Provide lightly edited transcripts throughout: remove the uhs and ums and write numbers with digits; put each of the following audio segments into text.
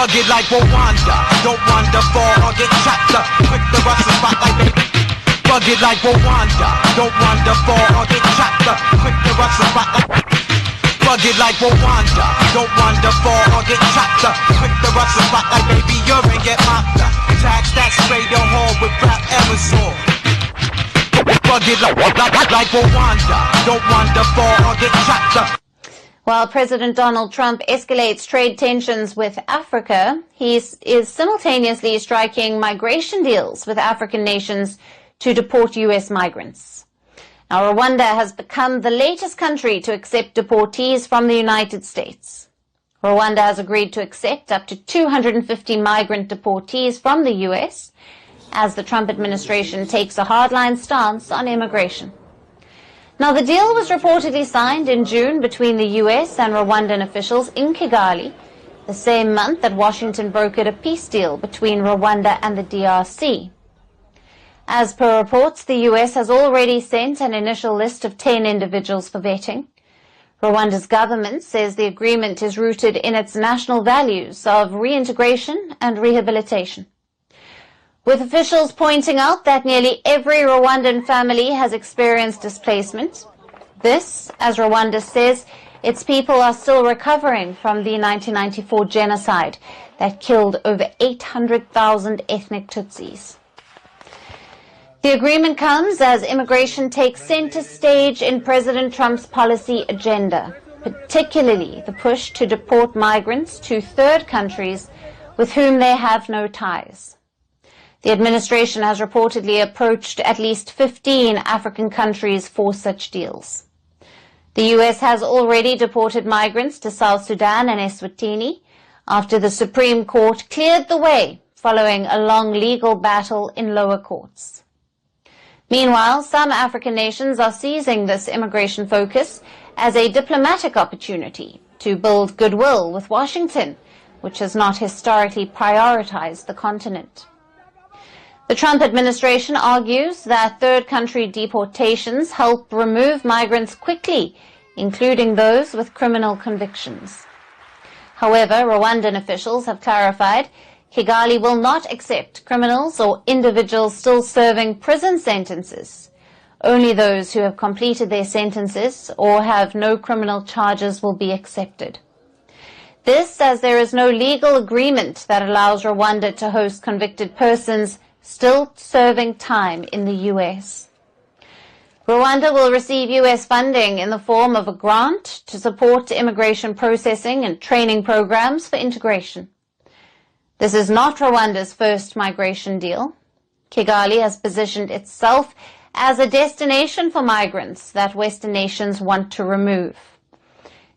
Rugged like Rwanda, don't wander far or get trapped up. Quick to rush the spotlight, baby. Rugged like Rwanda, don't wander far or get trapped up. Quick to rush the spotlight. Rugged like Rwanda, don't wander far or get trapped up. Quick to rush the spotlight, baby, urine get mopped up. Tax that spray your hall with rap aerosol. Rugged like Rwanda, don't wander far or get trapped up. While President Donald Trump escalates trade tensions with Africa, he is simultaneously striking migration deals with African nations to deport U.S. migrants. Now, Rwanda has become the latest country to accept deportees from the United States. Rwanda has agreed to accept up to 250 migrant deportees from the U.S. as the Trump administration takes a hardline stance on immigration. Now, the deal was reportedly signed in June between the U.S. and Rwandan officials in Kigali, the same month that Washington brokered a peace deal between Rwanda and the DRC. As per reports, the U.S. has already sent an initial list of 10 individuals for vetting. Rwanda's government says the agreement is rooted in its national values of reintegration and rehabilitation, with officials pointing out that nearly every Rwandan family has experienced displacement. This, as Rwanda says, its people are still recovering from the 1994 genocide that killed over 800,000 ethnic Tutsis. The agreement comes as immigration takes center stage in President Trump's policy agenda, particularly the push to deport migrants to third countries with whom they have no ties. The administration has reportedly approached at least 15 African countries for such deals. The U.S. has already deported migrants to South Sudan and Eswatini after the Supreme Court cleared the way following a long legal battle in lower courts. Meanwhile, some African nations are seizing this immigration focus as a diplomatic opportunity to build goodwill with Washington, which has not historically prioritized the continent. The Trump administration argues that third country deportations help remove migrants quickly, including those with criminal convictions. However, Rwandan officials have clarified Kigali will not accept criminals or individuals still serving prison sentences. Only those who have completed their sentences or have no criminal charges will be accepted. This, as there is no legal agreement that allows Rwanda to host convicted persons still serving time in the U.S. Rwanda will receive U.S. funding in the form of a grant to support immigration processing and training programs for integration. This is not Rwanda's first migration deal. Kigali has positioned itself as a destination for migrants that Western nations want to remove.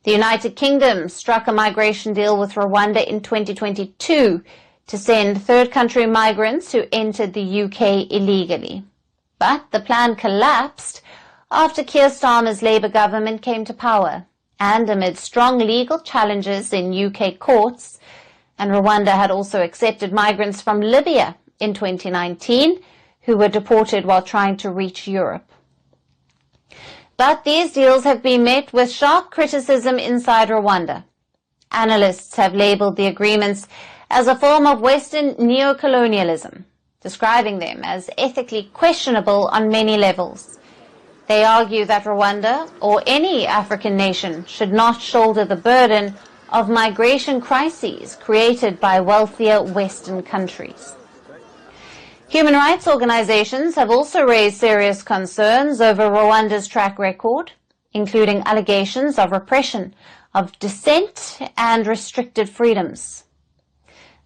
The United Kingdom struck a migration deal with Rwanda in 2022 to send third country migrants who entered the UK illegally. But the plan collapsed after Keir Starmer's Labour government came to power, and amid strong legal challenges in UK courts, and Rwanda had also accepted migrants from Libya in 2019 who were deported while trying to reach Europe. But these deals have been met with sharp criticism inside Rwanda. Analysts have labelled the agreements as a form of Western neocolonialism, describing them as ethically questionable on many levels. They argue that Rwanda, or any African nation, should not shoulder the burden of migration crises created by wealthier Western countries. Human rights organizations have also raised serious concerns over Rwanda's track record, including allegations of repression of dissent and restricted freedoms.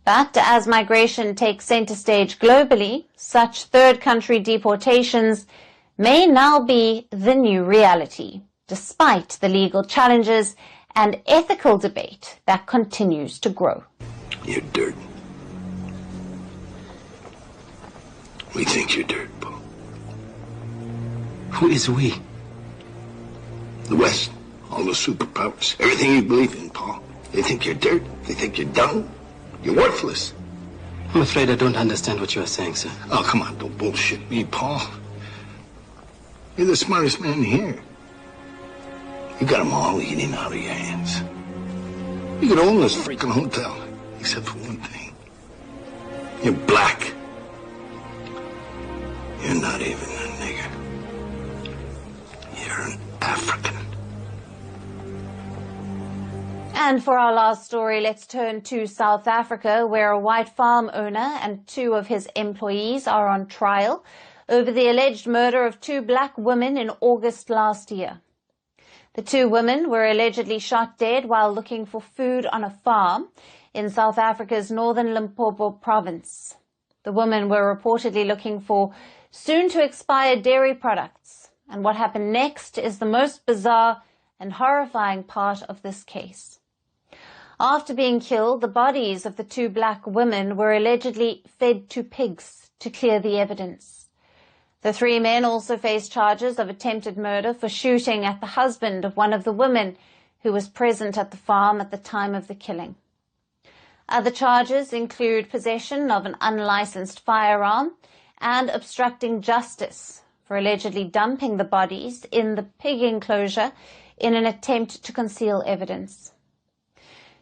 But as migration takes center stage globally, such third country deportations may now be the new reality, despite the legal challenges and ethical debate that continues to grow. You're dirt. We think you're dirt, Paul. Who is we? The West, all the superpowers, everything you believe in, Paul. They think you're dirt. They think you're dumb. You're worthless. I'm afraid I don't understand what you are saying, sir. Oh, come on, don't bullshit me, Paul. You're the smartest man here. You got them all eating out of your hands. You could own this freaking hotel. Except for one thing. You're black. You're not even a nigger. You're an African. And for our last story, let's turn to South Africa, where a white farm owner and 2 of his employees are on trial over the alleged murder of 2 black women in August last year. The 2 women were allegedly shot dead while looking for food on a farm in South Africa's northern Limpopo province. The women were reportedly looking for soon-to-expire dairy products, and what happened next is the most bizarre and horrifying part of this case. After being killed, the bodies of the 2 black women were allegedly fed to pigs to clear the evidence. The 3 men also face charges of attempted murder for shooting at the husband of one of the women who was present at the farm at the time of the killing. Other charges include possession of an unlicensed firearm and obstructing justice for allegedly dumping the bodies in the pig enclosure in an attempt to conceal evidence.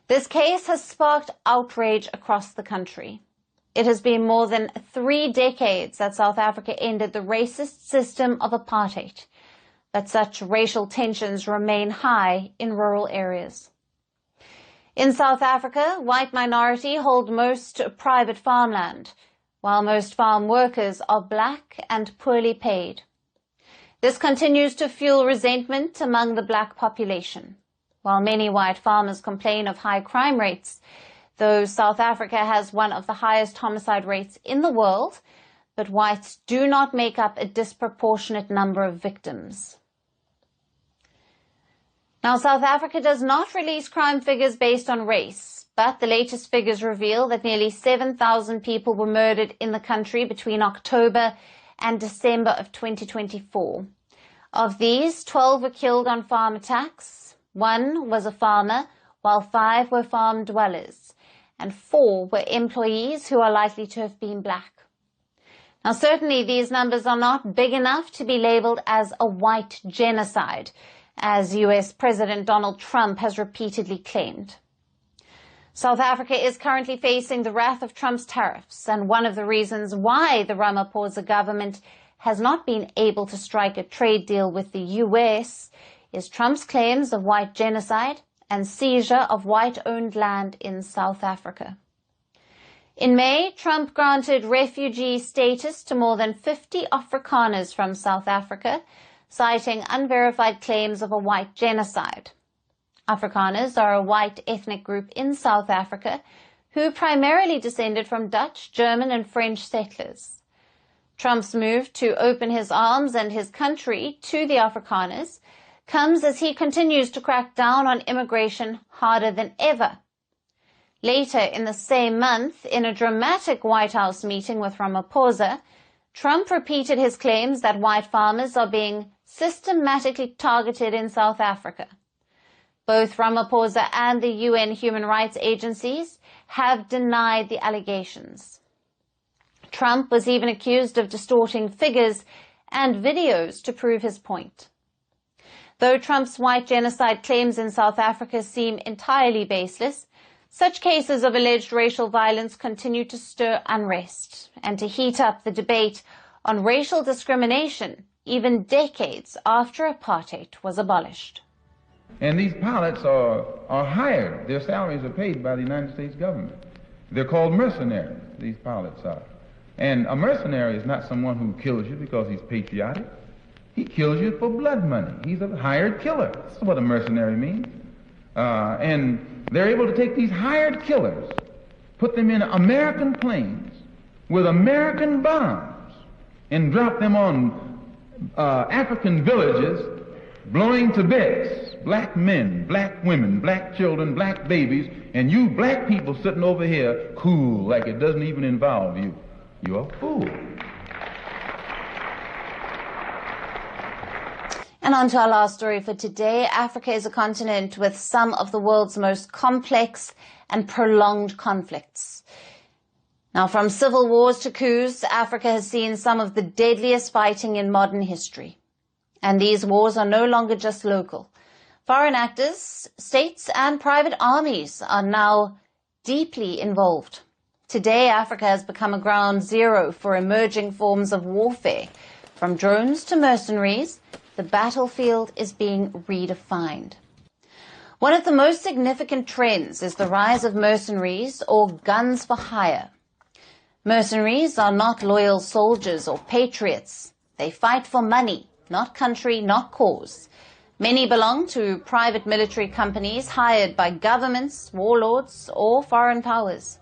This case has sparked outrage across the country. It has been more than 3 decades that South Africa ended the racist system of apartheid, but such racial tensions remain high in rural areas. In South Africa, white minority hold most private farmland, while most farm workers are black and poorly paid. This continues to fuel resentment among the black population. While many white farmers complain of high crime rates, though South Africa has one of the highest homicide rates in the world, but whites do not make up a disproportionate number of victims. Now, South Africa does not release crime figures based on race, but the latest figures reveal that nearly 7,000 people were murdered in the country between October and December of 2024. Of these, 12 were killed on farm attacks, 1 was a farmer, while 5 were farm dwellers, and 4 were employees who are likely to have been black. Now, certainly these numbers are not big enough to be labeled as a white genocide, as U.S. President Donald Trump has repeatedly claimed. South Africa is currently facing the wrath of Trump's tariffs, and one of the reasons why the Ramaphosa government has not been able to strike a trade deal with the U.S. is Trump's claims of white genocide and seizure of white-owned land in South Africa. In May, Trump granted refugee status to more than 50 Afrikaners from South Africa, citing unverified claims of a white genocide. Afrikaners are a white ethnic group in South Africa who primarily descended from Dutch, German, and French settlers. Trump's move to open his arms and his country to the Afrikaners comes as he continues to crack down on immigration harder than ever. Later in the same month, in a dramatic White House meeting with Ramaphosa, Trump repeated his claims that white farmers are being systematically targeted in South Africa. Both Ramaphosa and the UN human rights agencies have denied the allegations. Trump was even accused of distorting figures and videos to prove his point. Though Trump's white genocide claims in South Africa seem entirely baseless, such cases of alleged racial violence continue to stir unrest and to heat up the debate on racial discrimination, even decades after apartheid was abolished. And these pilots are hired. Their salaries are paid by the United States government. They're called mercenaries, these pilots are. And a mercenary is not someone who kills you because he's patriotic. He kills you for blood money. He's a hired killer. That's what a mercenary means. And they're able to take these hired killers, put them in American planes with American bombs, and drop them on African villages, blowing to bits black men, black women, black children, black babies, and you black people sitting over here cool like it doesn't even involve you. You're a fool. And on to our last story for today. Africa is a continent with some of the world's most complex and prolonged conflicts. Now, from civil wars to coups, Africa has seen some of the deadliest fighting in modern history. And these wars are no longer just local. Foreign actors, states, and private armies are now deeply involved. Today, Africa has become a ground zero for emerging forms of warfare. From drones to mercenaries, the battlefield is being redefined. One of the most significant trends is the rise of mercenaries, or guns for hire. Mercenaries are not loyal soldiers or patriots. They fight for money, not country, not cause. Many belong to private military companies hired by governments, warlords, or foreign powers.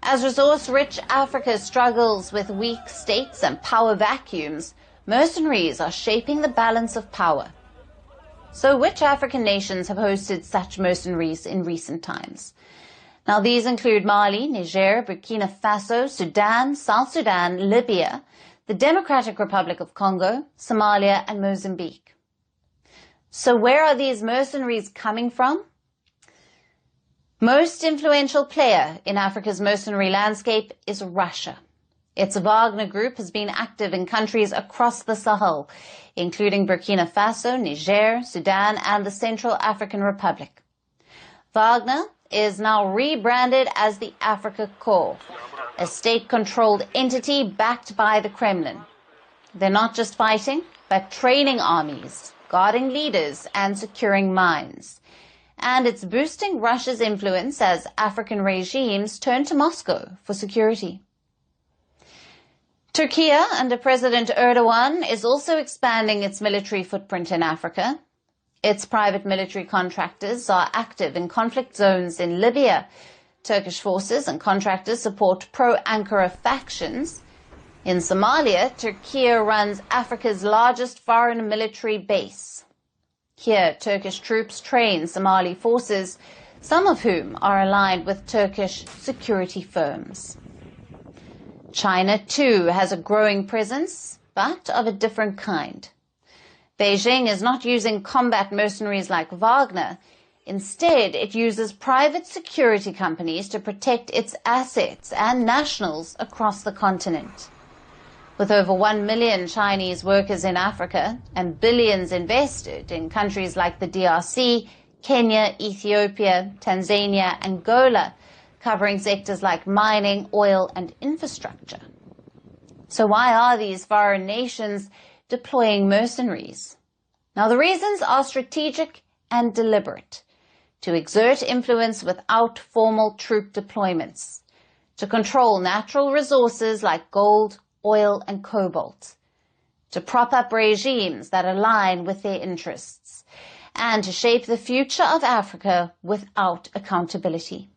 As resource-rich Africa struggles with weak states and power vacuums, mercenaries are shaping the balance of power. So which African nations have hosted such mercenaries in recent times? Now these include Mali, Niger, Burkina Faso, Sudan, South Sudan, Libya, the Democratic Republic of Congo, Somalia, and Mozambique. So where are these mercenaries coming from? Most influential player in Africa's mercenary landscape is Russia. Its Wagner Group has been active in countries across the Sahel, including Burkina Faso, Niger, Sudan, and the Central African Republic. Wagner is now rebranded as the Africa Corps, a state-controlled entity backed by the Kremlin. They're not just fighting, but training armies, guarding leaders, and securing mines. And it's boosting Russia's influence as African regimes turn to Moscow for security. Turkey, under President Erdogan, is also expanding its military footprint in Africa. Its private military contractors are active in conflict zones in Libya. Turkish forces and contractors support pro-Ankara factions. In Somalia, Turkey runs Africa's largest foreign military base. Here, Turkish troops train Somali forces, some of whom are aligned with Turkish security firms. China, too, has a growing presence, but of a different kind. Beijing is not using combat mercenaries like Wagner. Instead, it uses private security companies to protect its assets and nationals across the continent. With over 1 million Chinese workers in Africa and billions invested in countries like the DRC, Kenya, Ethiopia, Tanzania, Angola, covering sectors like mining, oil, and infrastructure. So why are these foreign nations deploying mercenaries? Now, the reasons are strategic and deliberate: to exert influence without formal troop deployments, to control natural resources like gold, oil, and cobalt, to prop up regimes that align with their interests, and to shape the future of Africa without accountability.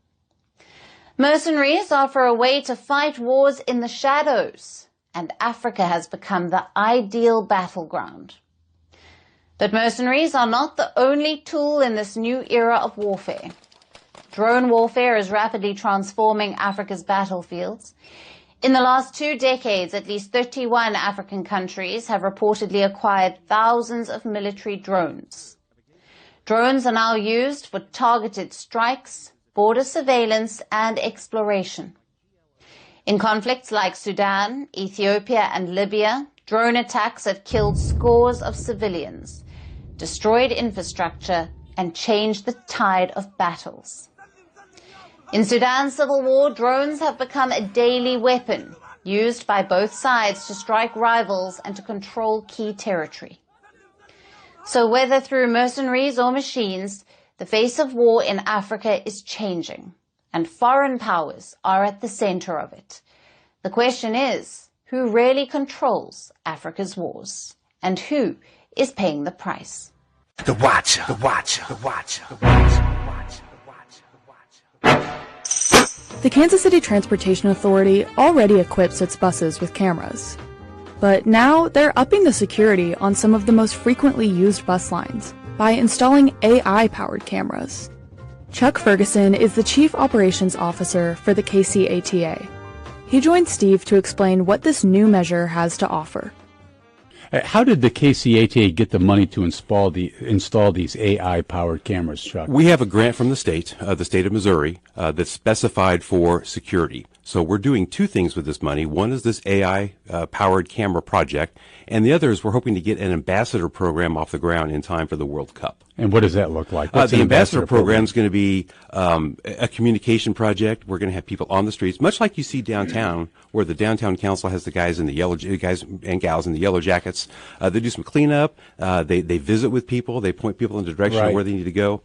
Mercenaries offer a way to fight wars in the shadows, and Africa has become the ideal battleground. But mercenaries are not the only tool in this new era of warfare. Drone warfare is rapidly transforming Africa's battlefields. In the last 2 decades, at least 31 African countries have reportedly acquired thousands of military drones. Drones are now used for targeted strikes, border surveillance, and exploration. In conflicts like Sudan, Ethiopia, and Libya, drone attacks have killed scores of civilians, destroyed infrastructure, and changed the tide of battles. In Sudan's civil war, drones have become a daily weapon, used by both sides to strike rivals and to control key territory. So whether through mercenaries or machines, the face of war in Africa is changing, and foreign powers are at the center of it. The question is, who really controls Africa's wars, and who is paying the price? The Watcher, the Watcher, the Watcher, the Watcher, the Watcher, the Watcher, the Watcher. The Kansas City Transportation Authority already equips its buses with cameras. But now they're upping the security on some of the most frequently used bus lines by installing AI-powered cameras. Chuck Ferguson is the Chief Operations Officer for the KCATA. He joined Steve to explain what this new measure has to offer. How did the KCATA get the money to install these AI-powered cameras, Chuck? We have a grant from the state of Missouri, that's specified for security. So we're doing two things with this money. One is this AI-powered camera project, and the other is we're hoping to get an ambassador program off the ground in time for the World Cup. And what does that look like? What's The ambassador program is going to be a communication project. We're going to have people on the streets, much like you see downtown, where the downtown council has the guys and gals in the yellow jackets. They do some cleanup. They visit with people. They point people in the direction of where they need to go.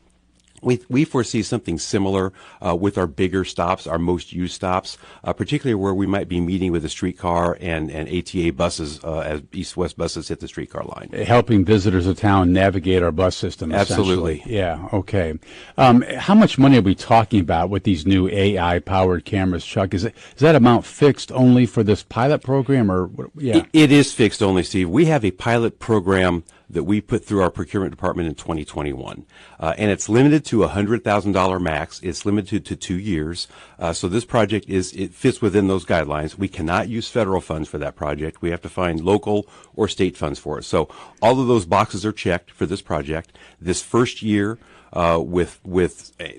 We foresee something similar with our bigger stops, our most used stops, particularly where we might be meeting with a streetcar and ATA buses as East-West buses hit the streetcar line. Helping visitors of town navigate our bus system, Absolutely. Yeah, okay. How much money are we talking about with these new AI-powered cameras, Chuck? Is that amount fixed only for this pilot program? Or yeah? It is fixed only, Steve. We have a pilot program that we put through our procurement department in 2021. And it's limited to $100,000 max. It's limited to 2 years. So this project it fits within those guidelines. We cannot use federal funds for that project. We have to find local or state funds for it. So all of those boxes are checked for this project. This first year, with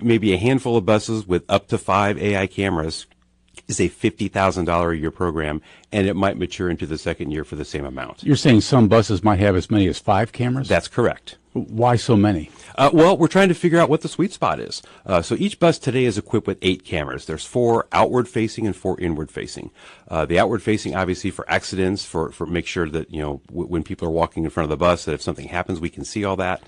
maybe a handful of buses with up to 5 AI cameras, is a $50,000 a year program, and it might mature into the second year for the same amount. You're saying some buses might have as many as 5 cameras? That's correct. Why so many? Well, we're trying to figure out what the sweet spot is. So each bus today is equipped with 8 cameras. There's 4 outward facing and 4 inward facing. The outward facing, obviously, for accidents, for make sure that, when people are walking in front of the bus, that if something happens, we can see all that.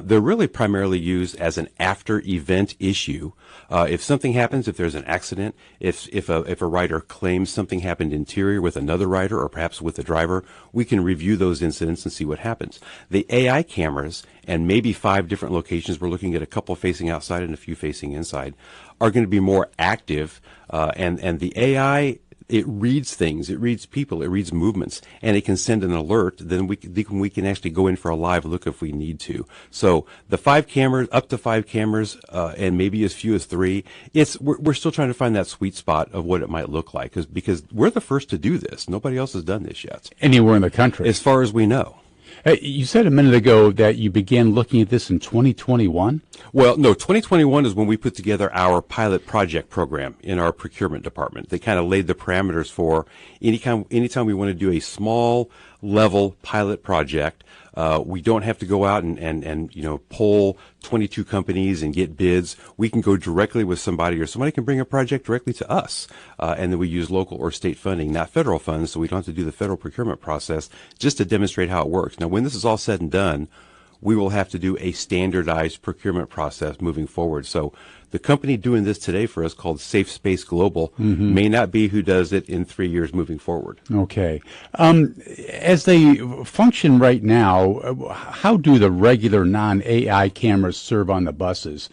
They're really primarily used as an after event issue. If something happens, if there's an accident, if a rider claims something happened interior with another rider or perhaps with the driver, we can review those incidents and see what happens. The AI cameras, and maybe 5 different locations, we're looking at a couple facing outside and a few facing inside, are going to be more active. And the AI, it reads things, it reads people, it reads movements, and it can send an alert. Then we can actually go in for a live look if we need to. So the 5 cameras, up to 5 cameras, and maybe as few as 3. We're still trying to find that sweet spot of what it might look like, because we're the first to do this. Nobody else has done this yet. Anywhere in the country, as far as we know. You said a minute ago that you began looking at this in 2021? Well, no, 2021 is when we put together our pilot project program in our procurement department. They kind of laid the parameters for anytime we want to do a small level pilot project. We don't have to go out and poll 22 companies and get bids. We can go directly with somebody, or somebody can bring a project directly to us. And then we use local or state funding, not federal funds, so we don't have to do the federal procurement process, just to demonstrate how it works. Now, when this is all said and done, we will have to do a standardized procurement process moving forward. So the company doing this today for us, called Safe Space Global, may not be who does it in 3 years moving forward. Okay. As they function right now, how do the regular non-AI cameras serve on the buses?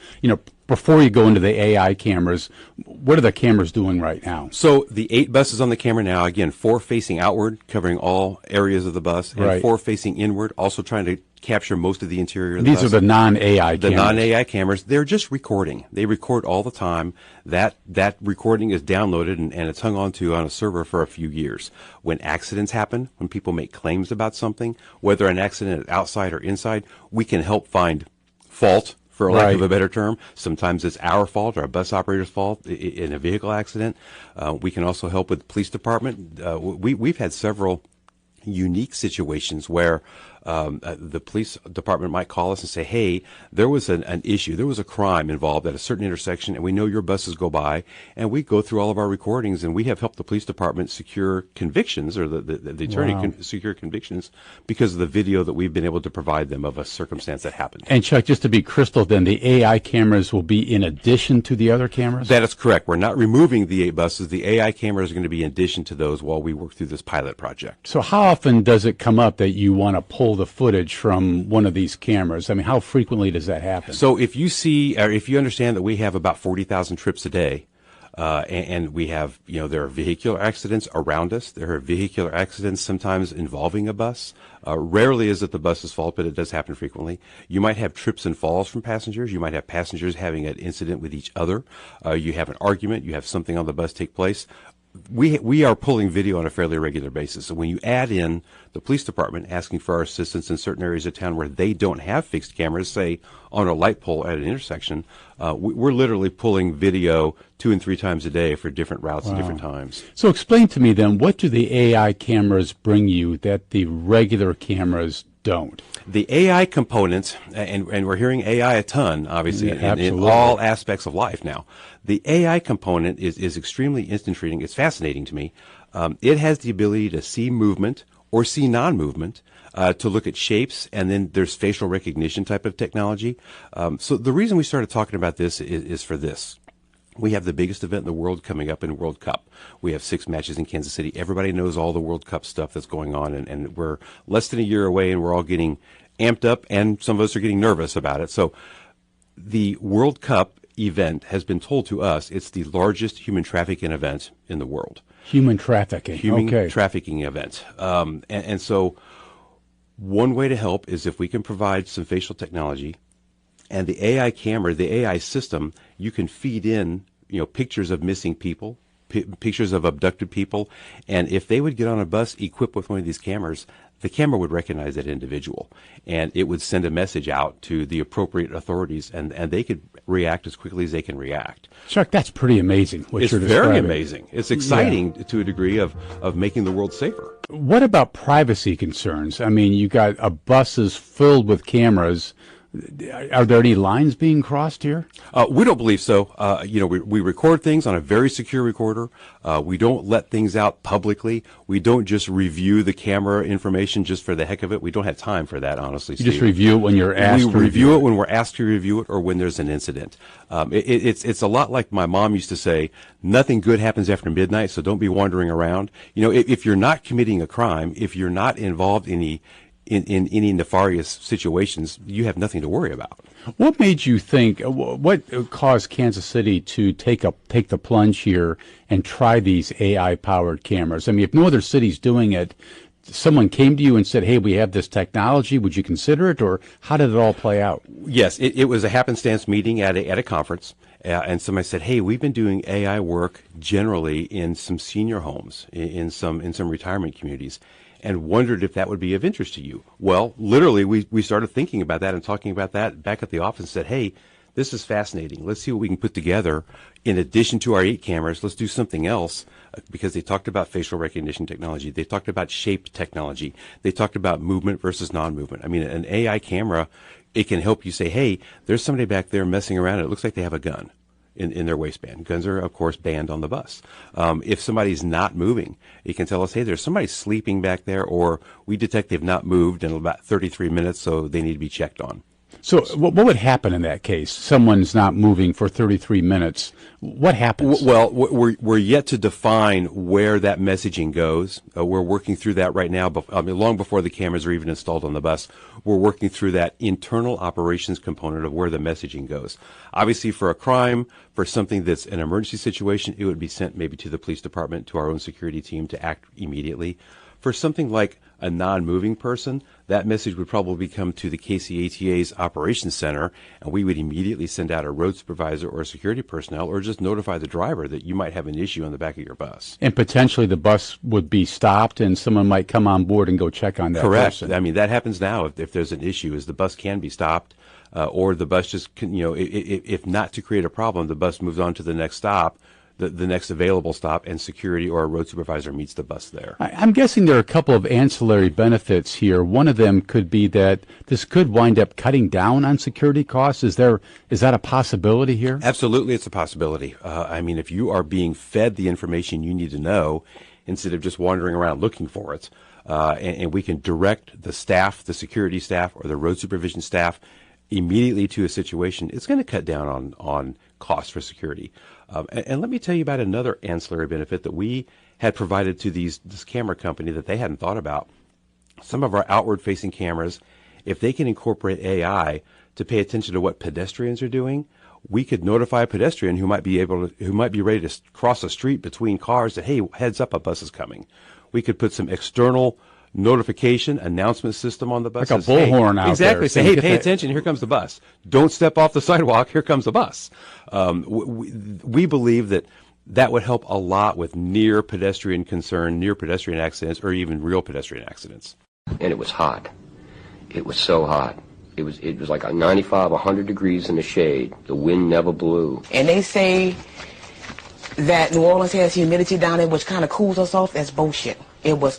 Before you go into the AI cameras, what are the cameras doing right now? So the 8 buses on the camera now, again, 4 facing outward, covering all areas of the bus, and 4 facing inward, also trying to capture most of the interior of the bus. These are the non-AI cameras. The non-AI cameras. They're just recording. They record all the time. That recording is downloaded and it's hung on a server for a few years. When accidents happen, when people make claims about something, whether an accident is outside or inside, we can help find fault, for lack of a better term. Sometimes it's our fault or a bus operator's fault in a vehicle accident. We can also help with the police department. We've had several unique situations where the police department might call us and say, hey, there was an issue, there was a crime involved at a certain intersection, and we know your buses go by, and we go through all of our recordings, and we have helped the police department secure convictions, or the attorney secure convictions, because of the video that we've been able to provide them of a circumstance that happened. And Chuck, just to be crystal, then the AI cameras will be in addition to the other cameras? That is correct. We're not removing the 8 buses. The AI cameras are going to be in addition to those while we work through this pilot project. So how often does it come up that you want to pull the footage from one of these cameras? I mean, how frequently does that happen? So if you understand that we have about 40,000 trips a day, and we have, there are vehicular accidents around us. There are vehicular accidents sometimes involving a bus. Rarely is it the bus's fault, but it does happen frequently. You might have trips and falls from passengers. You might have passengers having an incident with each other. You have an argument. You have something on the bus take place. we are pulling video on a fairly regular basis. So when you add in the police department asking for our assistance in certain areas of town where they don't have fixed cameras, say on a light pole at an intersection, we're literally pulling video 2 and 3 times a day for different routes and different times. So explain to me then, what do the AI cameras bring you that the regular cameras don't? The AI components, and we're hearing AI a ton, obviously, in all aspects of life now. The AI component is extremely interesting. It's fascinating to me. It has the ability to see movement or see non-movement, to look at shapes, and then there's facial recognition type of technology. So the reason we started talking about this is for this. We have the biggest event in the world coming up in World Cup. We have 6 matches in Kansas City. Everybody knows all the World Cup stuff that's going on, and we're less than a year away, and we're all getting amped up, and some of us are getting nervous about it. So the World Cup event has been told to us it's the largest human trafficking event in the world. Human trafficking. Human trafficking event. And so one way to help is if we can provide some facial technology, and the AI camera, the AI system, you can feed in, pictures of missing people, pictures of abducted people, and if they would get on a bus equipped with one of these cameras, the camera would recognize that individual, and it would send a message out to the appropriate authorities, and they could react as quickly as they can react. Chuck, that's pretty amazing what you're describing. It's very amazing. It's exciting to a degree of making the world safer. What about privacy concerns? I mean, you got buses filled with cameras. Are there any lines being crossed here? We don't believe so. We record things on a very secure recorder. We don't let things out publicly. We don't just review the camera information just for the heck of it. We don't have time for that, honestly, Steve. You just review it when you're asked to review it? We review it when we're asked to review it or when there's an incident. It's a lot like my mom used to say, nothing good happens after midnight, so don't be wandering around. If you're not committing a crime, if you're not involved in any nefarious situations, you have nothing to worry about. What made you think, what caused Kansas City to take the plunge here and try these AI-powered cameras? I mean, if no other city's doing it, someone came to you and said, hey, we have this technology, would you consider it, or how did it all play out? Yes, it was a happenstance meeting at a conference, and somebody said, hey, we've been doing AI work generally in some senior homes, in some retirement communities, and wondered if that would be of interest to you. Well, literally, we started thinking about that and talking about that back at the office and said, hey, this is fascinating. Let's see what we can put together. In addition to our 8 cameras, let's do something else, because they talked about facial recognition technology. They talked about shape technology. They talked about movement versus non-movement. I mean, an AI camera, it can help you say, hey, there's somebody back there messing around. And it looks like they have a gun in their waistband. Guns are, of course, banned on the bus. If somebody's not moving, it can tell us, hey, there's somebody sleeping back there, or we detect they've not moved in about 33 minutes, so they need to be checked on. So what would happen in that case? Someone's not moving for 33 minutes. What happens? Well, we're yet to define where that messaging goes. We're working through that right now, long before the cameras are even installed on the bus. We're working through that internal operations component of where the messaging goes. Obviously, for a crime, for something that's an emergency situation, it would be sent maybe to the police department, to our own security team to act immediately. For something like a non-moving person, that message would probably come to the KCATA's operations center, and we would immediately send out a road supervisor or security personnel, or just notify the driver that you might have an issue on the back of your bus. And potentially the bus would be stopped, and someone might come on board and go check on that Correct. person. I mean, that happens now if there's an issue, is the bus can be stopped, or the bus just can, if not to create a problem, the bus moves on to the next stop, the next available stop, and security or a road supervisor meets the bus there. I'm guessing there are a couple of ancillary benefits here. One of them could be that this could wind up cutting down on security costs. Is that a possibility here? Absolutely, it's a possibility. I mean, if you are being fed the information you need to know instead of just wandering around looking for it, and we can direct the staff, the security staff, or the road supervision staff immediately to a situation, it's going to cut down on costs for security. And let me tell you about another ancillary benefit that we had provided to this camera company that they hadn't thought about. Some of our outward-facing cameras, if they can incorporate AI to pay attention to what pedestrians are doing, we could notify a pedestrian who might be ready to cross a street between cars that, hey, heads up, a bus is coming. We could put some external notification announcement system on the bus. Like a bullhorn out there. Exactly. Say, hey, pay attention. Here comes the bus. Don't step off the sidewalk. Here comes the bus. We believe that that would help a lot with near pedestrian concern, near pedestrian accidents, or even real pedestrian accidents. And it was hot. It was so hot. It was like 95, 100 degrees in the shade. The wind never blew. And they say that New Orleans has humidity down there, which kind of cools us off. That's bullshit. It was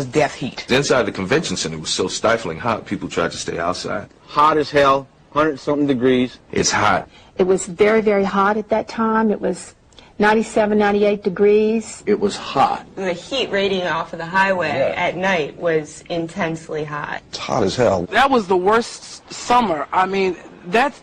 death heat. Inside the convention center was so stifling hot, people tried to stay outside. Hot as hell, 100-something degrees. It's hot. It was very, very hot at that time. It was 97, 98 degrees. It was hot. The heat radiating off of the highway at night was intensely hot. It's hot as hell. That was the worst summer. I mean, that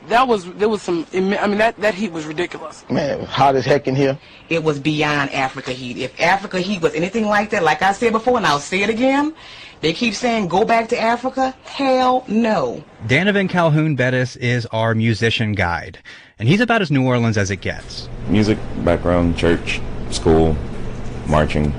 heat was ridiculous. Man, hot as heck in here. It was beyond Africa heat. If Africa heat was anything like that, like I said before, and I'll say it again, they keep saying go back to Africa. Hell no. Donovan Calhoun Bettis is our musician guide, and he's about as New Orleans as it gets. Music, background, church, school, marching.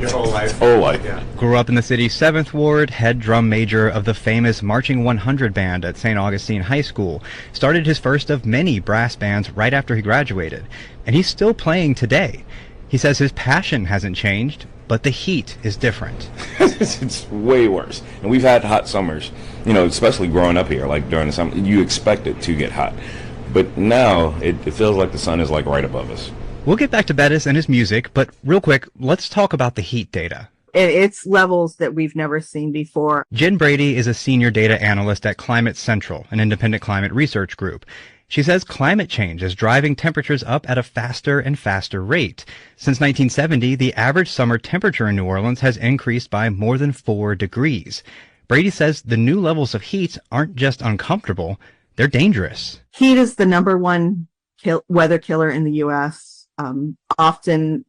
Your whole life? Whole life. Yeah. Grew up in the city's 7th Ward, head drum major of the famous Marching 100 band at St. Augustine High School. Started his first of many brass bands right after he graduated, and he's still playing today. He says his passion hasn't changed, but the heat is different. It's way worse. And we've had hot summers, especially growing up here, like during the summer. You expect it to get hot. But now it feels like the sun is like right above us. We'll get back to Bettis and his music, but real quick, let's talk about the heat data. It's levels that we've never seen before. Jen Brady is a senior data analyst at Climate Central, an independent climate research group. She says climate change is driving temperatures up at a faster and faster rate. Since 1970, the average summer temperature in New Orleans has increased by more than 4 degrees. Brady says the new levels of heat aren't just uncomfortable, they're dangerous. Heat is the number one weather killer in the U.S., often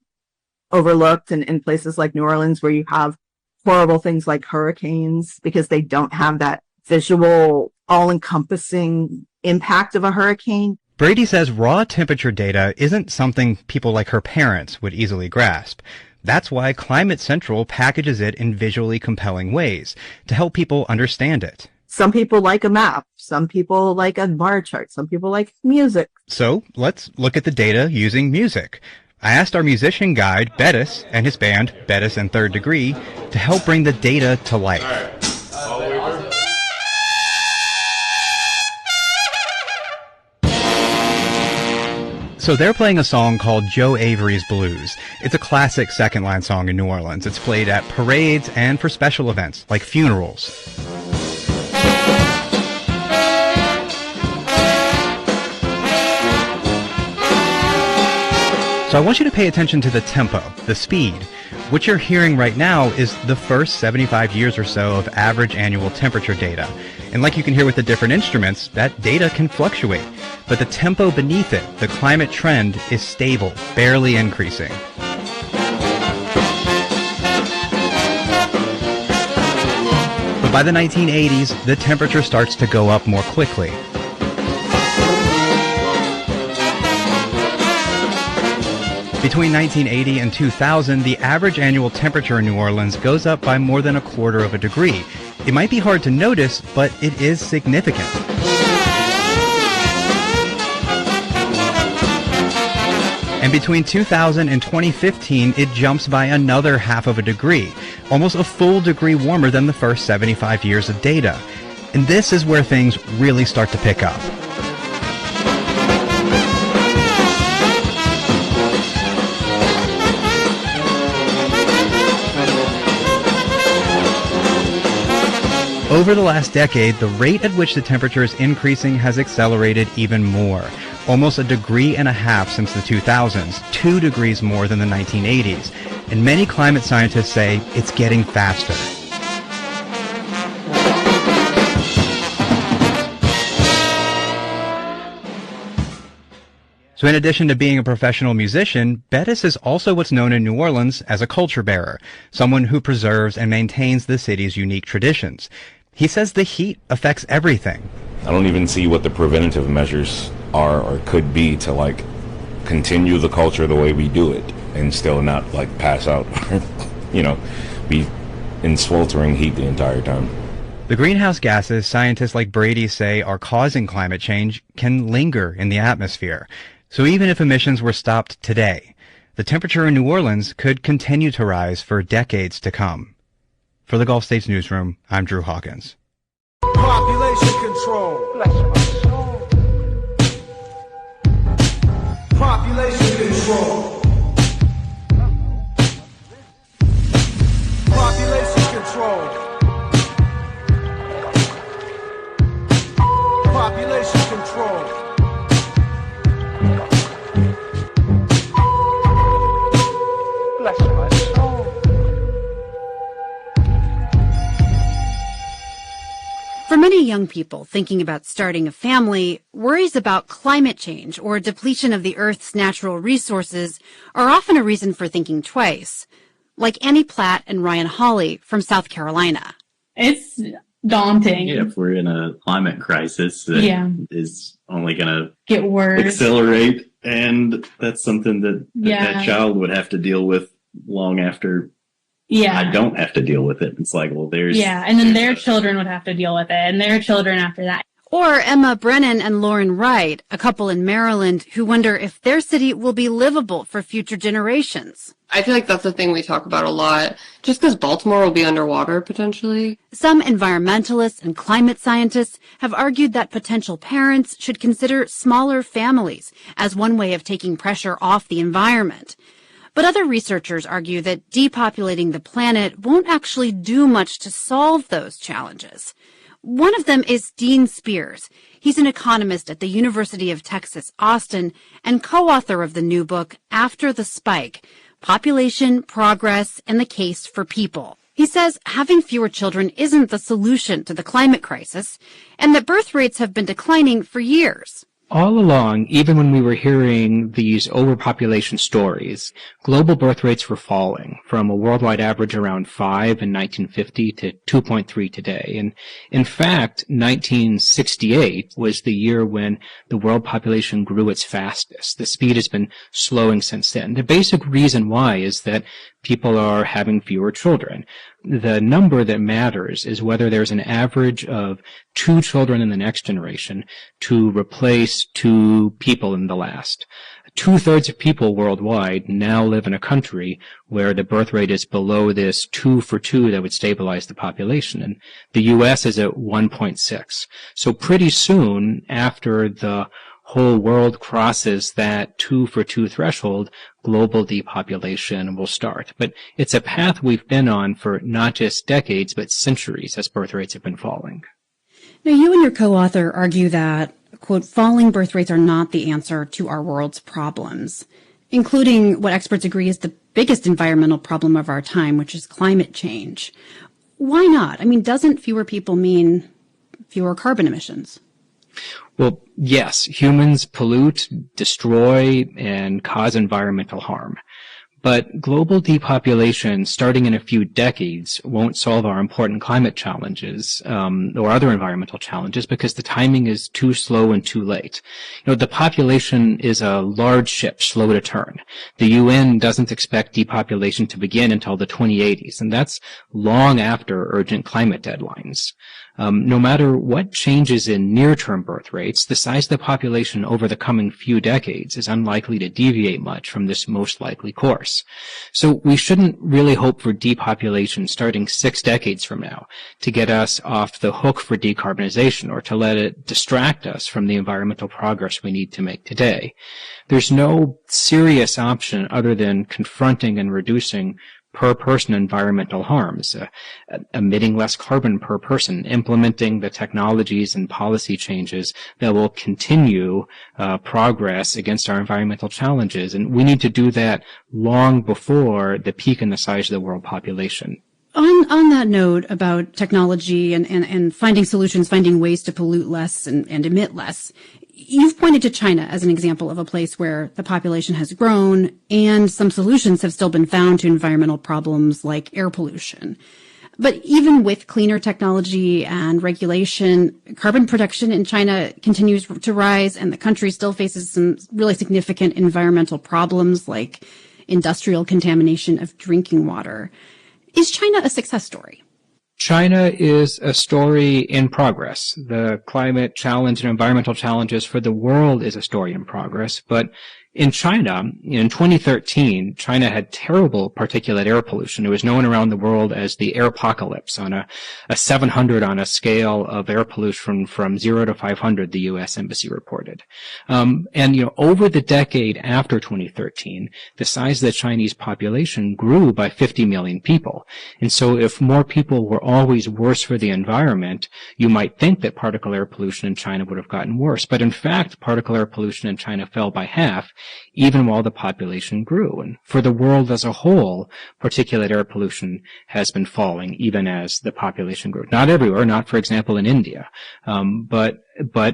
overlooked in places like New Orleans, where you have horrible things like hurricanes, because they don't have that visual, all-encompassing impact of a hurricane. Brady says raw temperature data isn't something people like her parents would easily grasp. That's why Climate Central packages it in visually compelling ways to help people understand it. Some people like a map, some people like a bar chart, some people like music. So let's look at the data using music. I asked our musician guide, Bettis, and his band, Bettis and Third Degree, to help bring the data to life. So they're playing a song called Joe Avery's Blues. It's a classic second-line song in New Orleans. It's played at parades and for special events, like funerals. So I want you to pay attention to the tempo, the speed. What you're hearing right now is the first 75 years or so of average annual temperature data. And like you can hear with the different instruments, that data can fluctuate. But the tempo beneath it, the climate trend, is stable, barely increasing. But by the 1980s, the temperature starts to go up more quickly. Between 1980 and 2000, the average annual temperature in New Orleans goes up by more than 1/4 degree. It might be hard to notice, but it is significant. And between 2000 and 2015, it jumps by another 1/2 degree, almost a full degree warmer than the first 75 years of data. And this is where things really start to pick up. Over the last decade, the rate at which the temperature is increasing has accelerated even more. Almost 1.5 degrees since the 2000s, 2 degrees more than the 1980s. And many climate scientists say it's getting faster. So in addition to being a professional musician, Bettis is also what's known in New Orleans as a culture bearer, someone who preserves and maintains the city's unique traditions. He says the heat affects everything. I don't even see what the preventative measures are or could be to continue the culture the way we do it and still not pass out, be in sweltering heat the entire time. The greenhouse gases scientists like Brady say are causing climate change can linger in the atmosphere. So even if emissions were stopped today, the temperature in New Orleans could continue to rise for decades to come. For the Gulf States Newsroom, I'm Drew Hawkins. Population control. Population control. Population control. Population control. Bless my soul. For many young people thinking about starting a family, worries about climate change or depletion of the Earth's natural resources are often a reason for thinking twice, like Annie Platt and Ryan Hawley from South Carolina. It's daunting. Yeah, if we're in a climate crisis that is only going to get worse, accelerate, and that's something that that child would have to deal with long after I don't have to deal with it. It's like, well, there's... Yeah, and then their children would have to deal with it, and their children after that. Or Emma Brennan and Lauren Wright, a couple in Maryland who wonder if their city will be livable for future generations. I feel like that's a thing we talk about a lot, just because Baltimore will be underwater potentially. Some environmentalists and climate scientists have argued that potential parents should consider smaller families as one way of taking pressure off the environment. But other researchers argue that depopulating the planet won't actually do much to solve those challenges. One of them is Dean Spears. He's an economist at the University of Texas, Austin, and co-author of the new book, After the Spike, Population, Progress, and the Case for People. He says having fewer children isn't the solution to the climate crisis, and that birth rates have been declining for years. All along, even when we were hearing these overpopulation stories, global birth rates were falling from a worldwide average around 5 in 1950 to 2.3 today. And in fact, 1968 was the year when the world population grew its fastest. The speed has been slowing since then. The basic reason why is that people are having fewer children. The number that matters is whether there's an average of 2 children in the next generation to replace 2 people in the last. 2/3 of people worldwide now live in a country where the birth rate is below this 2 for 2 that would stabilize the population. And the U.S. is at 1.6. So pretty soon after the whole world crosses that 2 for 2 threshold, global depopulation will start. But it's a path we've been on for not just decades, but centuries as birth rates have been falling. Now, you and your co-author argue that, quote, falling birth rates are not the answer to our world's problems, including what experts agree is the biggest environmental problem of our time, which is climate change. Why not? I mean, doesn't fewer people mean fewer carbon emissions? Well, yes, humans pollute, destroy, and cause environmental harm. But global depopulation, starting in a few decades, won't solve our important climate challenges or other environmental challenges because the timing is too slow and too late. You know, the population is a large ship, slow to turn. The UN doesn't expect depopulation to begin until the 2080s, and that's long after urgent climate deadlines. No matter what changes in near-term birth rates, the size of the population over the coming few decades is unlikely to deviate much from this most likely course. So we shouldn't really hope for depopulation starting 6 decades from now to get us off the hook for decarbonization or to let it distract us from the environmental progress we need to make today. There's no serious option other than confronting and reducing per person environmental harms, emitting less carbon per person, implementing the technologies and policy changes that will continue progress against our environmental challenges. And we need to do that long before the peak in the size of the world population. On that note about technology and finding solutions, finding ways to pollute less and emit less, you've pointed to China as an example of a place where the population has grown and some solutions have still been found to environmental problems like air pollution. But even with cleaner technology and regulation, carbon production in China continues to rise, and the country still faces some really significant environmental problems like industrial contamination of drinking water. Is China a success story? China is a story in progress. The climate challenge and environmental challenges for the world is a story in progress. But in China, in 2013, China had terrible particulate air pollution. It was known around the world as the air apocalypse, on a 700 on a scale of air pollution from 0 to 500, the U.S. Embassy reported. Over the decade after 2013, the size of the Chinese population grew by 50 million people. And so if more people were always worse for the environment, you might think that particle air pollution in China would have gotten worse. But in fact, particle air pollution in China fell by half, even while the population grew. And for the world as a whole, particulate air pollution has been falling even as the population grew. Not everywhere, not, for example, in India, but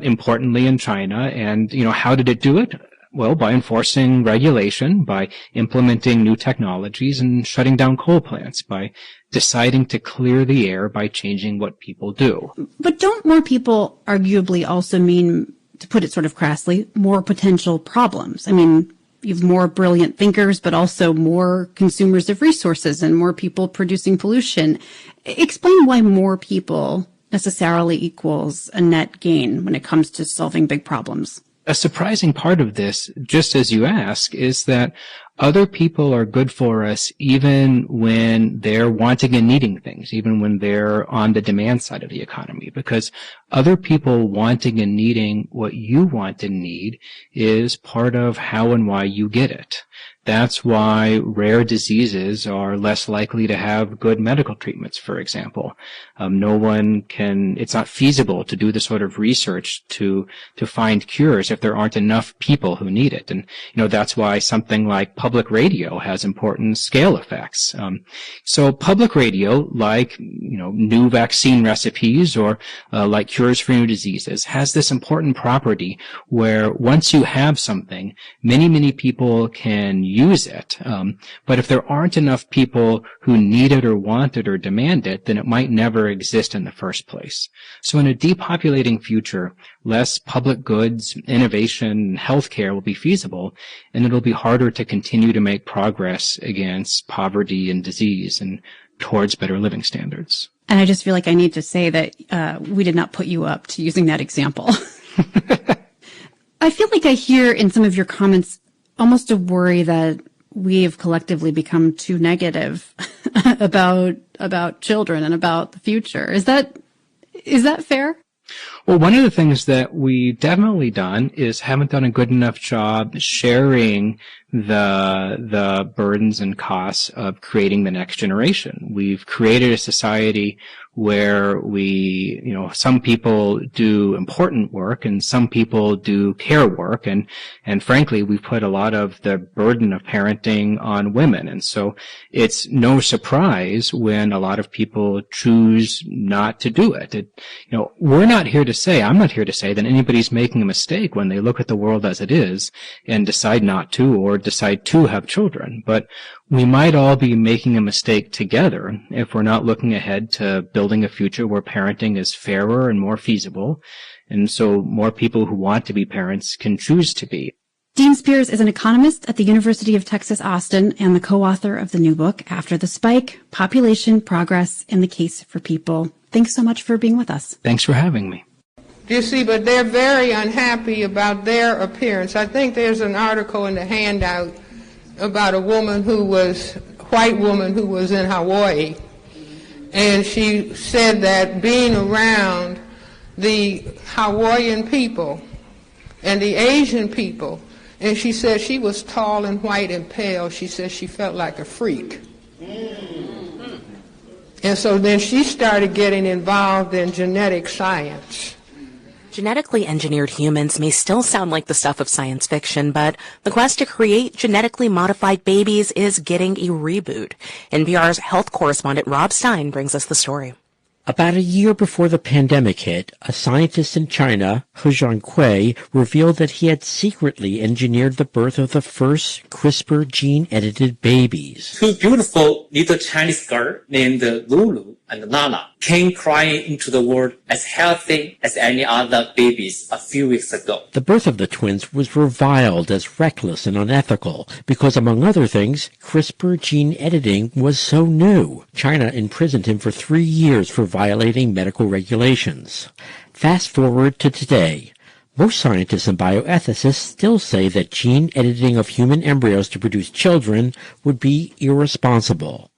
importantly in China. And, how did it do it? Well, by enforcing regulation, by implementing new technologies and shutting down coal plants, by deciding to clear the air by changing what people do. But don't more people arguably also mean, to put it sort of crassly, more potential problems? I mean, you have more brilliant thinkers, but also more consumers of resources and more people producing pollution. Explain why more people necessarily equals a net gain when it comes to solving big problems. A surprising part of this, just as you ask, is that other people are good for us even when they're wanting and needing things, even when they're on the demand side of the economy, because other people wanting and needing what you want and need is part of how and why you get it. That's why rare diseases are less likely to have good medical treatments, for example. It's not feasible to do the sort of research to find cures if there aren't enough people who need it. And, that's why something like public radio has important scale effects. So public radio, like, new vaccine recipes or like cures for new diseases, has this important property where once you have something, many, many people can use it. But if there aren't enough people who need it or want it or demand it, then it might never exist in the first place. So in a depopulating future, less public goods, innovation, healthcare will be feasible, and it'll be harder to continue to make progress against poverty and disease and towards better living standards. And I just feel like I need to say that we did not put you up to using that example. I feel like I hear in some of your comments almost a worry that we have collectively become too negative about children and about the future. Is that fair? Well, one of the things that we've definitely done is haven't done a good enough job sharing the burdens and costs of creating the next generation. We've created a society where some people do important work and some people do care work, and frankly, we've put a lot of the burden of parenting on women. And so it's no surprise when a lot of people choose not to do it. I'm not here to say that anybody's making a mistake when they look at the world as it is and decide not to or decide to have children. But we might all be making a mistake together if we're not looking ahead to building a future where parenting is fairer and more feasible, and so more people who want to be parents can choose to be. Dean Spears is an economist at the University of Texas, Austin, and the co-author of the new book, After the Spike, Population Progress in the Case for People. Thanks so much for being with us. Thanks for having me. You see, but they're very unhappy about their appearance. I think there's an article in the handout about a white woman who was in Hawaii, and she said that being around the Hawaiian people and the Asian people, and she said she was tall and white and pale, she said she felt like a freak. And so then she started getting involved in genetic science. Genetically engineered humans may still sound like the stuff of science fiction, but the quest to create genetically modified babies is getting a reboot. NPR's health correspondent Rob Stein brings us the story. About a year before the pandemic hit, a scientist in China, He Jiankui, revealed that he had secretly engineered the birth of the first CRISPR gene-edited babies. Two beautiful little Chinese girls named Lulu and Nana. came crying into the world as healthy as any other babies a few weeks ago. The birth of the twins was reviled as reckless and unethical because, among other things, CRISPR gene editing was so new. China imprisoned him for 3 years for violating medical regulations. Fast forward to today. Most scientists and bioethicists still say that gene editing of human embryos to produce children would be irresponsible.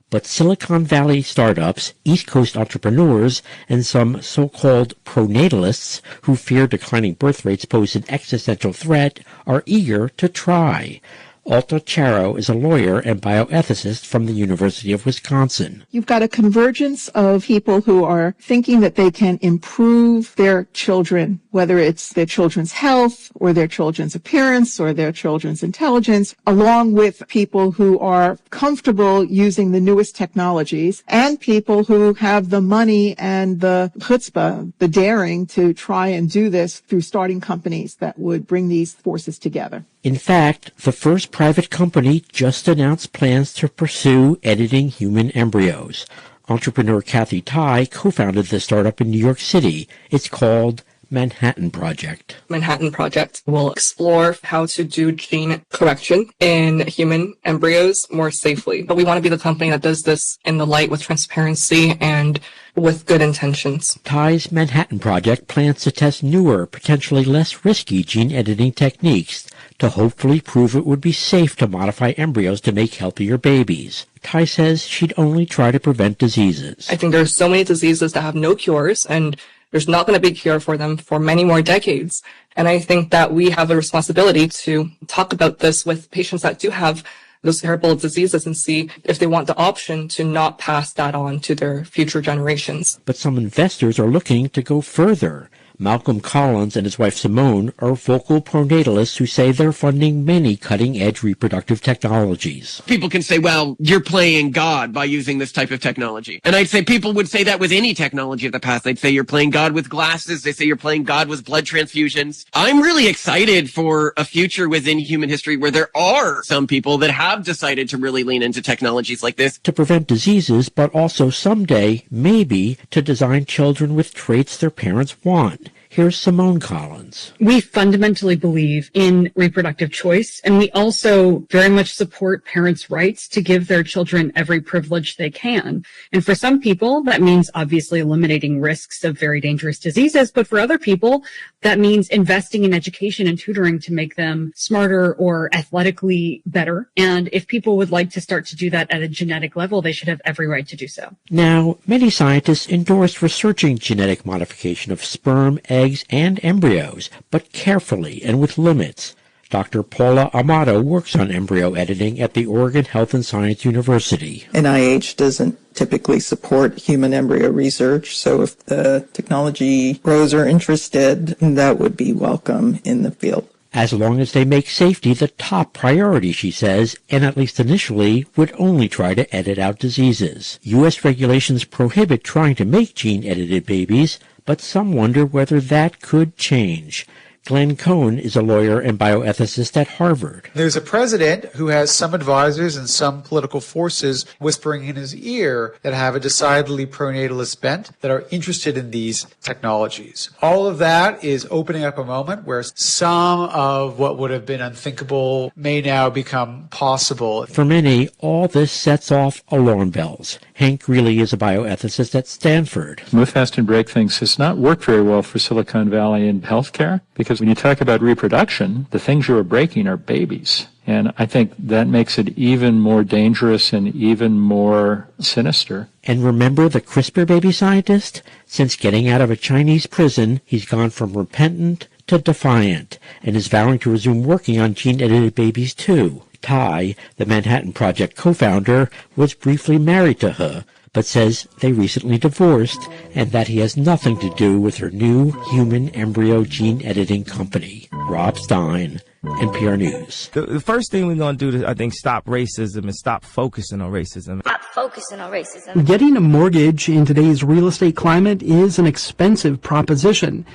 But Silicon Valley startups, East Coast entrepreneurs, and some so-called pronatalists who fear declining birth rates pose an existential threat are eager to try. Alta Charo is a lawyer and bioethicist from the University of Wisconsin. You've got a convergence of people who are thinking that they can improve their children, whether it's their children's health or their children's appearance or their children's intelligence, along with people who are comfortable using the newest technologies and people who have the money and the chutzpah, the daring to try and do this through starting companies that would bring these forces together. In fact, the first private company just announced plans to pursue editing human embryos. Entrepreneur Kathy Tai co-founded the startup in New York City. It's called Manhattan Project. Manhattan Project will explore how to do gene correction in human embryos more safely. But we want to be the company that does this in the light with transparency and with good intentions. Tai's Manhattan Project plans to test newer, potentially less risky gene editing techniques to hopefully prove it would be safe to modify embryos to make healthier babies. Tai says she'd only try to prevent diseases. I think there's so many diseases that have no cures, and there's not going to be a cure for them for many more decades. And I think that we have a responsibility to talk about this with patients that do have those terrible diseases and see if they want the option to not pass that on to their future generations. But some investors are looking to go further. Malcolm Collins and his wife Simone are vocal pronatalists who say they're funding many cutting-edge reproductive technologies. People can say, well, you're playing God by using this type of technology. And I'd say people would say that with any technology of the past. They'd say you're playing God with glasses. They say you're playing God with blood transfusions. I'm really excited for a future within human history where there are some people that have decided to really lean into technologies like this. To prevent diseases, but also someday, maybe, to design children with traits their parents want. Here's Simone Collins. We fundamentally believe in reproductive choice, and we also very much support parents' rights to give their children every privilege they can. And for some people, that means obviously eliminating risks of very dangerous diseases, but for other people, that means investing in education and tutoring to make them smarter or athletically better. And if people would like to start to do that at a genetic level, they should have every right to do so. Now, many scientists endorse researching genetic modification of sperm, eggs, and embryos, but carefully and with limits. Dr. Paula Amato works on embryo editing at the Oregon Health and Science University. NIH doesn't typically support human embryo research, so if the technology pros are interested, that would be welcome in the field. As long as they make safety the top priority, she says, and at least initially would only try to edit out diseases. U.S. regulations prohibit trying to make gene-edited babies, but some wonder whether that could change. Glenn Cohn is a lawyer and bioethicist at Harvard. There's a president who has some advisors and some political forces whispering in his ear that have a decidedly pronatalist bent that are interested in these technologies. All of that is opening up a moment where some of what would have been unthinkable may now become possible. For many, all this sets off alarm bells. Hank Greeley is a bioethicist at Stanford. Move fast and break things has not worked very well for Silicon Valley in healthcare, because when you talk about reproduction, the things you are breaking are babies. And I think that makes it even more dangerous and even more sinister. And remember the CRISPR baby scientist? Since getting out of a Chinese prison, he's gone from repentant to defiant, and is vowing to resume working on gene-edited babies too. Tai, the Manhattan Project co-founder, was briefly married to her, but says they recently divorced and that he has nothing to do with her new human embryo gene editing company. Rob Stein, NPR News. The first thing we're going to do to, I think, stop racism and stop focusing on racism. Stop focusing on racism. Getting a mortgage in today's real estate climate is an expensive proposition.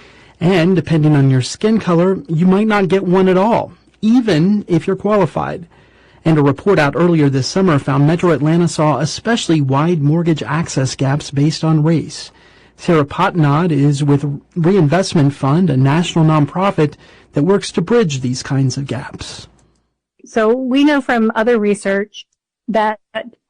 And depending on your skin color, you might not get one at all, even if you're qualified. And a report out earlier this summer found Metro Atlanta saw especially wide mortgage access gaps based on race. Sarah Potnod is with Reinvestment Fund, a national nonprofit that works to bridge these kinds of gaps. So we know from other research that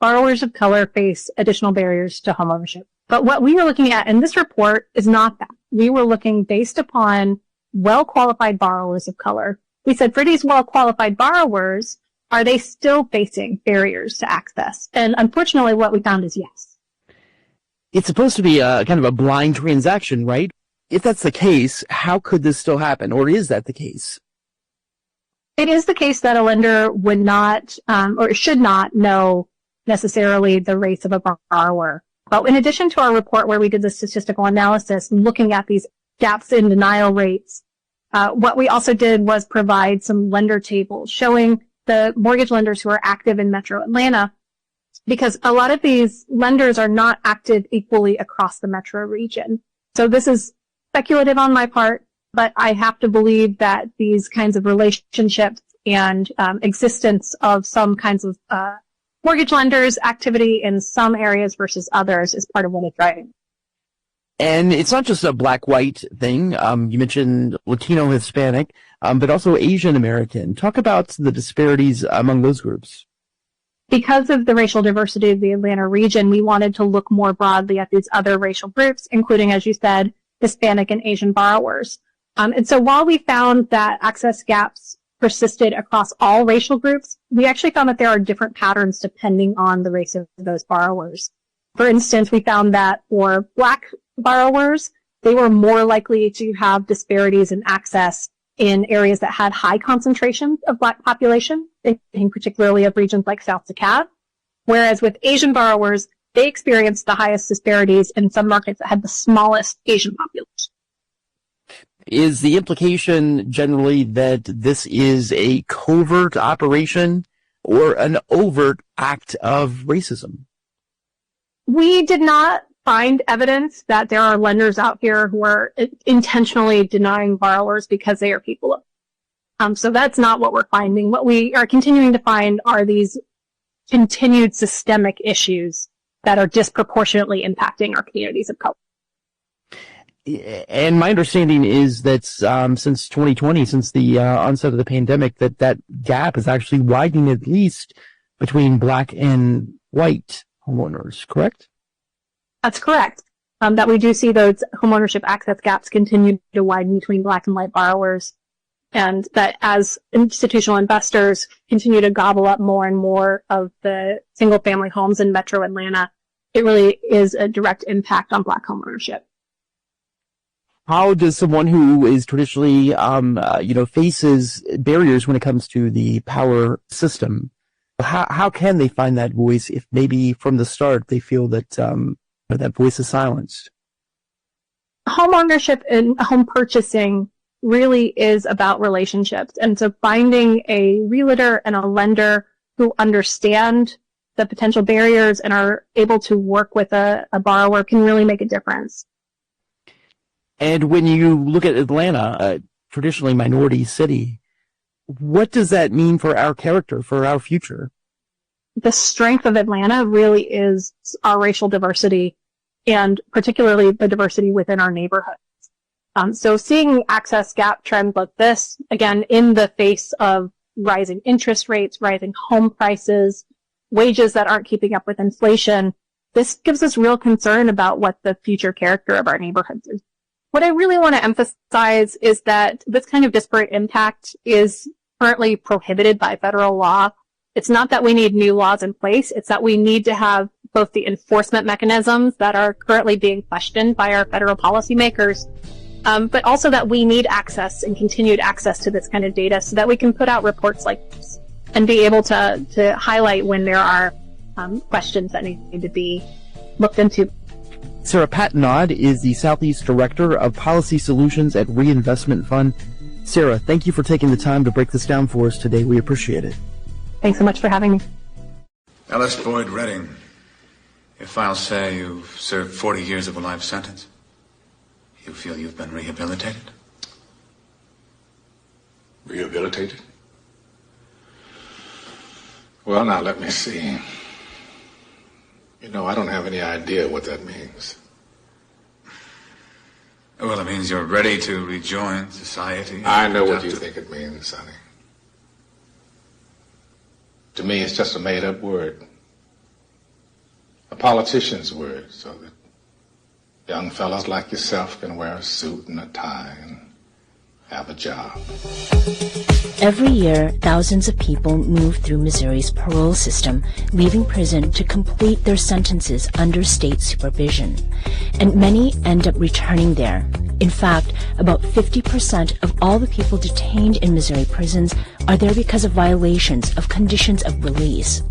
borrowers of color face additional barriers to homeownership. But what we were looking at in this report is not that. We were looking based upon well-qualified borrowers of color. We said for these well-qualified borrowers, are they still facing barriers to access? And unfortunately, what we found is yes. It's supposed to be a kind of a blind transaction, right? If that's the case, how could this still happen? Or is that the case? It is the case that a lender would not or should not know necessarily the race of a borrower. But in addition to our report where we did the statistical analysis looking at these gaps in denial rates, what we also did was provide some lender tables showing the mortgage lenders who are active in Metro Atlanta, because a lot of these lenders are not active equally across the metro region. So this is speculative on my part, but I have to believe that these kinds of relationships and existence of some kinds of mortgage lenders activity in some areas versus others is part of what is driving. And it's not just a black-white thing. You mentioned Latino, Hispanic, but also Asian American. Talk about the disparities among those groups. Because of the racial diversity of the Atlanta region, we wanted to look more broadly at these other racial groups, including, as you said, Hispanic and Asian borrowers. And so while we found that access gaps persisted across all racial groups, we actually found that there are different patterns depending on the race of those borrowers. For instance, we found that for Black borrowers, they were more likely to have disparities in access in areas that had high concentrations of Black population, thinking particularly of regions like South DeKalb. Whereas with Asian borrowers, they experienced the highest disparities in some markets that had the smallest Asian population. Is the implication generally that this is a covert operation or an overt act of racism? We did not find evidence that there are lenders out here who are intentionally denying borrowers because they are people. So that's not what we're finding. What we are continuing to find are these continued systemic issues that are disproportionately impacting our communities of color. And my understanding is that since 2020, since the onset of the pandemic, that gap is actually widening at least between Black and white homeowners, correct? That's correct. That we do see those homeownership access gaps continue to widen between Black and white borrowers, and that as institutional investors continue to gobble up more and more of the single-family homes in Metro Atlanta, it really is a direct impact on Black homeownership. How does someone who is traditionally, faces barriers when it comes to the power system, how can they find that voice if maybe from the start they feel that that voice is silenced? Home ownership and home purchasing really is about relationships. And so finding a realtor and a lender who understand the potential barriers and are able to work with a borrower can really make a difference. And when you look at Atlanta, a traditionally minority city, what does that mean for our character, for our future? The strength of Atlanta really is our racial diversity, and particularly the diversity within our neighborhoods. So seeing access gap trends like this, again, in the face of rising interest rates, rising home prices, wages that aren't keeping up with inflation, this gives us real concern about what the future character of our neighborhoods is. What I really want to emphasize is that this kind of disparate impact is currently prohibited by federal law. It's not that we need new laws in place. It's that we need to have both the enforcement mechanisms that are currently being questioned by our federal policymakers, but also that we need access and continued access to this kind of data so that we can put out reports like this and be able to highlight when there are questions that need to be looked into. Sarah Potnod is the Southeast Director of Policy Solutions at Reinvestment Fund. Sarah, thank you for taking the time to break this down for us today. We appreciate it. Thanks so much for having me. Ellis Boyd Redding, your files say you've served 40 years of a life sentence. You feel you've been rehabilitated? Rehabilitated? Well, now let me see. You know, I don't have any idea what that means. Well, it means you're ready to rejoin society. I know what you think it means, Sonny. To me, it's just a made-up word. A politician's word, so that young fellas like yourself can wear a suit and a tie and have a job. Every year, thousands of people move through Missouri's parole system, leaving prison to complete their sentences under state supervision. And many end up returning there. In fact, about 50% of all the people detained in Missouri prisons are there because of violations of conditions of release.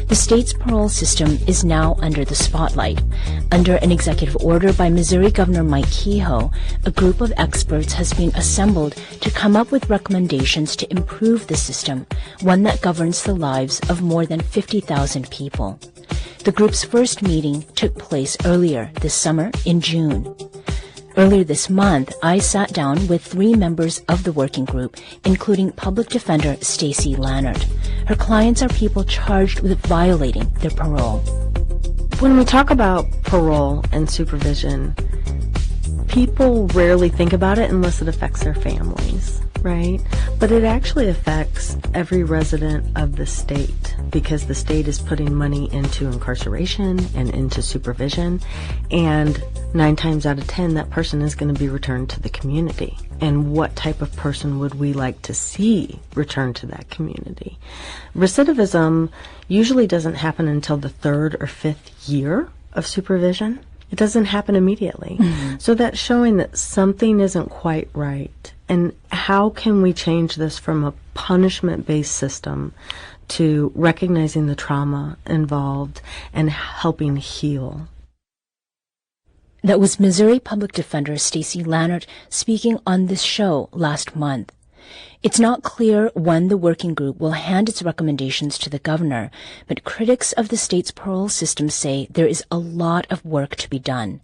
The state's parole system is now under the spotlight. Under an executive order by Missouri Governor Mike Kehoe, a group of experts has been assembled to come up with recommendations to improve the system, one that governs the lives of more than 50,000 people. The group's first meeting took place earlier this summer in June. Earlier this month, I sat down with 3 members of the working group, including public defender Stacey Lannert. Her clients are people charged with violating their parole. When we talk about parole and supervision, people rarely think about it unless it affects their families, right? But it actually affects every resident of the state because the state is putting money into incarceration and into supervision, and 9 times out of 10 that person is going to be returned to the community. And what type of person would we like to see returned to that community? Recidivism usually doesn't happen until the 3rd or 5th year of supervision. It doesn't happen immediately. Mm-hmm. So that's showing that something isn't quite right. And how can we change this from a punishment-based system to recognizing the trauma involved and helping heal? That was Missouri Public Defender Stacey Lannert speaking on this show last month. It's not clear when the working group will hand its recommendations to the governor, but critics of the state's parole system say there is a lot of work to be done.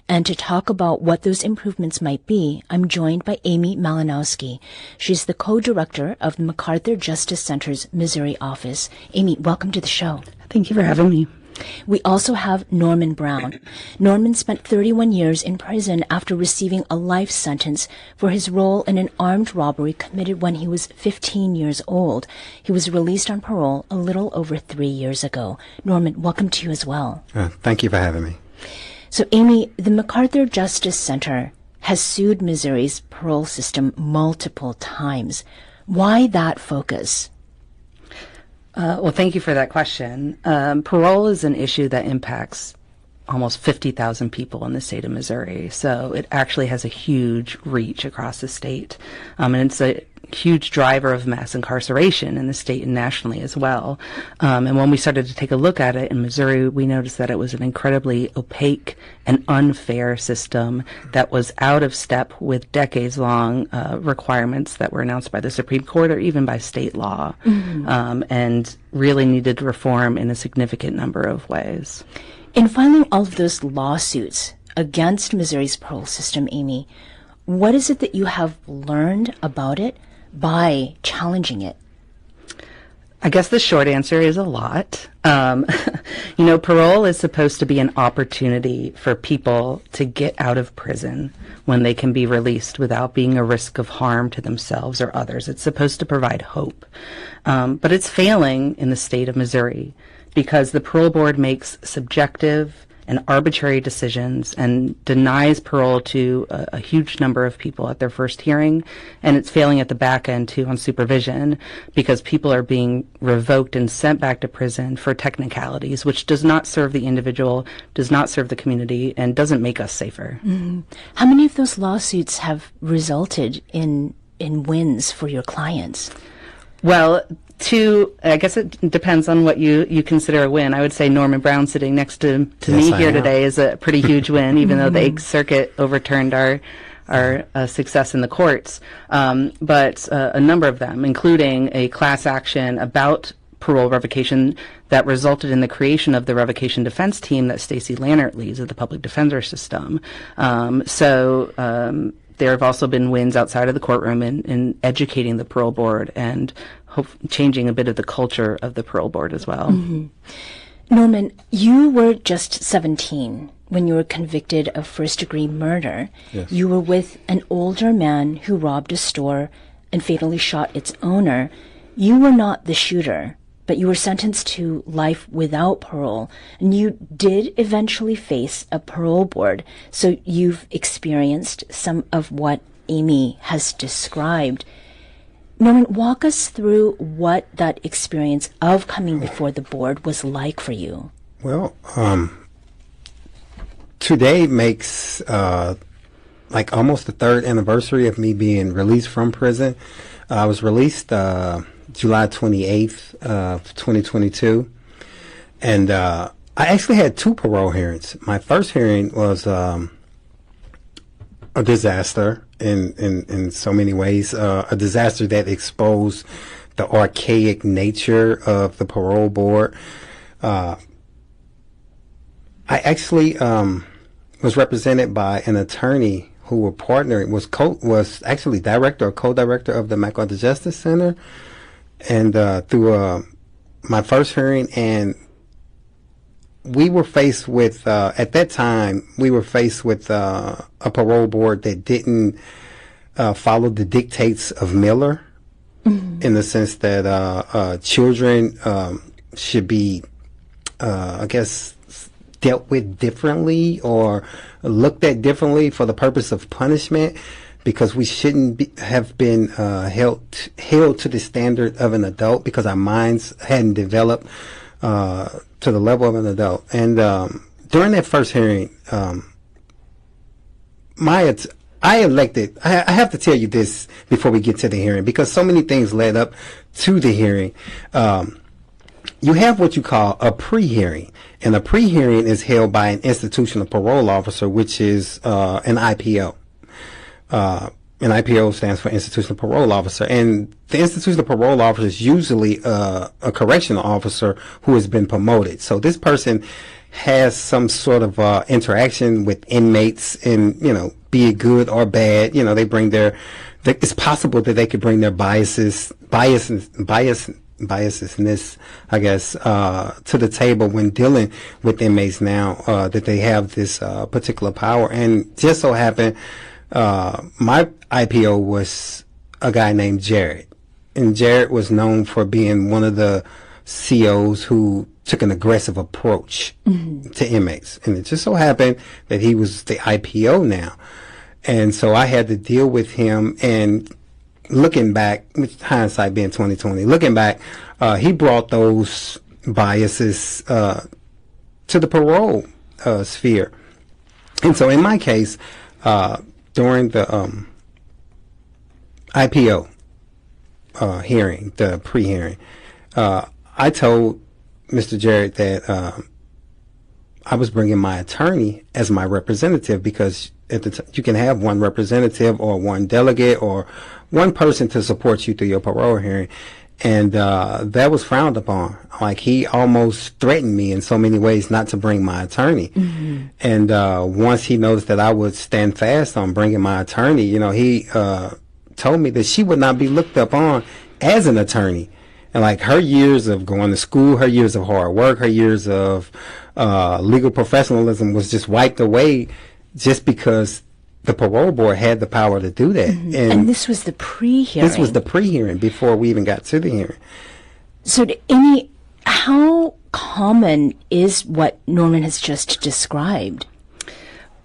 And to talk about what those improvements might be, I'm joined by Amy Malinowski. She's the co-director of the MacArthur Justice Center's Missouri office. Amy, welcome to the show. Thank you for having me. We also have Norman Brown. Norman spent 31 years in prison after receiving a life sentence for his role in an armed robbery committed when he was 15 years old. He was released on parole a little over 3 years ago. Norman, welcome to you as well. Thank you for having me. So, Amy, the MacArthur Justice Center has sued Missouri's parole system multiple times. Why that focus? Well, thank you for that question. Parole is an issue that impacts almost 50,000 people in the state of Missouri. So it actually has a huge reach across the state. And it's a huge driver of mass incarceration in the state and nationally as well. And when we started to take a look at it in Missouri, we noticed that it was an incredibly opaque and unfair system that was out of step with decades-long requirements that were announced by the Supreme Court or even by state law, and really needed reform in a significant number of ways. In filing all of those lawsuits against Missouri's parole system, Amy, what is it that you have learned about it by challenging it? I guess the short answer is a lot. Parole is supposed to be an opportunity for people to get out of prison when they can be released without being a risk of harm to themselves or others. It's supposed to provide hope. But it's failing in the state of Missouri because the parole board makes subjective and arbitrary decisions and denies parole to a huge number of people at their first hearing, and it's failing at the back end too on supervision because people are being revoked and sent back to prison for technicalities, which does not serve the individual, does not serve the community, and doesn't make us safer. Mm-hmm. How many of those lawsuits have resulted in wins for your clients? Well, I guess it depends on what you consider a win. I would say Norman Brown sitting next to me here today is a pretty huge win, even though the Eighth Circuit overturned our success in the courts. But a number of them, including a class action about parole revocation that resulted in the creation of the revocation defense team that Stacey Lannert leads of the public defender system. There have also been wins outside of the courtroom in educating the parole board and changing a bit of the culture of the parole board as well. Mm-hmm. Norman, you were just 17 when you were convicted of first-degree murder. Yes. You were with an older man who robbed a store and fatally shot its owner. You were not the shooter, but you were sentenced to life without parole, and you did eventually face a parole board, so you've experienced some of what Amy has described. Norman, walk us through what that experience of coming before the board was like for you. Well, today makes like almost the 3rd anniversary of me being released from prison. I was released July 28th of 2022, and I actually had 2 parole hearings. My first hearing was a disaster in so many ways, a disaster that exposed the archaic nature of the parole board. I actually was represented by an attorney who were partnering, was actually director or co-director of the MacArthur Justice Center, and through my first hearing, and we were faced with, at that time, we were faced with a parole board that didn't follow the dictates of Miller, in the sense that children should be, I guess, dealt with differently or looked at differently for the purpose of punishment, because we shouldn't have been held to the standard of an adult, because our minds hadn't developed to the level of an adult. And during that first hearing, I have to tell you this before we get to the hearing, because so many things led up to the hearing. You have what you call a pre-hearing, and a pre-hearing is held by an institutional parole officer, which is an IPO. An IPO stands for institutional parole officer, and the institutional parole officer is usually a correctional officer who has been promoted. So this person has some sort of interaction with inmates, and be it good or bad, they bring it's possible that they could bring their biasness, I guess, to the table when dealing with inmates now, that they have this particular power. And just so happened, my IPO was a guy named Jared, and Jared was known for being one of the COs who took an aggressive approach to inmates, and it just so happened that he was the IPO now, and so I had to deal with him. And looking back, with hindsight being 2020, looking back, he brought those biases to the parole sphere, and so in my case, during the IPO hearing, the pre-hearing, I told Mr. Jarrett that I was bringing my attorney as my representative, because you can have one representative or one delegate or one person to support you through your parole hearing, and that was frowned upon. Like, he almost threatened me in so many ways not to bring my attorney. And once he noticed that I would stand fast on bringing my attorney, he told me that she would not be looked up on as an attorney. And like, her years of going to school, her years of hard work, her years of legal professionalism was just wiped away just because the parole board had the power to do that. And this was the pre-hearing. This was the pre-hearing before we even got to the hearing. So how common is what Norman has just described?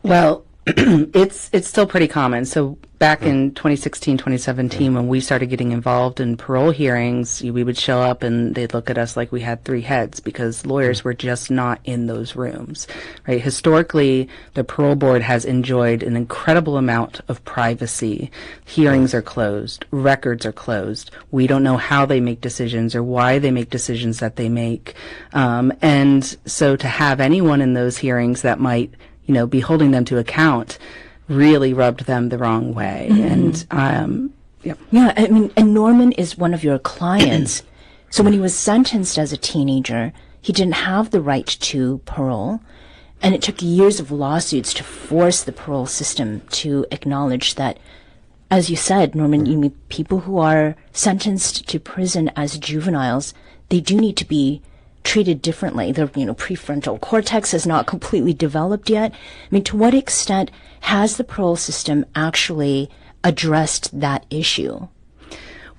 Well, it's still pretty common. So back in 2016, 2017, when we started getting involved in parole hearings, we would show up and they'd look at us like we had 3 heads, because lawyers were just not in those rooms, right? Historically, the parole board has enjoyed an incredible amount of privacy. Hearings are closed. Records are closed. We don't know how they make decisions or why they make decisions that they make. And so to have anyone in those hearings that might, be holding them to account really rubbed them the wrong way. And and Norman is one of your clients. So when he was sentenced as a teenager, he didn't have the right to parole, and it took years of lawsuits to force the parole system to acknowledge that as you said, Norman, you mean people who are sentenced to prison as juveniles, they do need to be treated differently. Their, prefrontal cortex is not completely developed yet. I mean, to what extent has the parole system actually addressed that issue?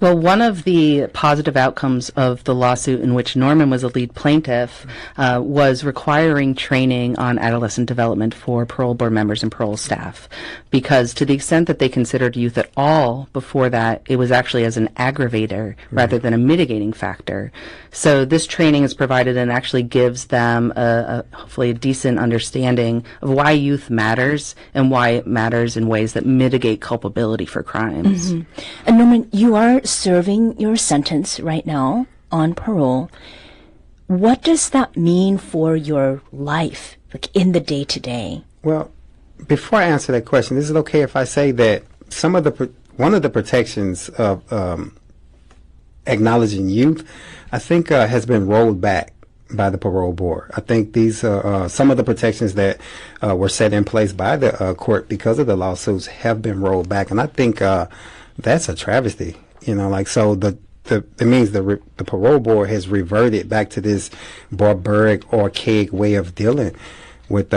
Well, one of the positive outcomes of the lawsuit in which Norman was a lead plaintiff was requiring training on adolescent development for parole board members and parole staff. Because to the extent that they considered youth at all before that, it was actually as an aggravator rather than a mitigating factor. So this training is provided and actually gives them hopefully a decent understanding of why youth matters and why it matters in ways that mitigate culpability for crimes. Mm-hmm. And Norman, you are serving your sentence right now on parole. What does that mean for your life, like in the day-to-day? Well, before I answer that question, is it okay if I say that one of the protections of acknowledging youth, I think has been rolled back by the parole board. I think these some of the protections that were set in place by the court because of the lawsuits have been rolled back, and I think that's a travesty. It means the parole board has reverted back to this barbaric, archaic way of dealing with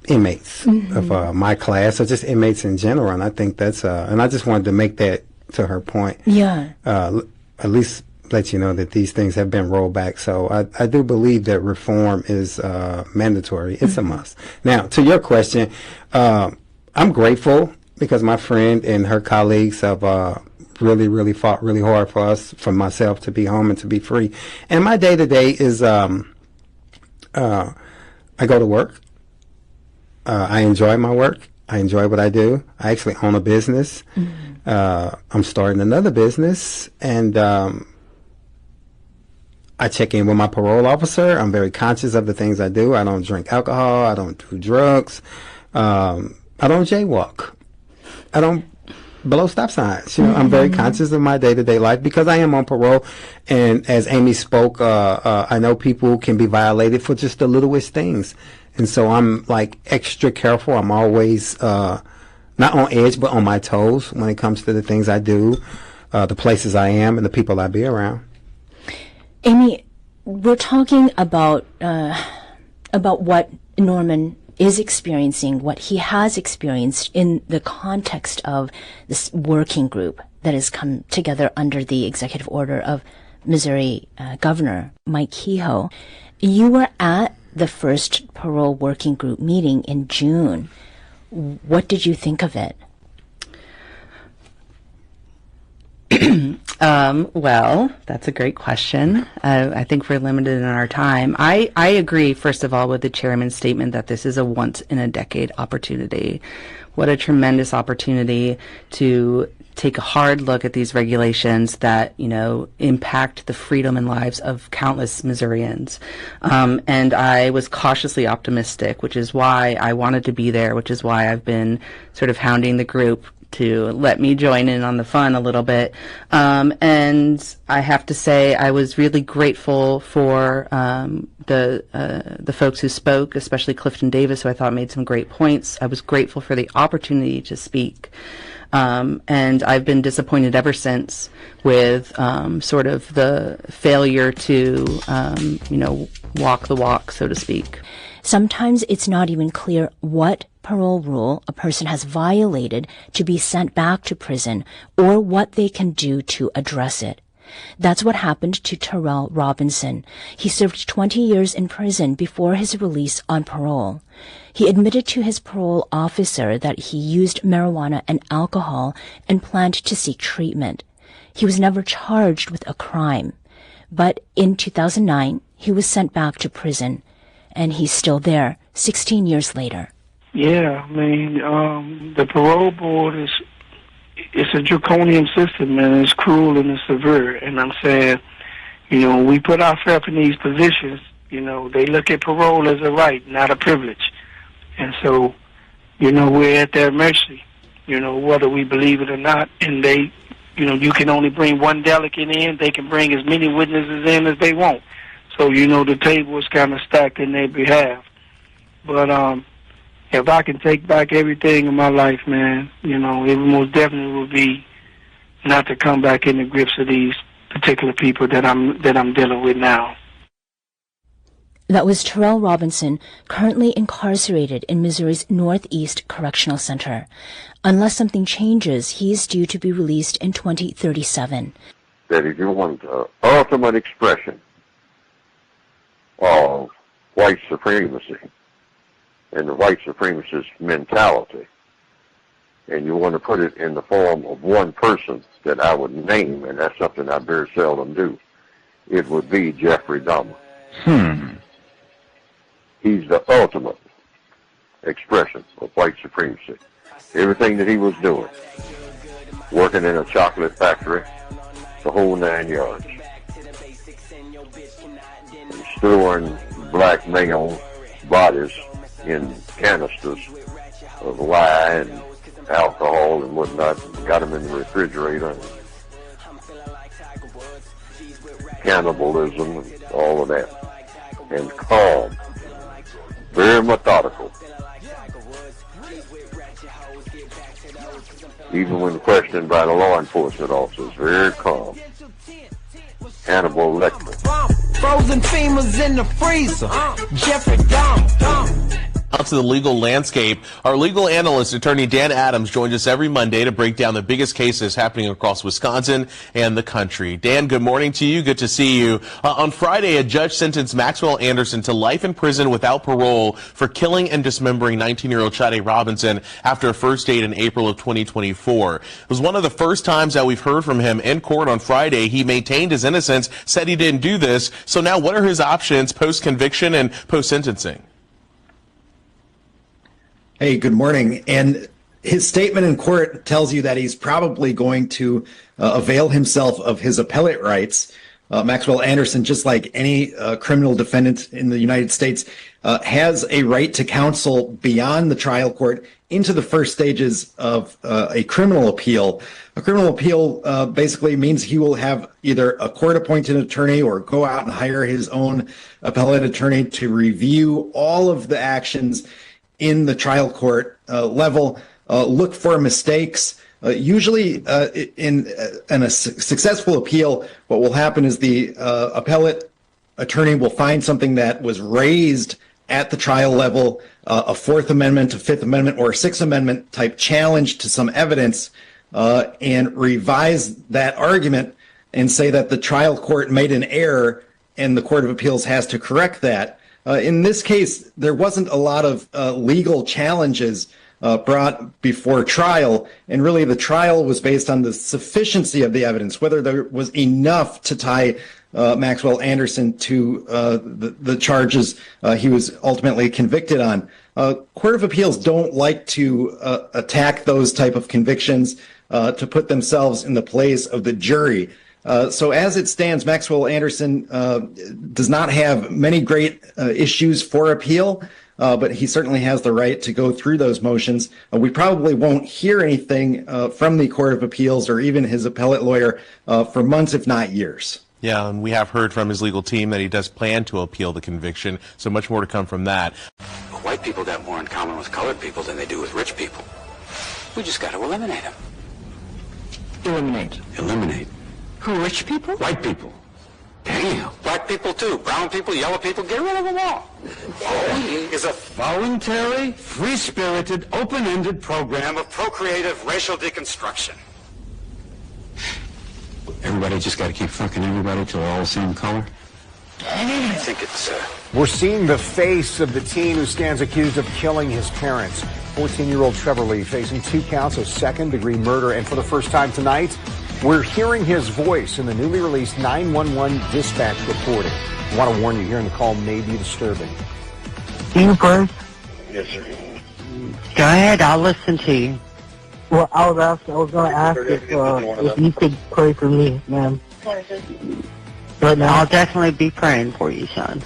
inmates of my class, or just inmates in general. And I think that's and I just wanted to make that to her point. Yeah. At least let you know that these things have been rolled back. So I do believe that reform is mandatory. It's a must. Now, to your question, I'm grateful because my friend and her colleagues have really fought really hard for us, for myself to be home and to be free. And my day-to-day is I go to work. I enjoy my work. I enjoy what I do. I actually own a business. I'm starting another business, and I check in with my parole officer. I'm very conscious of the things I do. I don't drink alcohol. I don't do drugs. I don't jaywalk. I don't blow stop signs. I'm very conscious of my day-to-day life because I am on parole. And as Amy spoke, I know people can be violated for just the littlest things. And so I'm like extra careful. I'm always not on edge, but on my toes when it comes to the things I do, the places I am, and the people I be around. Amy, we're talking about what Norman is experiencing, what he has experienced in the context of this working group that has come together under the executive order of Missouri Governor Mike Kehoe. You were at the first parole working group meeting in June. What did you think of it? Well, that's a great question. I think we're limited in our time. I agree, first of all, with the chairman's statement that this is a once-in-a-decade opportunity. What a tremendous opportunity to take a hard look at these regulations that, impact the freedom and lives of countless Missourians. And I was cautiously optimistic, which is why I wanted to be there, which is why I've been sort of hounding the group to let me join in on the fun a little bit. And I have to say I was really grateful for the folks who spoke, especially Clifton Davis, who I thought made some great points. I was grateful for the opportunity to speak. And I've been disappointed ever since with sort of the failure to, walk the walk, so to speak. Sometimes it's not even clear what parole rule a person has violated to be sent back to prison or what they can do to address it. That's what happened to Terrell Robinson. He served 20 years in prison before his release on parole. He admitted to his parole officer that he used marijuana and alcohol and planned to seek treatment. He was never charged with a crime. But in 2009, he was sent back to prison, and he's still there 16 years later. Yeah, I mean, the parole board it's a draconian system, and it's cruel and it's severe. And I'm saying, when we put ourselves in these positions, they look at parole as a right, not a privilege. And so, we're at their mercy, whether we believe it or not. And they, you can only bring one delegate in. They can bring as many witnesses in as they want. So, the table is kind of stacked in their behalf. But, if I can take back everything in my life, man, you know, it most definitely would be not to come back in the grips of these particular people that I'm dealing with now. That was Terrell Robinson, currently incarcerated in Missouri's Northeast Correctional Center. Unless something changes, he is due to be released in 2037. That if you want ultimate expression of white supremacy and the white supremacist mentality, and you want to put it in the form of one person that I would name, and that's something I very seldom do, it would be Jeffrey Dahmer. He's the ultimate expression of white supremacy. Everything that he was doing, working in a chocolate factory, the whole 9 yards, storing black male bodies in canisters of lye and alcohol and whatnot, got them in the refrigerator, and cannibalism and all of that, and calm, very methodical. Even when questioned by the law enforcement officers, very calm. Hannibal Lecter. Frozen femurs in the freezer. Jeffrey Dahmer. Out to the legal landscape, our legal analyst, attorney Dan Adams, joins us every Monday to break down the biggest cases happening across Wisconsin and the country. Dan, good morning to you. Good to see you. On Friday, a judge sentenced Maxwell Anderson to life in prison without parole for killing and dismembering 19-year-old Shade Robinson after a first date in April of 2024. It was one of the first times that we've heard from him in court on Friday. He maintained his innocence, said he didn't do this. So now what are his options post-conviction and post-sentencing? Hey, good morning. And his statement in court tells you that he's probably going to avail himself of his appellate rights. Maxwell Anderson, just like any criminal defendant in the United States, has a right to counsel beyond the trial court into the first stages of a criminal appeal. A criminal appeal basically means he will have either a court-appointed attorney or go out and hire his own appellate attorney to review all of the actions in the trial court level, look for mistakes. Usually in a successful appeal, what will happen is the appellate attorney will find something that was raised at the trial level, a Fourth Amendment, a Fifth Amendment, or a Sixth Amendment type challenge to some evidence, and revise that argument and say that the trial court made an error and the Court of Appeals has to correct that. In this case, there wasn't a lot of legal challenges brought before trial, and really the trial was based on the sufficiency of the evidence, whether there was enough to tie Maxwell Anderson to the charges he was ultimately convicted on. Court of Appeals don't like to attack those type of convictions to put themselves in the place of the jury. So as it stands, Maxwell Anderson does not have many great issues for appeal, but he certainly has the right to go through those motions. We probably won't hear anything from the Court of Appeals or even his appellate lawyer for months, if not years. Yeah, and we have heard from his legal team that he does plan to appeal the conviction, so much more to come from that. White people got more in common with colored people than they do with rich people. We just got to eliminate them. Eliminate? Eliminate. Who, rich people? White people. Damn. Black people too. Brown people, yellow people. Get rid of them all. Is a voluntary, free-spirited, open-ended program of procreative racial deconstruction. Everybody just got to keep fucking everybody till they're all the same color? I think it's, We're seeing the face of the teen who stands accused of killing his parents. 14-year-old Trevor Lee facing 2 counts of second-degree murder, and for the first time tonight, we're hearing his voice in the newly released 911 dispatch recording. I want to warn you, hearing the call may be disturbing. You first? Yes, sir. Go ahead, I'll listen to you. Well, I was going to ask if you could pray for me, ma'am. But I'll definitely be praying for you, son.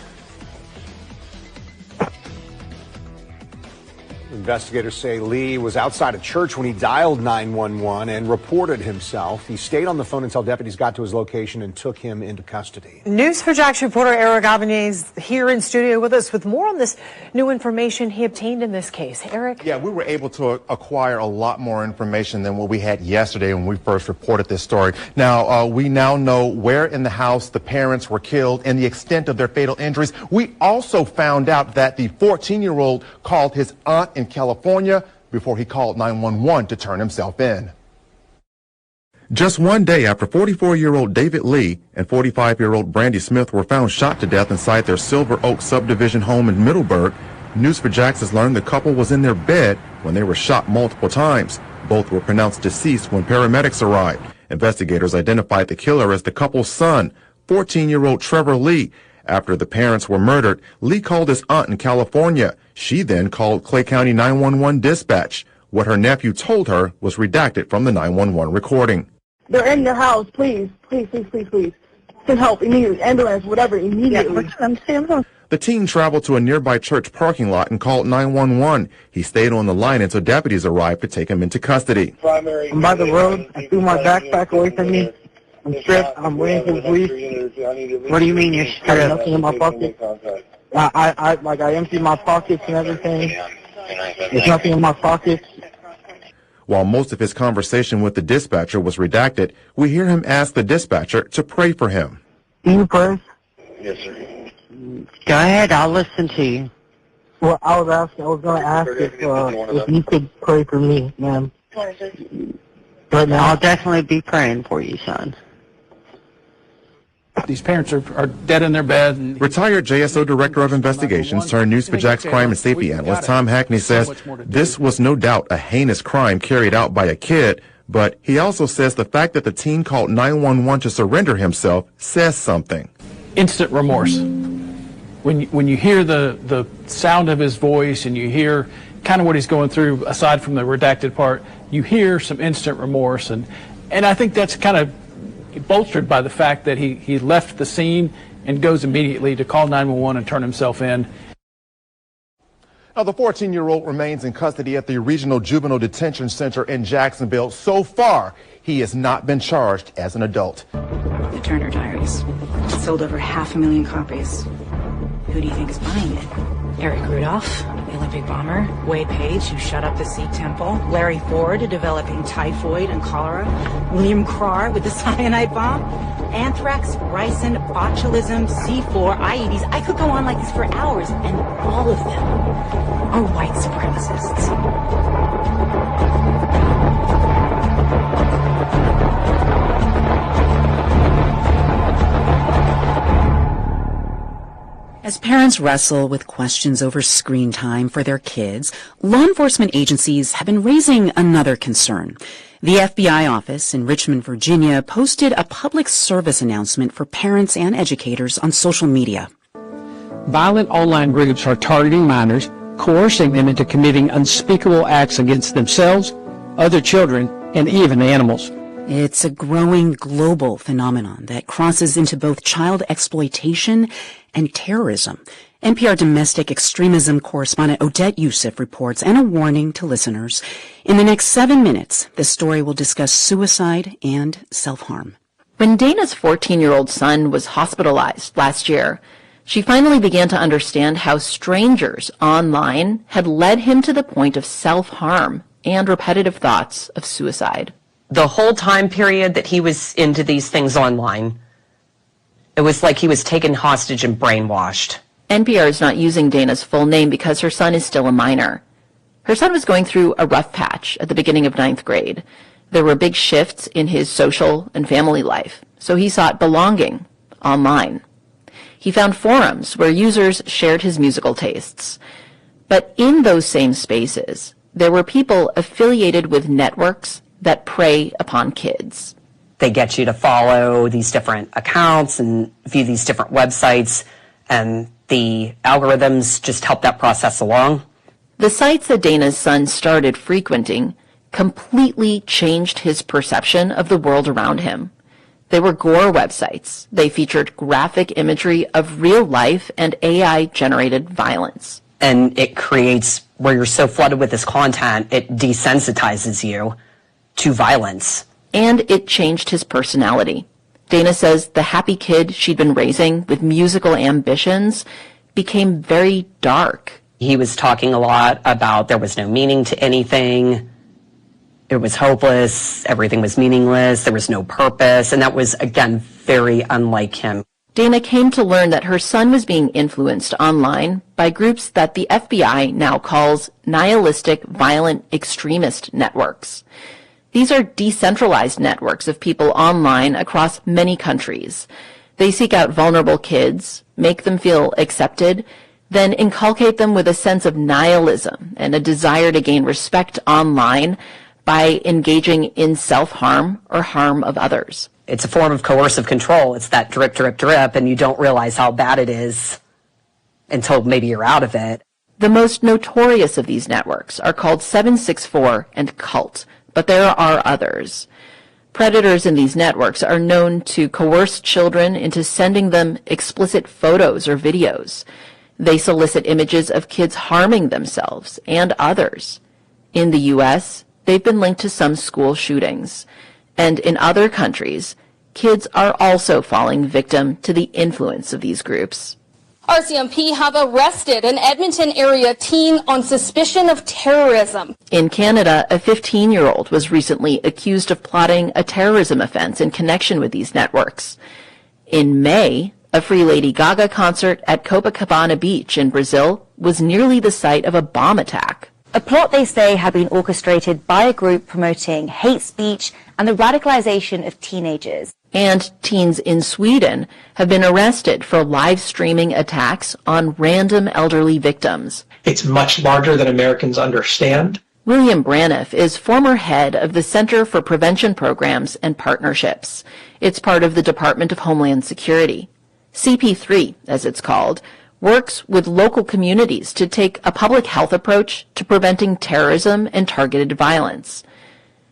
Investigators say Lee was outside a church when he dialed 911 and reported himself. He stayed on the phone until deputies got to his location and took him into custody. News4Jax reporter Eric Avanier is here in studio with us with more on this new information he obtained in this case. Eric? Yeah, we were able to acquire a lot more information than what we had yesterday when we first reported this story. Now, we now know where in the house the parents were killed and the extent of their fatal injuries. We also found out that the 14-year-old called his aunt in California before he called 911 to turn himself in. Just one day after 44-year-old David Lee and 45-year-old Brandy Smith were found shot to death inside their Silver Oak subdivision home in Middleburg, News4Jax has learned the couple was in their bed when they were shot multiple times. Both were pronounced deceased when paramedics arrived. Investigators identified the killer as the couple's son, 14-year-old Trevor Lee. After the parents were murdered, Lee called his aunt in California. She then called Clay County 911 dispatch. What her nephew told her was redacted from the 911 recording. They're in your house. Please, please, please, please, please. Send help immediately. Ambulance, whatever, immediately. The teen traveled to a nearby church parking lot and called 911. He stayed on the line until deputies arrived to take him into custody. I'm by the road. I threw my backpack away from me. I'm stripped. I'm waiting for the police. What do you mean you're stripped? I have nothing in my pocket. I emptied my pockets and everything. There's nothing in my pockets. While most of his conversation with the dispatcher was redacted, we hear him ask the dispatcher to pray for him. Can you pray? Yes, sir. Go ahead, I'll listen to you. Well, I was going to ask if you could pray for me, ma'am. But now I'll definitely be praying for you, son. These parents are dead in their bed. And Retired JSO Director of Investigations turned News4Jax crime and safety analyst Tom Hackney says this was no doubt a heinous crime carried out by a kid, but he also says the fact that the teen called 911 to surrender himself says something. Instant remorse. When you hear the sound of his voice and you hear kind of what he's going through, aside from the redacted part, you hear some instant remorse, and I think that's kind of bolstered by the fact that he left the scene and goes immediately to call 911 and turn himself in. Now, the 14-year-old remains in custody at the Regional Juvenile Detention Center in Jacksonville. So far, he has not been charged as an adult. The Turner Diaries. Sold over 500,000 copies. Who do you think is buying it? Eric Rudolph, the Olympic bomber, Wade Page, who shut up the Sikh temple, Larry Ford, developing typhoid and cholera, William Carr with the cyanide bomb, anthrax, ricin, botulism, C4, IEDs. I could go on like this for hours, and all of them are white supremacists. As parents wrestle with questions over screen time for their kids, law enforcement agencies have been raising another concern. The FBI office in Richmond, Virginia, posted a public service announcement for parents and educators on social media. Violent online groups are targeting minors, coercing them into committing unspeakable acts against themselves, other children, and even animals. It's a growing global phenomenon that crosses into both child exploitation and terrorism. NPR domestic extremism correspondent Odette Youssef reports, and a warning to listeners. In the next 7 minutes, the story will discuss suicide and self-harm. When Dana's 14-year-old son was hospitalized last year, she finally began to understand how strangers online had led him to the point of self-harm and repetitive thoughts of suicide. The whole time period that he was into these things online, it was like he was taken hostage and brainwashed. NPR is not using Dana's full name because her son is still a minor. Her son was going through a rough patch at the beginning of 9th grade. There were big shifts in his social and family life, so he sought belonging online. He found forums where users shared his musical tastes. But in those same spaces, there were people affiliated with networks that prey upon kids. They get you to follow these different accounts and view these different websites, and the algorithms just help that process along. The sites that Dana's son started frequenting completely changed his perception of the world around him. They were gore websites. They featured graphic imagery of real life and AI-generated violence. And it creates, where you're so flooded with this content, it desensitizes you to violence. And it changed his personality. Dana says the happy kid she'd been raising with musical ambitions became very dark. He was talking a lot about there was no meaning to anything. It was hopeless. Everything was meaningless. There was no purpose. And that was, again, very unlike him. Dana came to learn that her son was being influenced online by groups that the FBI now calls nihilistic violent extremist networks. These are decentralized networks of people online across many countries. They seek out vulnerable kids, make them feel accepted, then inculcate them with a sense of nihilism and a desire to gain respect online by engaging in self-harm or harm of others. It's a form of coercive control. It's that drip, drip, drip, and you don't realize how bad it is until maybe you're out of it. The most notorious of these networks are called 764 and Cult, but there are others. Predators in these networks are known to coerce children into sending them explicit photos or videos. They solicit images of kids harming themselves and others. In the U.S., they've been linked to some school shootings. And in other countries, kids are also falling victim to the influence of these groups. RCMP have arrested an Edmonton area teen on suspicion of terrorism. In Canada, a 15-year-old was recently accused of plotting a terrorism offense in connection with these networks. In May, a Free Lady Gaga concert at Copacabana Beach in Brazil was nearly the site of a bomb attack. A plot, they say, had been orchestrated by a group promoting hate speech and the radicalization of teenagers. And teens in Sweden have been arrested for live streaming attacks on random elderly victims. It's much larger than Americans understand. William Braniff is former head of the Center for Prevention Programs and Partnerships. It's part of the Department of Homeland Security. CP3, as it's called, works with local communities to take a public health approach to preventing terrorism and targeted violence.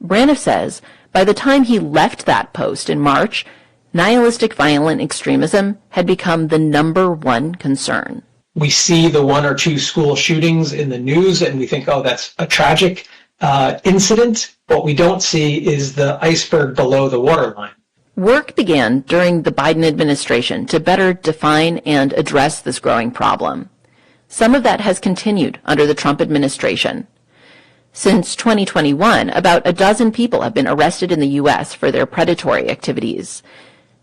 Braniff says by the time he left that post in March, nihilistic violent extremism had become the #1 concern. We see the 1 or 2 school shootings in the news and we think, oh, that's a tragic incident. What we don't see is the iceberg below the waterline. Work began during the Biden administration to better define and address this growing problem. Some of that has continued under the Trump administration. Since 2021, about a dozen people have been arrested in the U.S. for their predatory activities.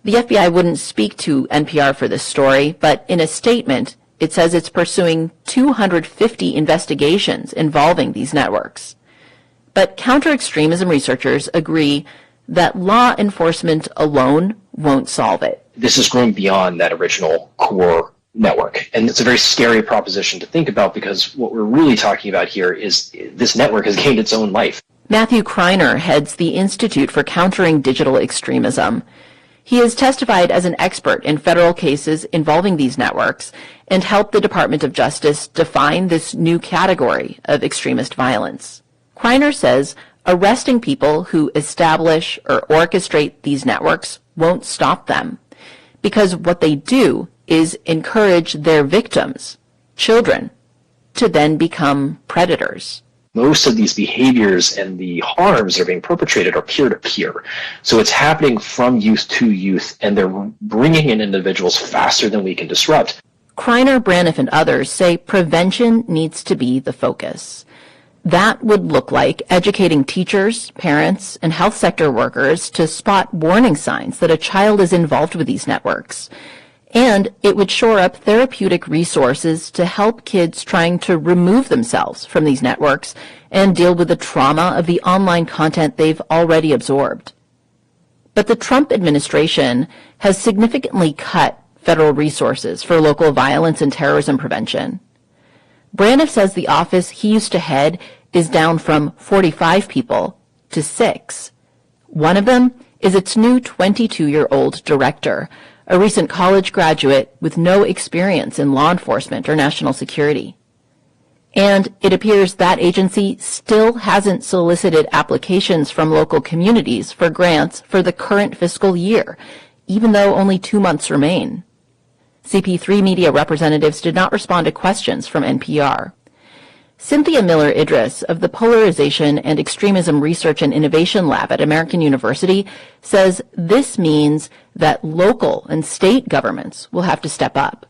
The FBI wouldn't speak to NPR for this story, but in a statement, it says it's pursuing 250 investigations involving these networks. But counter-extremism researchers agree that law enforcement alone won't solve it. This is growing beyond that original core network. And it's a very scary proposition to think about because what we're really talking about here is this network has gained its own life. Matthew Kreiner heads the Institute for Countering Digital Extremism. He has testified as an expert in federal cases involving these networks and helped the Department of Justice define this new category of extremist violence. Kreiner says arresting people who establish or orchestrate these networks won't stop them, because what they do is encourage their victims, children, to then become predators. Most of these behaviors and the harms that are being perpetrated are peer-to-peer. So it's happening from youth to youth, and they're bringing in individuals faster than we can disrupt. Kreiner, Braniff, and others say prevention needs to be the focus. That would look like educating teachers, parents, and health sector workers to spot warning signs that a child is involved with these networks. And it would shore up therapeutic resources to help kids trying to remove themselves from these networks and deal with the trauma of the online content they've already absorbed. But the Trump administration has significantly cut federal resources for local violence and terrorism prevention. Braniff says the office he used to head is down from 45 people to 6. One of them is its new 22-year-old director, a recent college graduate with no experience in law enforcement or national security. And it appears that agency still hasn't solicited applications from local communities for grants for the current fiscal year, even though only 2 months remain. CP3 media representatives did not respond to questions from NPR. Cynthia Miller-Idris of the Polarization and Extremism Research and Innovation Lab at American University says this means that local and state governments will have to step up.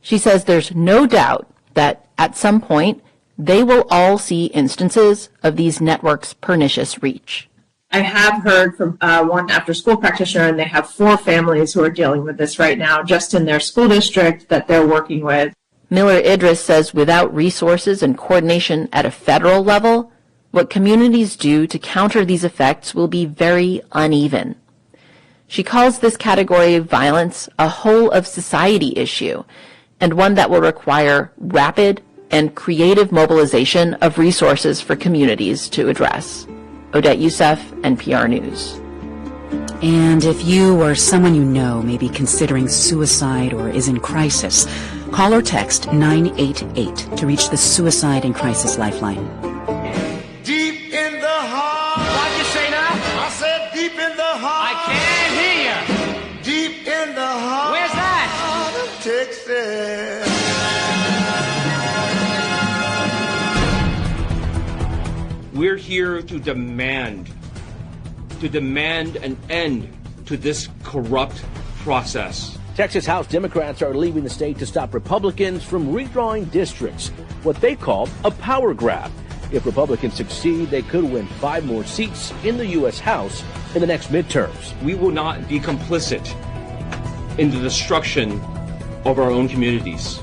She says there's no doubt that at some point they will all see instances of these networks' pernicious reach. I have heard from one after-school practitioner, and they have 4 families who are dealing with this right now, just in their school district that they're working with. Miller-Idris says without resources and coordination at a federal level, what communities do to counter these effects will be very uneven. She calls this category of violence a whole-of-society issue, and one that will require rapid and creative mobilization of resources for communities to address. Odette Youssef, NPR News. And if you or someone you know may be considering suicide or is in crisis, call or text 988 to reach the Suicide and Crisis Lifeline. Deep in the heart. What'd you say now? I said deep in the heart. I can't hear you. Deep in the heart. Where's that? Of Texas. We're here to demand an end to this corrupt process. Texas House Democrats are leaving the state to stop Republicans from redrawing districts, what they call a power grab. If Republicans succeed, they could win 5 more seats in the U.S. House in the next midterms. We will not be complicit in the destruction of our own communities.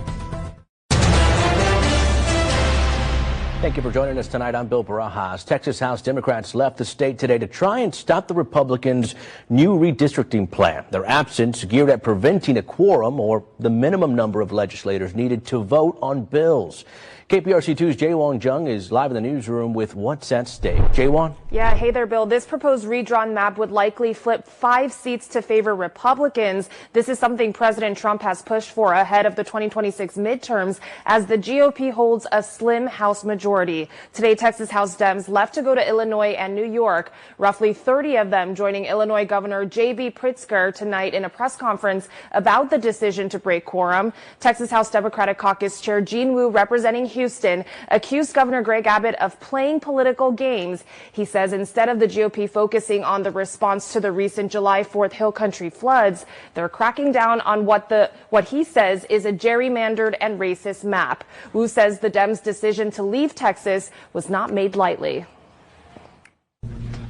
Thank you for joining us tonight. I'm Bill Barajas. Texas House Democrats left the state today to try and stop the Republicans' new redistricting plan. Their absence geared at preventing a quorum, or the minimum number of legislators needed to vote on bills. KPRC2's Jaewon Jung is live in the newsroom with what's at stake. Jaewon? Yeah, hey there, Bill. This proposed redrawn map would likely flip 5 seats to favor Republicans. This is something President Trump has pushed for ahead of the 2026 midterms as the GOP holds a slim House majority. Today, Texas House Dems left to go to Illinois and New York, roughly 30 of them joining Illinois Governor J.B. Pritzker tonight in a press conference about the decision to break quorum. Texas House Democratic Caucus Chair Gene Wu, representing Houston, accused Governor Greg Abbott of playing political games. He says instead of the GOP focusing on the response to the recent July 4th Hill Country floods, they're cracking down on what he says is a gerrymandered and racist map. Wu says the Dems' decision to leave Texas was not made lightly.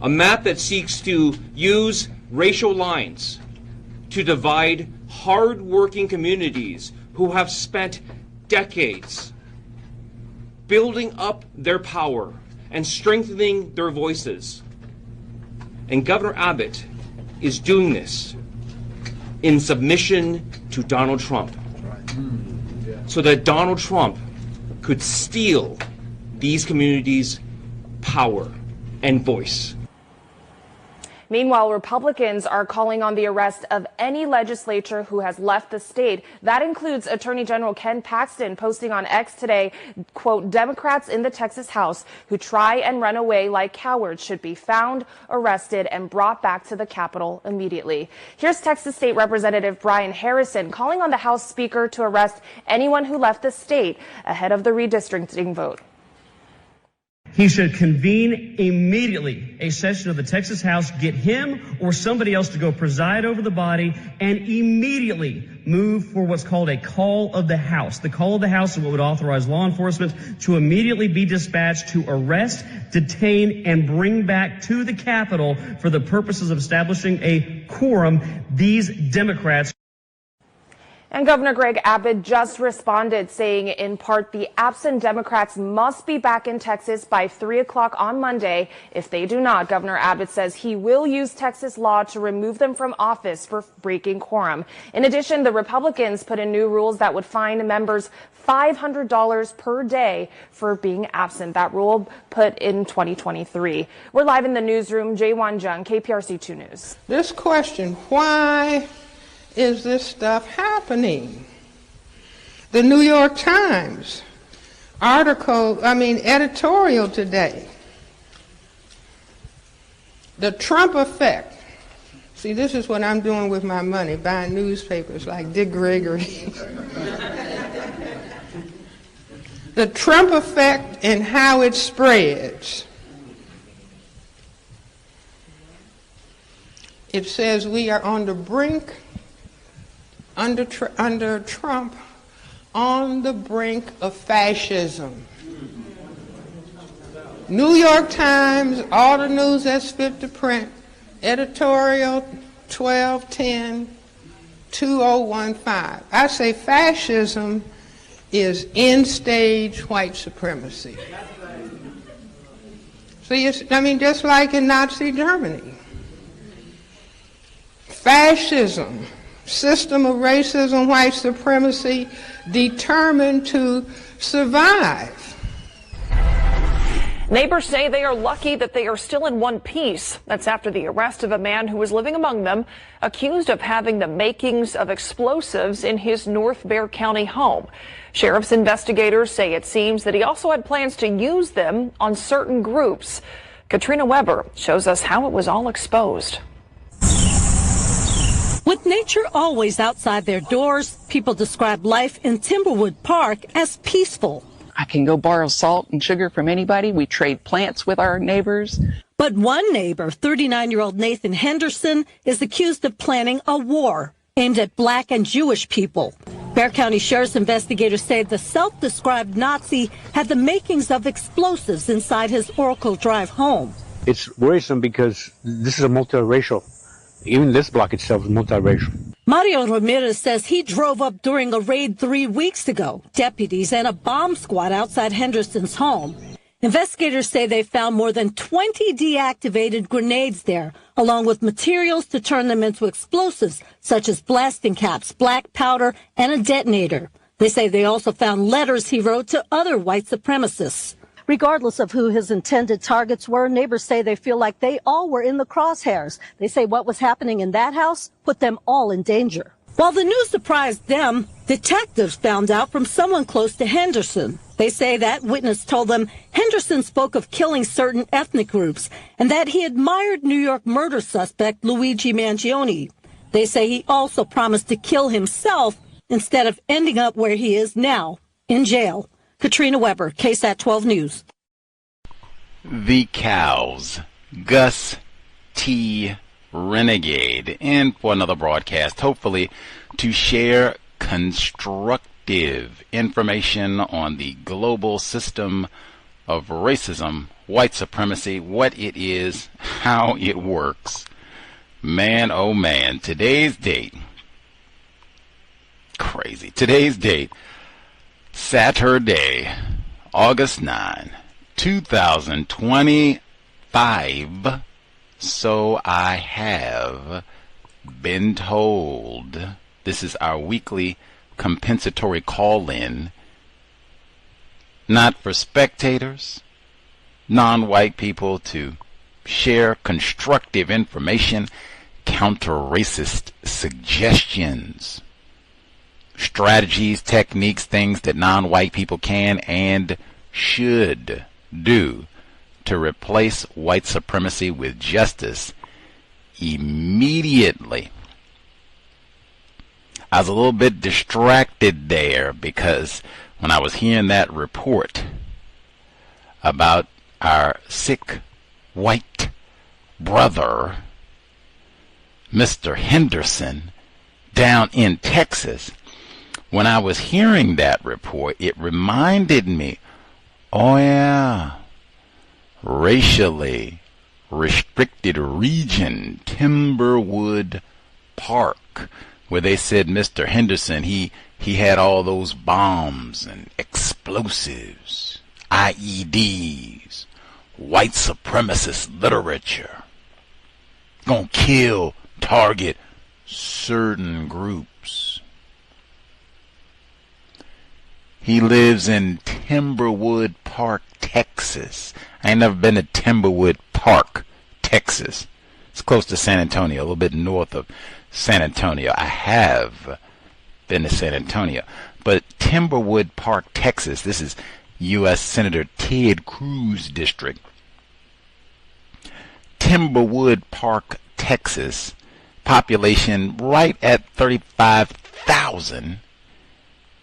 A map that seeks to use racial lines to divide hard-working communities who have spent decades building up their power and strengthening their voices. And Governor Abbott is doing this in submission to Donald Trump, so that Donald Trump could steal these communities' power and voice. Meanwhile, Republicans are calling on the arrest of any legislator who has left the state. That includes Attorney General Ken Paxton posting on X today, quote, Democrats in the Texas House who try and run away like cowards should be found, arrested, and brought back to the Capitol immediately. Here's Texas State Representative Brian Harrison calling on the House Speaker to arrest anyone who left the state ahead of the redistricting vote. He should convene immediately a session of the Texas House, get him or somebody else to go preside over the body, and immediately move for what's called a call of the House. The call of the House is what would authorize law enforcement to immediately be dispatched to arrest, detain, and bring back to the Capitol for the purposes of establishing a quorum these Democrats. And Governor Greg Abbott just responded, saying in part the absent Democrats must be back in Texas by 3 o'clock on Monday. If they do not, Governor Abbott says he will use Texas law to remove them from office for breaking quorum. In addition, the Republicans put in new rules that would fine members $500 per day for being absent. That rule put in 2023. We're live in the newsroom. Jaewon Jung, KPRC 2 News. This question, why is this stuff happening? The New York Times editorial today. The Trump effect. See, this is what I'm doing with my money, buying newspapers like Dick Gregory. The Trump effect and how it spreads. It says we are on the brink, under Trump, on the brink of fascism. New York Times, all the news that's fit to print, editorial 12/10/2015. I say fascism is end-stage white supremacy. See, just like in Nazi Germany. Fascism, system of racism, white supremacy, determined to survive. Neighbors say they are lucky that they are still in one piece. That's after the arrest of a man who was living among them, accused of having the makings of explosives in his North Bexar County home. Sheriff's investigators say it seems that he also had plans to use them on certain groups. Katrina Weber shows us how it was all exposed. With nature always outside their doors, people describe life in Timberwood Park as peaceful. I can go borrow salt and sugar from anybody. We trade plants with our neighbors. But one neighbor, 39-year-old Nathan Henderson, is accused of planning a war aimed at black and Jewish people. Bexar County Sheriff's investigators say the self-described Nazi had the makings of explosives inside his Oracle Drive home. It's worrisome because this is a multiracial. Even this block itself is multiracial. Mario Ramirez says he drove up during a raid 3 weeks ago. Deputies and a bomb squad outside Henderson's home. Investigators say they found more than 20 deactivated grenades there, along with materials to turn them into explosives, such as blasting caps, black powder, and a detonator. They say they also found letters he wrote to other white supremacists. Regardless of who his intended targets were, neighbors say they feel like they all were in the crosshairs. They say what was happening in that house put them all in danger. While the news surprised them, detectives found out from someone close to Henderson. They say that witness told them Henderson spoke of killing certain ethnic groups and that he admired New York murder suspect Luigi Mangione. They say he also promised to kill himself instead of ending up where he is now, in jail. Katrina Weber, KSAT 12 News. The Cows, Gus T. Renegade, in for another broadcast, hopefully to share constructive information on the global system of racism, white supremacy, what it is, how it works. Man, oh man, today's date, crazy. Today's date, Saturday, August 9, 2025. So I have been told. This is our weekly compensatory call-in, not for spectators, non-white people, to share constructive information, counter-racist suggestions, strategies, techniques, things that non-white people can and should do to replace white supremacy with justice immediately. I was a little bit distracted there because when I was hearing that report about our sick white brother, Mr. Henderson, down in Texas, when I was hearing that report, it reminded me, oh yeah, racially restricted region, Timberwood Park, where they said Mr. Henderson, he had all those bombs and explosives, IEDs, white supremacist literature, gonna kill, target certain groups. He lives in Timberwood Park, Texas. I ain't never been to Timberwood Park, Texas. It's close to San Antonio, a little bit north of San Antonio. I have been to San Antonio. But Timberwood Park, Texas, this is U.S. Senator Ted Cruz district. Timberwood Park, Texas population right at 35,000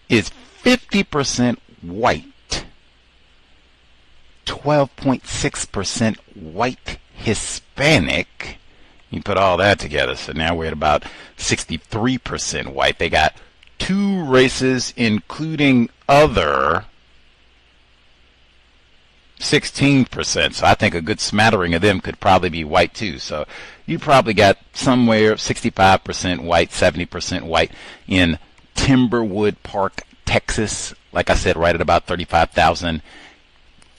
is 50% white, 12.6% white Hispanic. You put all that together, so now we're at about 63% white. They got 2 races, including other, 16%. So I think a good smattering of them could probably be white too. So you probably got somewhere 65% white, 70% white in Timberwood Park, Texas. Like I said, right at about 35,000.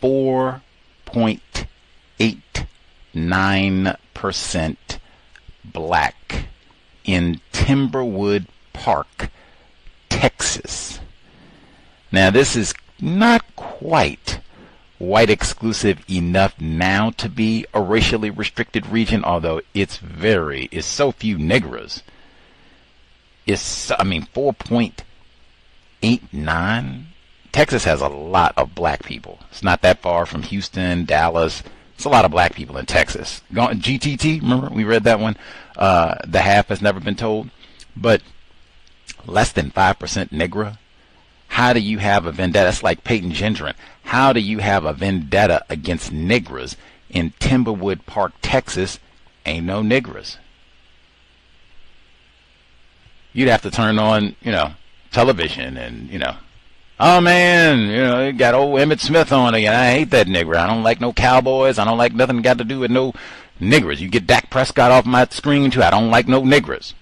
4.89% black in Timberwood Park, Texas. Now this is not quite white exclusive enough now to be a racially restricted region, although it's so few Negras. It's, 4.89. Texas has a lot of black people. It's not that far from Houston, Dallas. It's a lot of black people in Texas. GTT, remember we read that one? The half has never been told. But less than 5% Negra. How do you have a vendetta? It's like Peyton Gendron. How do you have a vendetta against Negras in Timberwood Park, Texas? Ain't no Negras. You'd have to turn on, television and, oh man, you got old Emmett Smith on again. I hate that nigger. I don't like no Cowboys. I don't like nothing got to do with no niggers. You get Dak Prescott off my screen too. I don't like no niggers.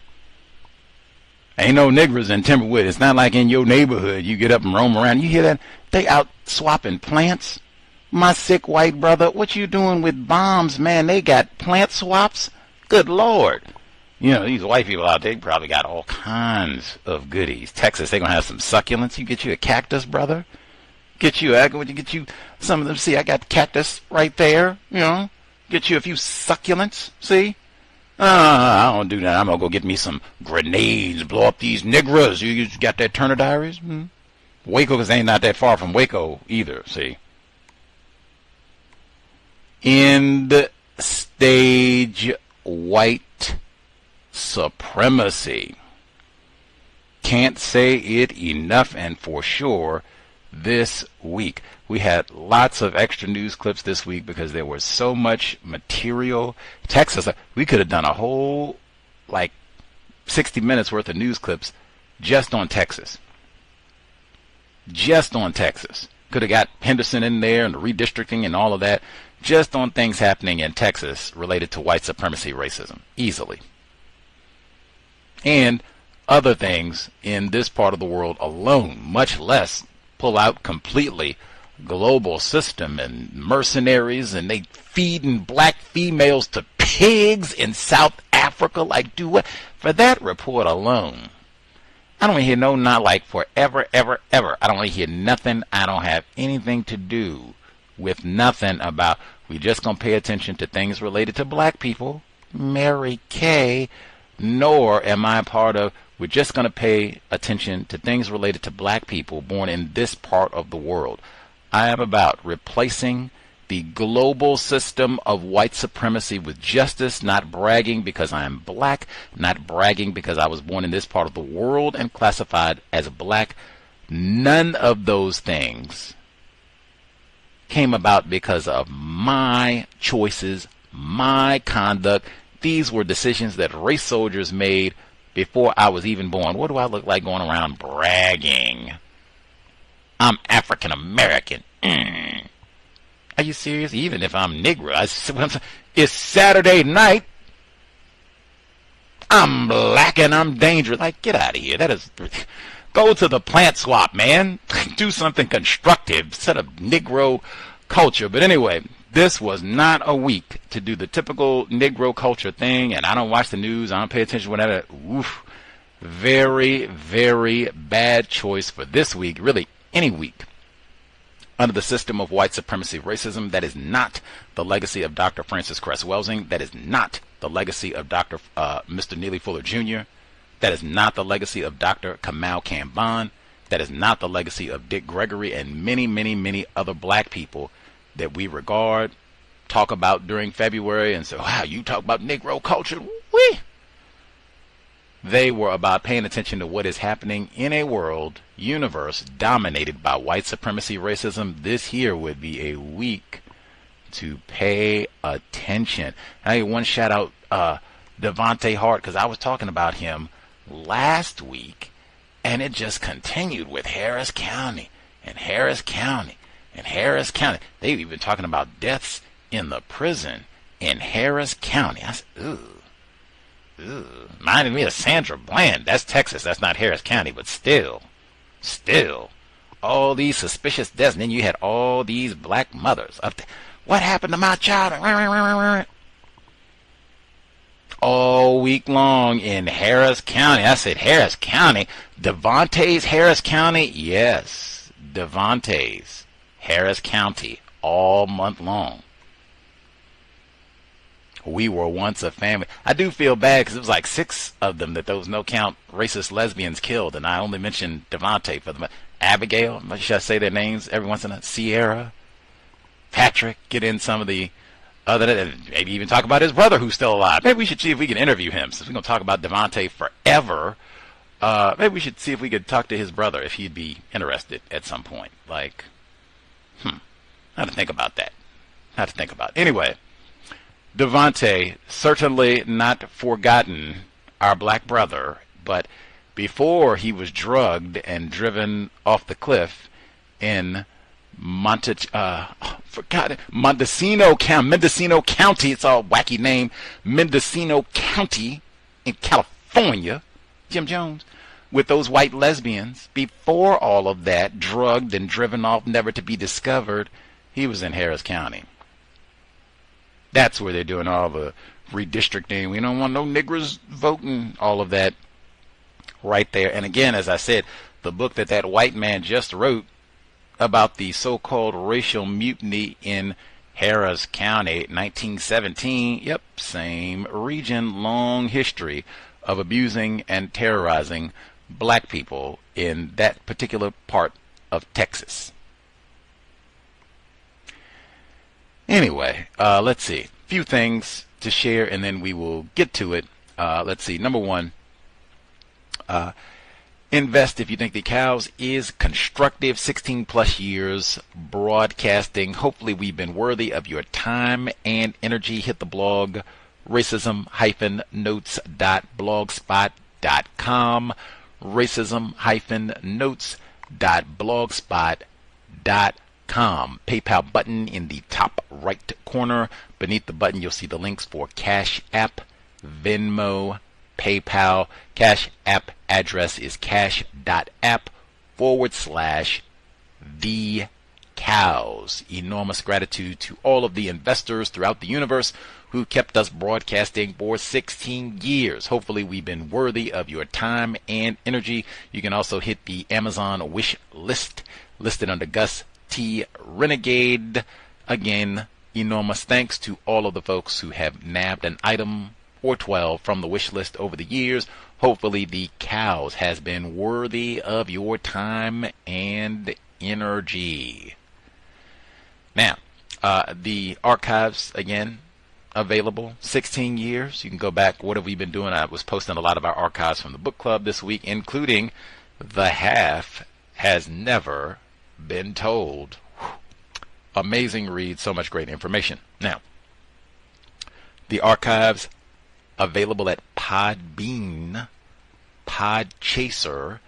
Ain't no niggers in Timberwood. It's not like in your neighborhood. You get up and roam around. You hear that? They out swapping plants. My sick white brother, what you doing with bombs, man? They got plant swaps? Good Lord. These white people out there probably got all kinds of goodies. Texas, they're going to have some succulents. You get you a cactus, brother. Get you some of them. See, I got cactus right there. Get you a few succulents. See? I don't do that. I'm going to go get me some grenades, blow up these Negras. You got that Turner Diaries? Waco, because they ain't not that far from Waco either, see? End stage white supremacy. Can't say it enough and for sure this week. We had lots of extra news clips this week because there was so much material. Texas, we could have done a whole 60 minutes worth of news clips just on Texas. Just on Texas. Could have got Henderson in there and the redistricting and all of that. Just on things happening in Texas related to white supremacy racism. Easily. And other things in this part of the world alone, much less pull out completely global system and mercenaries, and they feeding black females to pigs in South Africa. Do what? For that report alone, I don't hear not forever, ever, ever. I don't want to hear nothing. I don't have anything to do with nothing about, we just going to pay attention to things related to black people, Mary Kay, nor am I part of, we're just going to pay attention to things related to black people born in this part of the world. I am about replacing the global system of white supremacy with justice, not bragging because I am black, not bragging because I was born in this part of the world and classified as black. None of those things came about because of my choices, my conduct. These were decisions that race soldiers made before I was even born. What do I look like going around bragging? I'm African American. Are you serious? Even if I'm Negro, it's Saturday night. I'm black and I'm dangerous. Get out of here. That is, go to the plant swap, man. Do something constructive instead of Negro culture. But anyway, this was not a week to do the typical Negro culture thing, and I don't watch the news. I don't pay attention to whatever. Oof. Very, very bad choice for this week. Really, any week. Under the system of white supremacy racism, that is not the legacy of Dr. Francis Cress Welsing. That is not the legacy of Mr. Neely Fuller Jr. That is not the legacy of Dr. Kamal Kamban. That is not the legacy of Dick Gregory and many, many, many other black people that we regard, talk about during February, and say, wow, you talk about Negro culture. Whee! They were about paying attention to what is happening in a world, universe, dominated by white supremacy, racism. This here would be a week to pay attention. I one shout out DeVonte Hart, because I was talking about him last week, and it just continued with Harris County and Harris County and Harris County. They've even talking about deaths in the prison in Harris County. I said, ooh, reminded me of Sandra Bland. That's Texas. That's not Harris County, but still, all these suspicious deaths. And then you had all these black mothers up there. What happened to my child? All week long in Harris County. I said Harris County. DeVonte's Harris County? Yes, DeVonte's Harris County all month long. We were once a family. I do feel bad because it was like 6 of them that those no-count racist lesbians killed, and I only mentioned DeVonte for them. Abigail, should I say their names every once in a while? Sierra, Patrick, get in some of the other, maybe even talk about his brother who's still alive. Maybe we should see if we can interview him, since we're going to talk about DeVonte forever. Maybe we should see if we could talk to his brother, if he'd be interested at some point. Like, how to think about that. Anyway, DeVonte, certainly not forgotten, our black brother, but before he was drugged and driven off the cliff in Mendocino County, it's all wacky name, Mendocino County in California, Jim Jones, with those white lesbians. Before all of that, drugged and driven off, never to be discovered, he was in Harris County. That's where they're doing all the redistricting. We don't want no niggers voting, all of that right there. And again, as I said, the book that white man just wrote about the so-called racial mutiny in Harris County, 1917, yep, same region, long history of abusing and terrorizing black people in that particular part of Texas. Anyway, let's see. A few things to share, and then we will get to it. Let's see. Number one, invest if you think the C.O.W.S is constructive. 16 plus years broadcasting. Hopefully we've been worthy of your time and energy. Hit the blog, racism-notes.blogspot.com. racism-notes.blogspot.com. PayPal button in the top right corner. Beneath the button, you'll see the links for Cash App, Venmo, PayPal. Cash App address is cash.app/the-C.O.W.S. Enormous gratitude to all of the investors throughout the universe who kept us broadcasting for 16 years. Hopefully we've been worthy of your time and energy. You can also hit the Amazon wish list listed under Gus T. Renegade. Again, enormous thanks to all of the folks who have nabbed an item or 12 from the wish list over the years. Hopefully the C.O.W.S has been worthy of your time and energy. Now, the archives, again, available. 16 years. You can go back. What have we been doing? I was posting a lot of our archives from the book club this week, including The Half Has Never Been Told. Amazing read, so much great information. Now, the archives available at Podbean, Podchaser,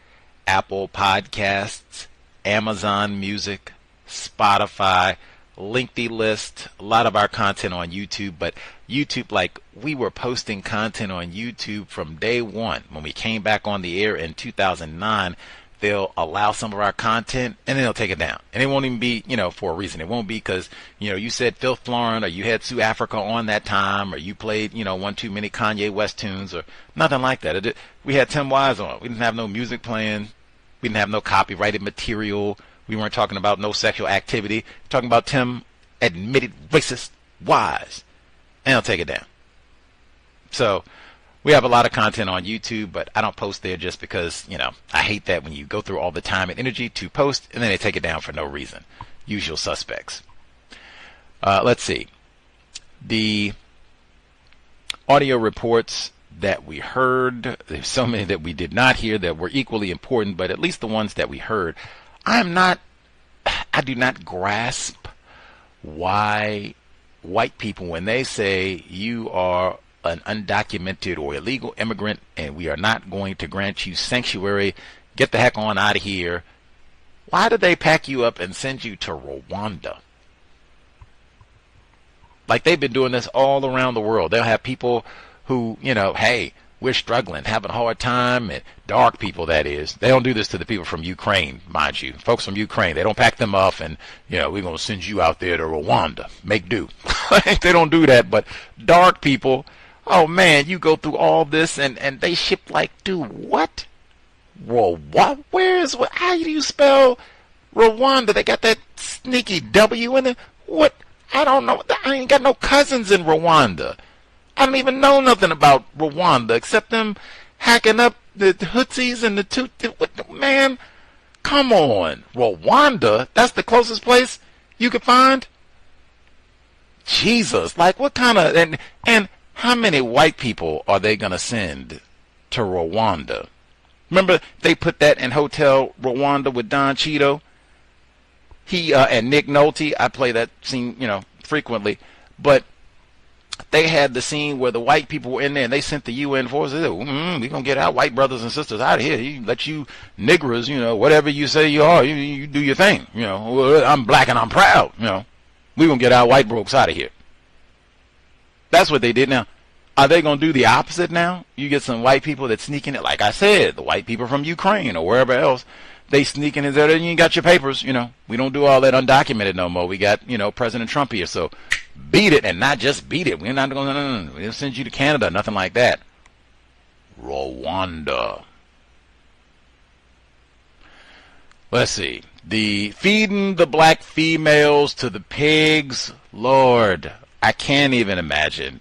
Apple Podcasts, Amazon Music, Spotify, lengthy list, a lot of our content on YouTube, but YouTube, like, we were posting content on YouTube from day one. When we came back on the air in 2009, they'll allow some of our content and then they'll take it down. And it won't even be, for a reason. It won't be because, you said Filth Florent or you had Sue Africa on that time or you played, one too many Kanye West tunes or nothing like that. We had Tim Wise on. We didn't have no music playing. We didn't have no copyrighted material. We weren't talking about no sexual activity. We're talking about Tim, admitted racist, Wise. And they'll take it down. So we have a lot of content on YouTube, but I don't post there just because, I hate that when you go through all the time and energy to post and then they take it down for no reason. Usual suspects. Let's see. The audio reports that we heard. There's so many that we did not hear that were equally important, but at least the ones that we heard. I do not grasp why white people, when they say you are an undocumented or illegal immigrant and we are not going to grant you sanctuary, get the heck on out of here. Why did they pack you up and send you to Rwanda? Like, they've been doing this all around the world. They'll have people who, hey, we're struggling, having a hard time, and dark people, that is. They don't do this to the people from Ukraine, mind you. Folks from Ukraine, they don't pack them up and, we're going to send you out there to Rwanda. Make do. They don't do that, but dark people, oh man, you go through all this and they ship like, dude, what? Whoa, what? How do you spell Rwanda? They got that sneaky W in it. What? I don't know. I ain't got no cousins in Rwanda. I don't even know nothing about Rwanda except them hacking up the Hutsis and man, come on. Rwanda? That's the closest place you could find? Jesus, like what kind of, and how many white people are they going to send to Rwanda? Remember they put that in Hotel Rwanda with Don Cheadle? He and Nick Nolte, I play that scene, frequently, but they had the scene where the white people were in there and they sent the UN forces. They said, we're going to get our white brothers and sisters out of here. Let you niggers, whatever you say you are, you do your thing. I'm black and I'm proud. We're going to get our white brokes out of here. That's what they did. Now, are they going to do the opposite now? You get some white people that sneak in it. Like I said, the white people from Ukraine or wherever else, they sneak in there and you ain't got your papers. We don't do all that undocumented no more. We got, President Trump here. So beat it, and not just beat it. We're not going to we'll send you to Canada, nothing like that. Rwanda. Let's see. The feeding the black females to the pigs. Lord, I can't even imagine.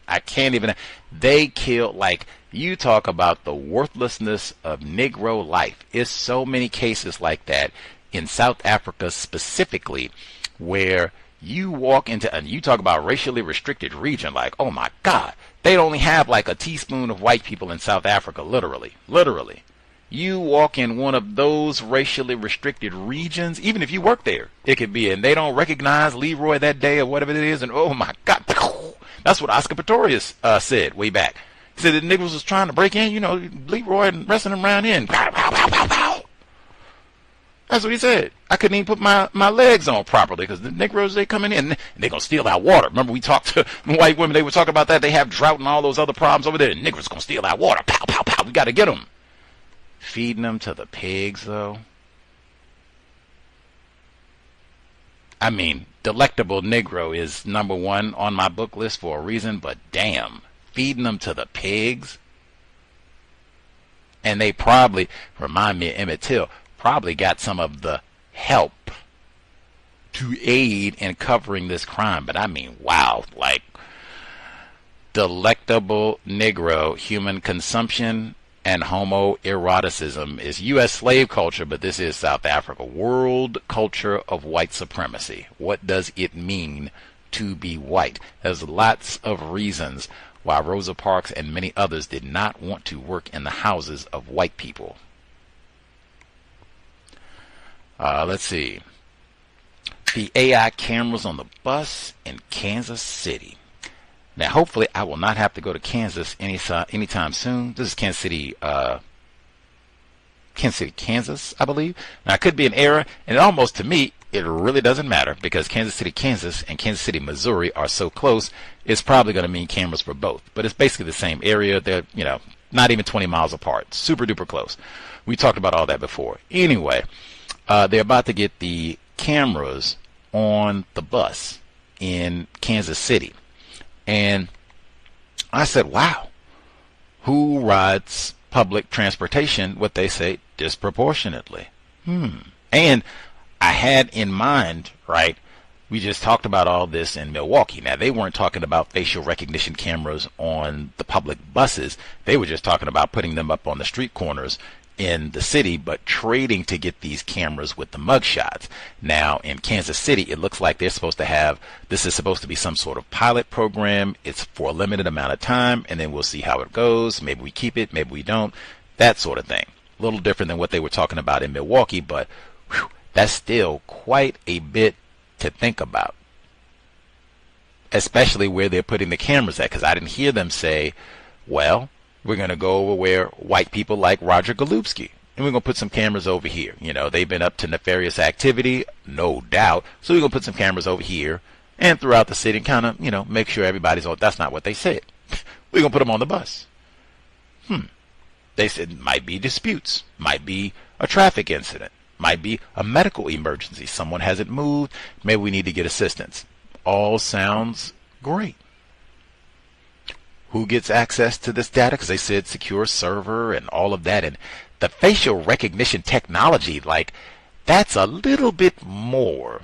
They killed, like, you talk about the worthlessness of Negro life. It's so many cases like that in South Africa specifically, where you walk into, and you talk about racially restricted region, like, oh my God, they only have like a teaspoon of white people in South Africa, literally. You walk in one of those racially restricted regions, even if you work there, it could be, and they don't recognize Leroy that day or whatever it is, and oh my God, that's what Oscar Pistorius said way back. He said the niggas was trying to break in, Leroy and wrestling them around in. Pow, pow, pow, pow, pow. That's what he said. I couldn't even put my legs on properly because the Negroes, they coming in and they're going to steal our water. Remember we talked to white women, they were talking about that. They have drought and all those other problems over there. The Negroes going to steal our water. Pow, pow, pow. We got to get them. Feeding them to the pigs, though. I mean, Delectable Negro is #1 on my book list for a reason, but damn, feeding them to the pigs. And they probably, remind me of Emmett Till, probably got some of the help to aid in covering this crime. But I mean, wow, like, Delectable Negro, human consumption and homoeroticism is U.S. slave culture, but this is South Africa. World culture of white supremacy. What does it mean to be white? There's lots of reasons why Rosa Parks and many others did not want to work in the houses of white people. Let's see. The AI cameras on the bus in Kansas City. Now, hopefully, I will not have to go to Kansas anytime soon. This is Kansas City, Kansas, I believe. Now, it could be an error, and almost to me, it really doesn't matter because Kansas City, Kansas, and Kansas City, Missouri are so close. It's probably going to mean cameras for both, but it's basically the same area. They're, not even 20 miles apart. Super duper close. We talked about all that before. Anyway, they're about to get the cameras on the bus in Kansas City. And I said, wow, who rides public transportation, what they say, disproportionately? And I had in mind, right, we just talked about all this in Milwaukee. Now, they weren't talking about facial recognition cameras on the public buses. They were just talking about putting them up on the street corners in the city, but trading to get these cameras with the mugshots. Now, in Kansas City, it looks like they're supposed to have, this is supposed to be some sort of pilot program. It's for a limited amount of time, and then we'll see how it goes. Maybe we keep it, maybe we don't, that sort of thing. A little different than what they were talking about in Milwaukee, but whew, that's still quite a bit to think about, especially where they're putting the cameras at, because I didn't hear them say, well, we're going to go over where white people like Roger Golubsky, and we're going to put some cameras over here. You know, they've been up to nefarious activity, no doubt, so we're going to put some cameras over here and throughout the city and kind of, you know, make sure everybody's on. That's not what they said. We're going to put them on the bus. They said it might be disputes, might be a traffic incident, might be a medical emergency. Someone hasn't moved. Maybe we need to get assistance. All sounds great. Who gets access to this data? Because they said secure server and all of that. And the facial recognition technology, like, that's a little bit more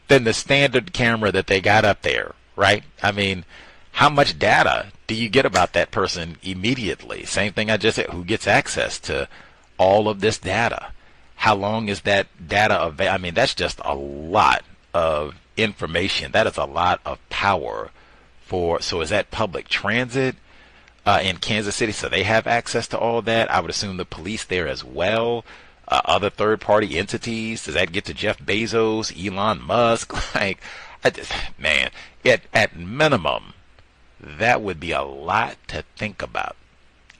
than the standard camera that they got up there, right? I mean, how much data do you get about that person immediately? Same thing I just said. Who gets access to all of this data? How long is that data available? I mean, that's just a lot of information. That is a lot of power. So is that public transit in Kansas City? So they have access to all that. I would assume the police there as well. Other third-party entities. Does that get to Jeff Bezos, Elon Musk? Like, man, at minimum, that would be a lot to think about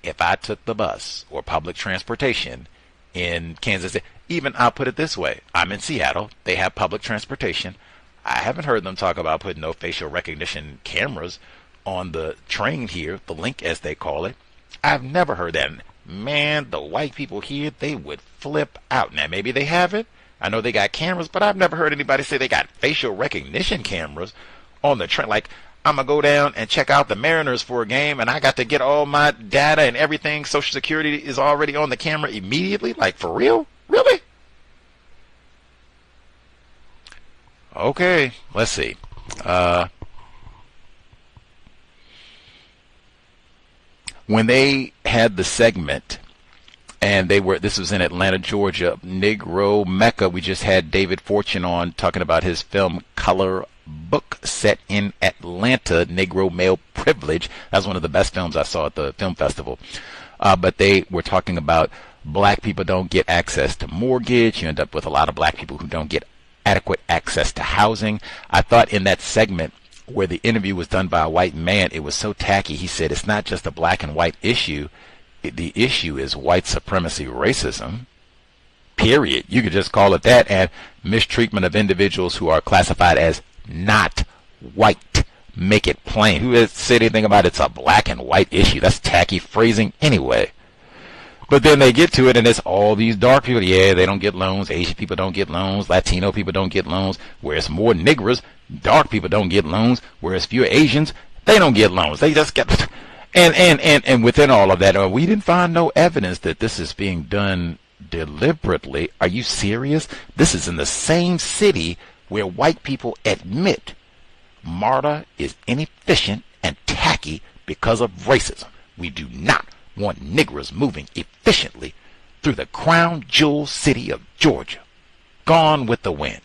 if I took the bus or public transportation in Kansas City. Even, I'll put it this way. I'm in Seattle. They have public transportation. I haven't heard them talk about putting no facial recognition cameras on the train here, the link as they call it. I've never heard that. Man, the white people here, they would flip out. Now, maybe they have it. I know they got cameras, but I've never heard anybody say they got facial recognition cameras on the train. Like, I'm going to go down and check out the Mariners for a game, and I got to get all my data and everything. Social Security is already on the camera immediately? Like, for real? Really? Okay, let's see. When they had the segment, and this was in Atlanta, Georgia, Negro Mecca, we just had David Fortune on talking about his film Color Book set in Atlanta, Negro Male Privilege. That's one of the best films I saw at the film festival. But they were talking about black people don't get access to mortgage. You end up with a lot of black people who don't get adequate access to housing. I thought in that segment where the interview was done by a white man, it was so tacky. He said it's not just a black and white issue. The issue is white supremacy racism, period. You could just call it that, and mistreatment of individuals who are classified as not white. Make it plain. Who has said anything about it's a black and white issue? That's tacky phrasing anyway. But then they get to it, and it's all these dark people. Yeah, they don't get loans. Asian people don't get loans. Latino people don't get loans. Whereas more niggers, dark people don't get loans. Whereas fewer Asians, they don't get loans. They just get... And within all of that, we didn't find no evidence that this is being done deliberately. Are you serious? This is in the same city where white people admit MARTA is inefficient and tacky because of racism. We do not want niggers moving efficiently through the crown jewel city of Georgia. Gone with the wind.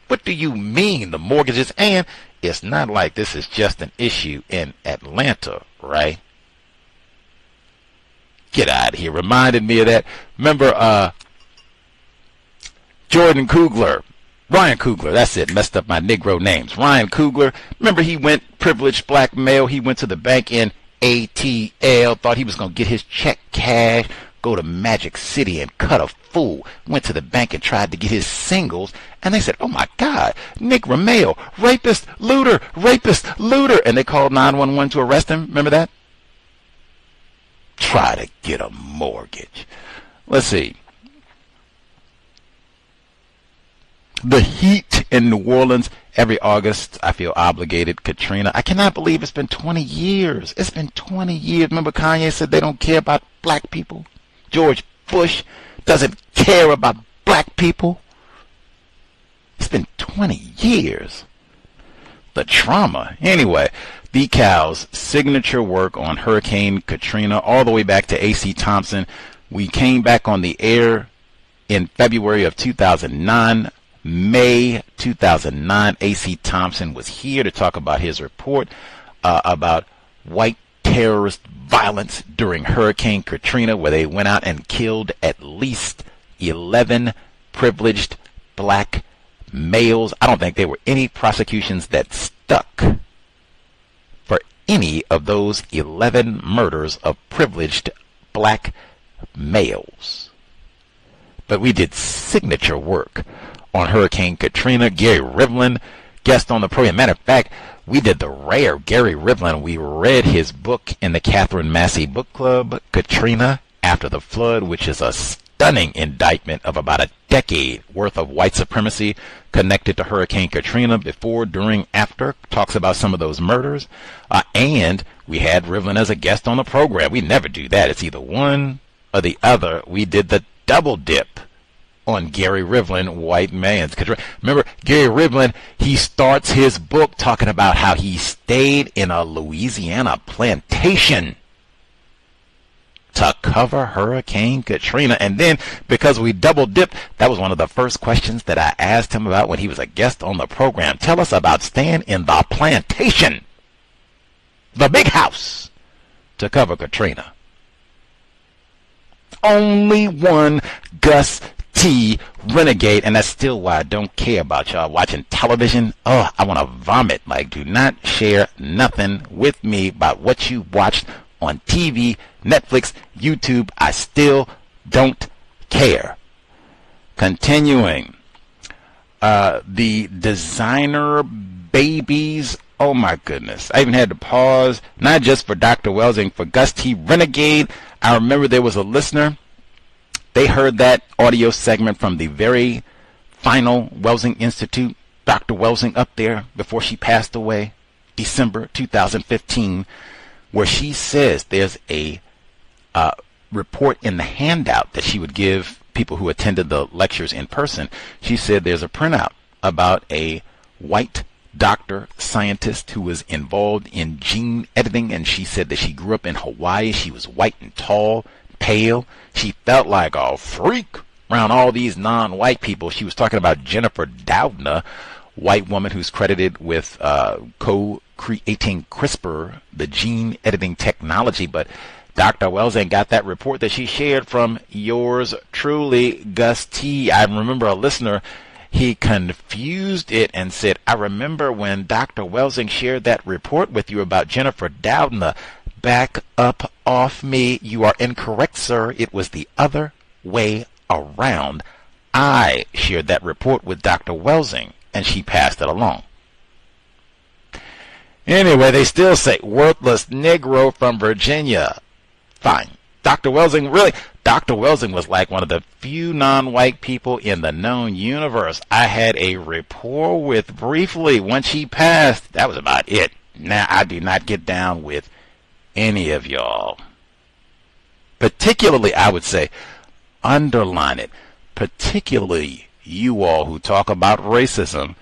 What do you mean the mortgages? And it's not like this is just an issue in Atlanta, right? Get out of here. Reminded me of that. Remember Jordan Kugler. Ryan Coogler, that's it. Messed up my Negro names. Ryan Coogler. Remember he went, privileged black male, he went to the bank in ATL, thought he was going to get his check cash, go to Magic City and cut a fool. Went to the bank and tried to get his singles, and they said, oh my God, Nick Romeo, rapist, looter, and they called 911 to arrest him. Remember that? Try to get a mortgage. Let's see. The heat in New Orleans. Every August, I feel obligated. Katrina. I cannot believe it's been 20 years. It's been 20 years. Remember Kanye said they don't care about black people? George Bush doesn't care about black people? It's been 20 years. The trauma. Anyway, DeCal's signature work on Hurricane Katrina, all the way back to A.C. Thompson, We came back on the air in February of 2009. May 2009, A.C. Thompson was here to talk about his report about white terrorist violence during Hurricane Katrina, where they went out and killed at least 11 privileged black males. I don't think there were any prosecutions that stuck for any of those 11 murders of privileged black males. But we did signature work on Hurricane Katrina. Gary Rivlin, guest on the program. Matter of fact, we did the rare Gary Rivlin. We read his book in the Catherine Massey Book Club, Katrina After the Flood, which is a stunning indictment of about a decade worth of white supremacy connected to Hurricane Katrina, before, during, after. Talks about some of those murders. And we had Rivlin as a guest on the program. We never do that. It's either one or the other. We did the double dip on Gary Rivlin, white man's Katrina. Remember, Gary Rivlin, he starts his book talking about how he stayed in a Louisiana plantation to cover Hurricane Katrina. And then, because we double dipped, that was one of the first questions that I asked him about when he was a guest on the program. Tell us about staying in the plantation, the big house, to cover Katrina. Only one Gus T. Renegade, and that's still why I don't care about y'all watching television. Oh, I want to vomit. Like, do not share nothing with me about what you watched on TV, Netflix, YouTube. I still don't care. Continuing. The designer babies. Oh my goodness. I even had to pause, not just for Dr. Welsing, for Gus T. Renegade. I remember there was a listener. They heard that audio segment from the very final Welsing Institute, Dr. Welsing up there before she passed away, December 2015, where she says there's a report in the handout that she would give people who attended the lectures in person. She said there's a printout about a white doctor, scientist who was involved in gene editing, and she said that she grew up in Hawaii. She was white and tall, pale. She felt like a freak around all these non-white people. She was talking about Jennifer Doudna, white woman who's credited with co-creating CRISPR, the gene editing technology. But Dr. Welsing got that report that she shared from yours truly, Gus T. I remember a listener, he confused it and said, I remember when Dr. Welsing shared that report with you about Jennifer Doudna. Back up off me. You are incorrect, sir. It was the other way around. I shared that report with Dr. Welsing, and she passed it along. Anyway, they still say worthless Negro from Virginia. Fine. Dr. Welsing, really, Dr. Welsing was like one of the few non-white people in the known universe I had a rapport with briefly. When she passed, that was about it. Now, I do not get down with any of y'all. Particularly, I would say, underline it, particularly you all who talk about racism.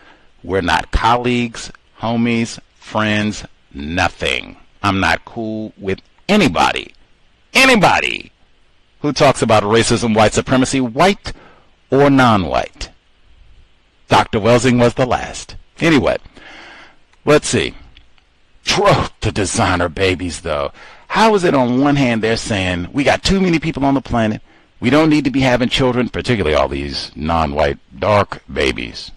We're not colleagues, homies, friends, nothing. I'm not cool with anybody who talks about racism, white supremacy, white or non-white. Dr. Welsing was the last. Anyway, let's see. The designer babies, though. How is it on one hand they're saying we got too many people on the planet, we don't need to be having children, particularly all these non-white dark babies.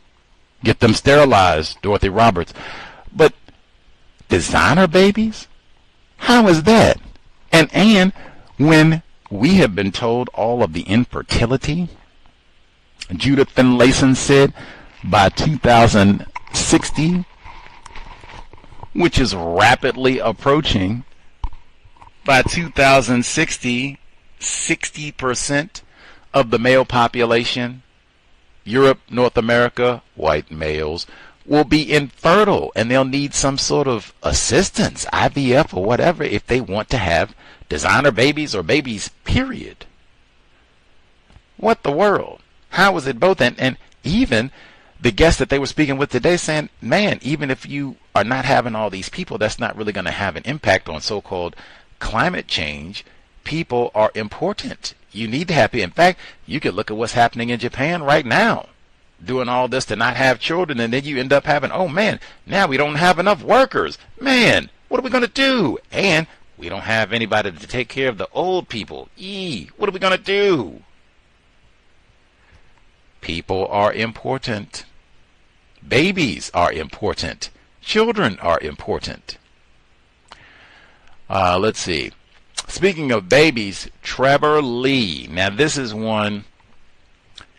Get them sterilized, Dorothy Roberts. But designer babies? How is that? And when we have been told all of the infertility, Judith Finlayson said by 2060, which is rapidly approaching, by 2060, 60% of the male population, Europe, North America, white males, will be infertile, and they'll need some sort of assistance, IVF or whatever, if they want to have designer babies or babies, period. What the world? How is it both? And even the guest that they were speaking with today saying, man, even if you are not having all these people, that's not really going to have an impact on so-called climate change. People are important You need to have, in fact, you could look at what's happening in Japan right now, doing all this to not have children, and then you end up having, oh man, now we don't have enough workers. Man, what are we going to do? And we don't have anybody to take care of the old people. What are we going to do? People are important. Babies are important. Children are important. Let's see. Speaking of babies, Trevor Lee. Now, this is one,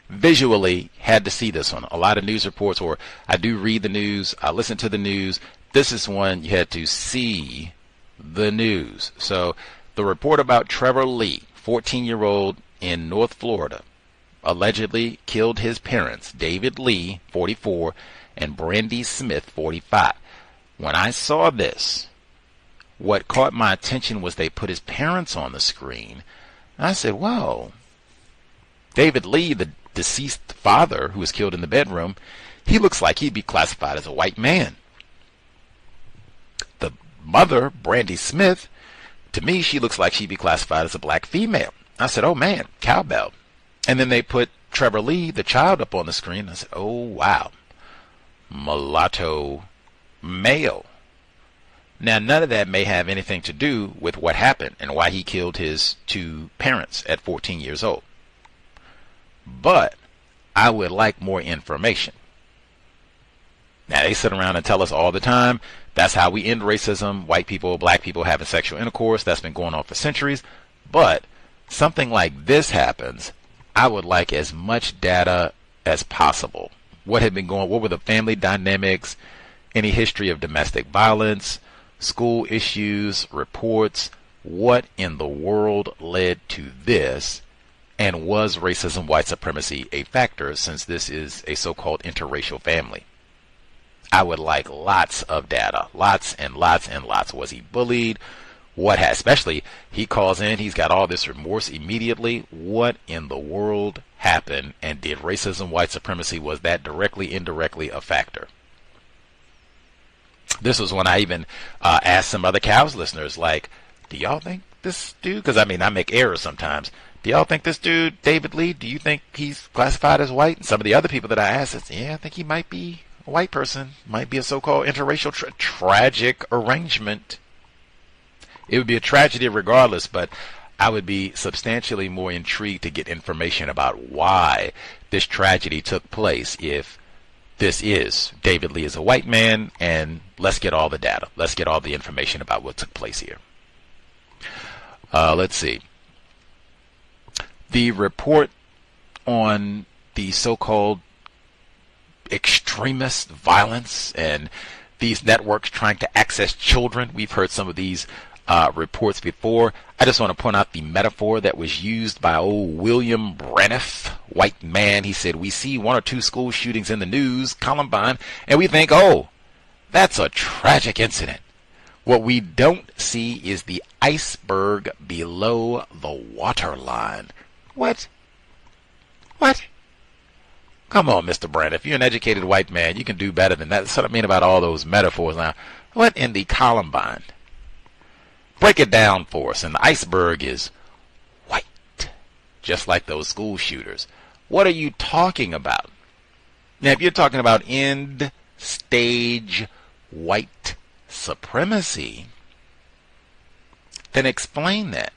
visually, had to see this one. A lot of news reports, or I do read the news, I listen to the news. This is one you had to see the news. So, the report about Trevor Lee, 14-year-old in North Florida, allegedly killed his parents, David Lee, 44, and Brandy Smith, 45. When I saw this, what caught my attention was they put his parents on the screen. I said, whoa, David Lee, the deceased father who was killed in the bedroom, he looks like he'd be classified as a white man. The mother, Brandy Smith, to me, she looks like she'd be classified as a black female. I said, oh man, cowbell. And then they put Trevor Lee, the child, up on the screen. I said, oh wow, mulatto male. Now, none of that may have anything to do with what happened and why he killed his two parents at 14 years old. But I would like more information. Now, they sit around and tell us all the time, that's how we end racism, white people, black people having sexual intercourse. That's been going on for centuries. But something like this happens, I would like as much data as possible. What had been going, what were the family dynamics, any history of domestic violence, school issues, reports, what in the world led to this, and was racism, white supremacy a factor, since this is a so-called interracial family? I would like lots of data, lots and lots and lots. Was he bullied? What has, especially, he calls in, he's got all this remorse immediately. What in the world happened, and did racism, white supremacy, was that directly, indirectly a factor? This was when I even asked some other C.O.W.S listeners, like, do y'all think this dude, because I mean, I make errors sometimes, do y'all think this dude, David Lee, do you think he's classified as white? And some of the other people that I asked said, yeah, I think he might be a white person, might be a so-called interracial tragic arrangement. It would be a tragedy regardless, but I would be substantially more intrigued to get information about why this tragedy took place if this is David Lee is a white man, and let's get all the data. Let's get all the information about what took place here. Let's see. The report on the so-called extremist violence and these networks trying to access children. We've heard some of these reports before. I just want to point out the metaphor that was used by old William Braniff, white man. He said, we see one or two school shootings in the news, Columbine, and we think, oh, that's a tragic incident. What we don't see is the iceberg below the waterline. What? What? Come on, Mr. Braniff. You're an educated white man. You can do better than that. That's what I mean about all those metaphors now. What in the Columbine? Break it down for us. And the iceberg is white, just like those school shooters. What are you talking about? Now, if you're talking about end stage white supremacy, then explain that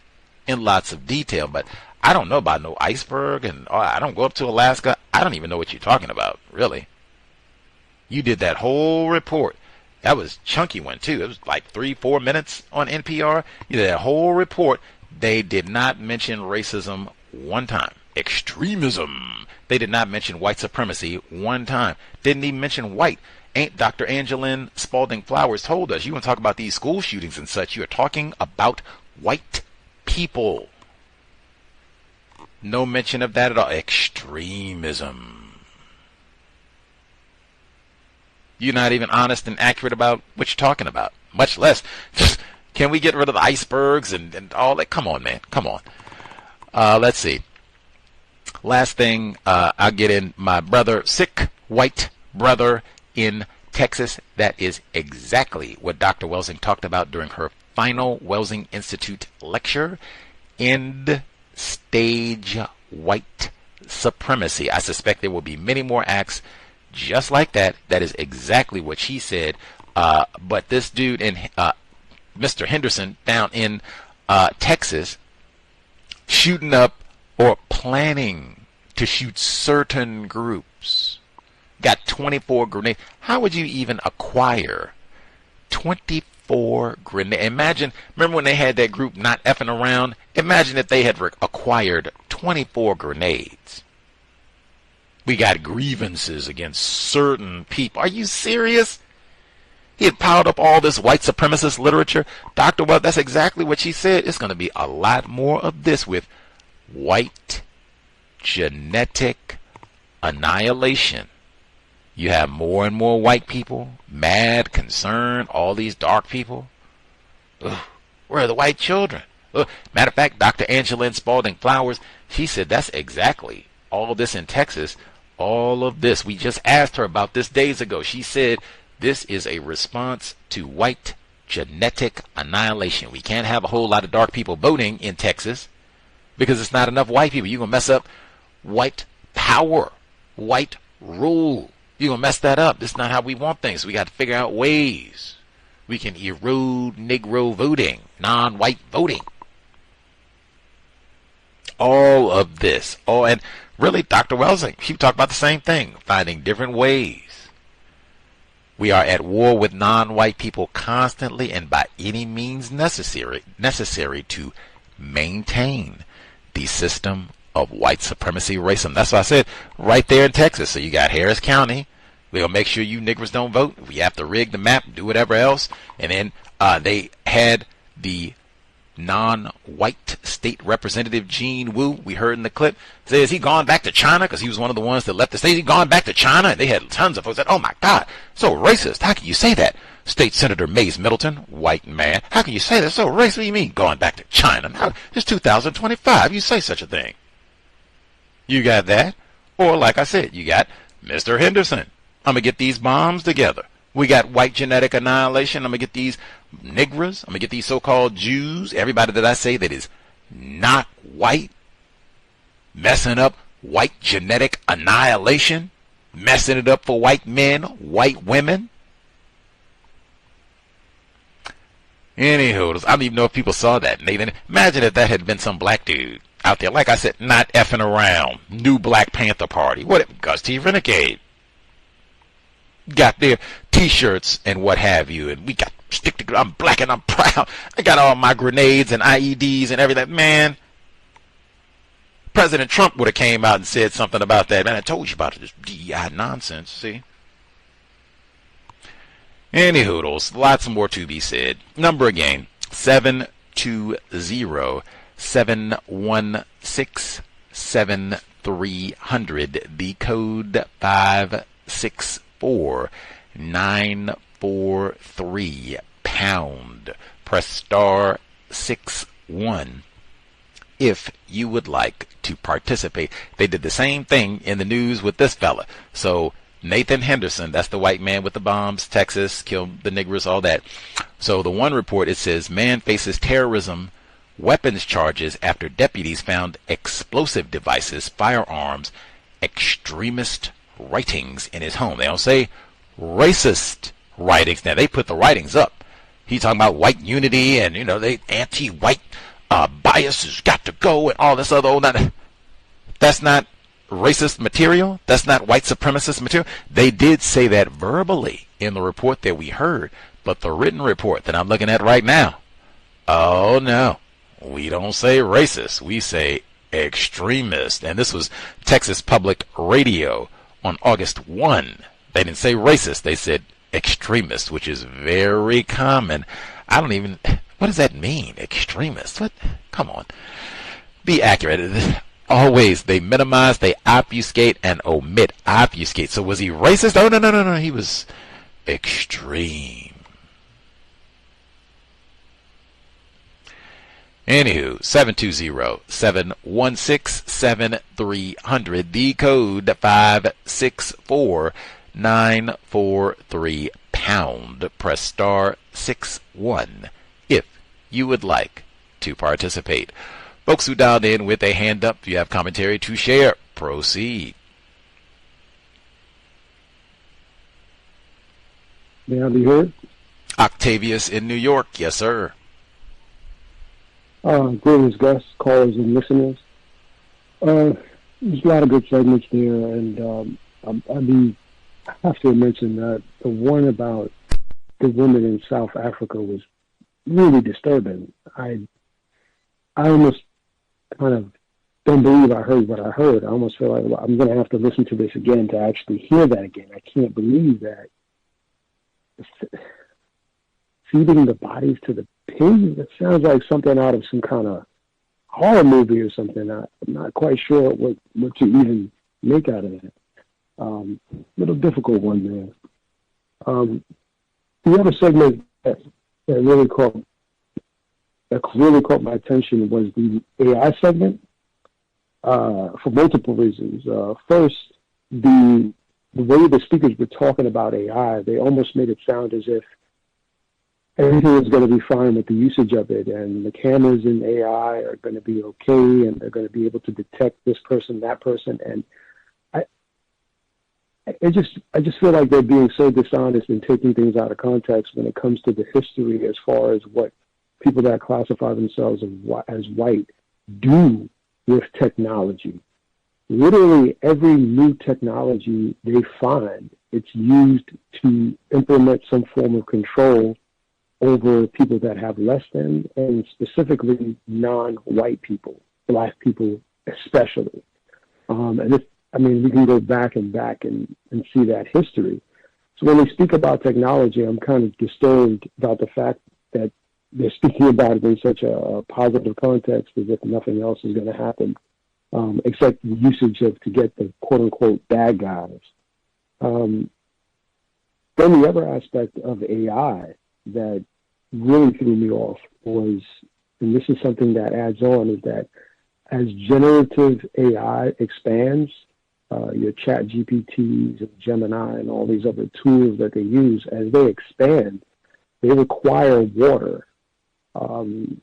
in lots of detail. But I don't know about no iceberg, and I don't go up to Alaska. I don't even know what you're talking about, really. You did that whole report. That was a chunky one, too. It was like 3-4 minutes on NPR. You did that whole report. They did not mention racism one time. Extremism. They did not mention white supremacy one time. Didn't even mention white. Ain't Dr. Angelyn Spaulding Flowers told us, you want to talk about these school shootings and such, you're talking about white people. No mention of that at all. Extremism. You're not even honest and accurate about what you're talking about. Much less, just, can we get rid of the icebergs and all that? Come on, man. Come on. Let's see. Last thing, I'll get in. My brother, sick white brother in Texas. That is exactly what Dr. Welsing talked about during her final Welsing Institute lecture. End stage white supremacy. I suspect there will be many more acts just like that. That is exactly what she said. But this dude in Mr. Henderson down in Texas, shooting up or planning to shoot certain groups, got 24 grenades. How would you even acquire 24 grenades? Imagine, remember when they had that group Not Effing Around? Imagine if they had acquired 24 grenades. We got grievances against certain people. Are you serious? He had piled up all this white supremacist literature. Dr. Well, that's exactly what she said. It's going to be a lot more of this with white genetic annihilation. You have more and more white people, mad, concerned, all these dark people. Ugh, where are the white children? Ugh. Matter of fact, Dr. Angelyn Spaulding Flowers, she said that's exactly all of this in Texas. All of this. We just asked her about this days ago. She said this is a response to white genetic annihilation. We can't have a whole lot of dark people voting in Texas because it's not enough white people. You're going to mess up white power, white rule. You're going to mess that up. This is not how we want things. We got to figure out ways we can erode Negro voting, non-white voting. All of this. And really, Dr. Wells, she talked about the same thing, finding different ways. We are at war with non-white people constantly and by any means necessary to maintain the system of white supremacy racism. That's why I said right there in Texas. So you got Harris County. We'll make sure you niggers don't vote. We have to rig the map, do whatever else. And then they had the non-white state representative Gene Wu, we heard in the clip, say, is he gone back to China? Because he was one of the ones that left the state. He gone back to China? And they had tons of folks that, oh my God, so racist. How can you say that? State Senator Mays Middleton, white man. How can you say that? So racist? What do you mean going back to China? Now, it's 2025. You say such a thing. You got that. Or like I said, you got Mr. Henderson. I'm going to get these bombs together. We got white genetic annihilation. I'm going to get these Negroes. I'm going to get these so-called Jews. Everybody that I say that is not white. Messing up white genetic annihilation. Messing it up for white men, white women. Anywho, I don't even know if people saw that, Nathan. Imagine if that had been some black dude out there. Like I said, not effing around. New Black Panther Party. What? Gus T. Renegade. Got their T-shirts and what have you, and we got stick together. I'm black and I'm proud. I got all my grenades and IEDs and everything. Man, President Trump would have came out and said something about that. Man, I told you about this DEI nonsense. See. Anyhoodles, lots more to be said. Number again, 720-716-7300. The code 564-943 pound. Press star 61 if you would like to participate. They did the same thing in the news with this fella. So Nathan Henderson, that's the white man with the bombs, Texas, killed the Negroes, all that. So the one report, it says, man faces terrorism weapons charges after deputies found explosive devices, firearms, extremist writings in his home. They don't say racist writings. Now, they put the writings up. He's talking about white unity and, you know, they anti-white bias has got to go and all this other old. That's not racist material. That's not white supremacist material. They did say that verbally in the report that we heard, but the written report that I'm looking at right now, oh no, we don't say racist. We say extremist. And this was Texas Public Radio on August 1. They didn't say racist. They said extremist, which is very common. I don't even, what does that mean? Extremist? What? Come on. Be accurate. Always, they minimize, they obfuscate, and omit. Obfuscate. So was he racist? Oh, no. He was extreme. Anywho, 720-716-7300. The code 564-943 pound. Press star 61 if you would like to participate. Folks who dialed in with a hand up, you have commentary to share. Proceed. May I be heard? Octavius in New York. Yes, sir. Greetings, guests, callers, and listeners. There's a lot of good segments there, and I have to mention that the one about the women in South Africa was really disturbing. I almost kind of don't believe I heard what I heard. I almost feel like I'm going to have to listen to this again to actually hear that again. I can't believe that. Feeding the bodies to the pigs? That sounds like something out of some kind of horror movie or something. I'm not quite sure what to even make out of that. Little difficult one there. The other segment that really caught my attention was the AI segment for multiple reasons. First, the way the speakers were talking about AI, they almost made it sound as if everything is going to be fine with the usage of it, and the cameras in AI are going to be okay, and they're going to be able to detect this person, that person, and I just feel like they're being so dishonest and taking things out of context when it comes to the history as far as what people that classify themselves as white do with technology. Literally every new technology they find, it's used to implement some form of control over people that have less than, and specifically non-white people, black people especially. We can go back and see that history. So when we speak about technology, I'm kind of disturbed about the fact that they're speaking about it in such a positive context as if nothing else is going to happen, except the usage to get the quote-unquote bad guys. Then the other aspect of AI that really threw me off was, and this is something that adds on, is that as generative AI expands, your chat GPTs and Gemini and all these other tools that they use, as they expand, they require water.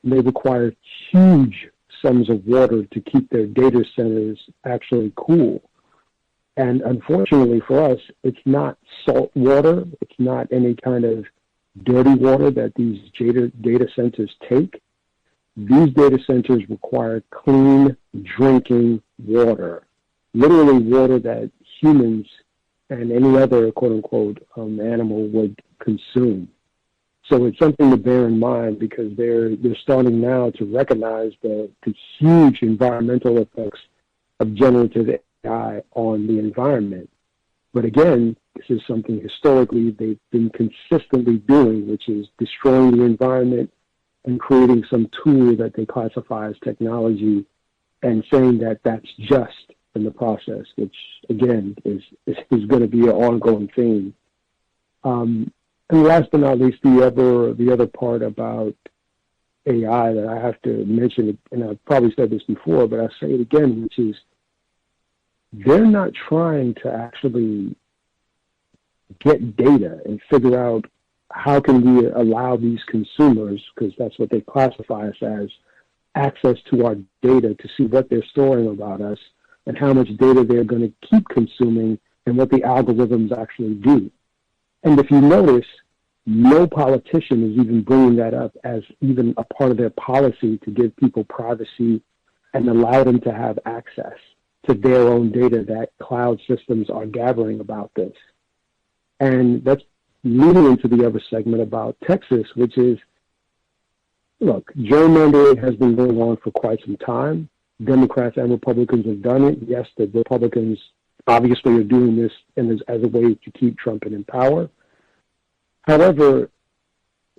They require huge sums of water to keep their data centers actually cool. And unfortunately for us, it's not salt water. It's not any kind of dirty water that these data centers take. These data centers require clean drinking water, literally water that humans and any other quote-unquote animal would consume. So it's something to bear in mind, because they're starting now to recognize the huge environmental effects of generative AI on the environment. But again, this is something historically they've been consistently doing, which is destroying the environment and creating some tool that they classify as technology and saying that that's just in the process, which again is going to be an ongoing theme. And last but not least, the other part about AI that I have to mention, and I've probably said this before, but I'll say it again, which is they're not trying to actually get data and figure out how can we allow these consumers, because that's what they classify us as, access to our data to see what they're storing about us and how much data they're going to keep consuming and what the algorithms actually do. And if you notice, no politician is even bringing that up as even a part of their policy to give people privacy and allow them to have access to their own data that cloud systems are gathering about this. And that's leading into the other segment about Texas, which is, look, gerrymandering has been going on for quite some time. Democrats and Republicans have done it. Yes, the Republicans obviously are doing this as a way to keep Trump in power. However,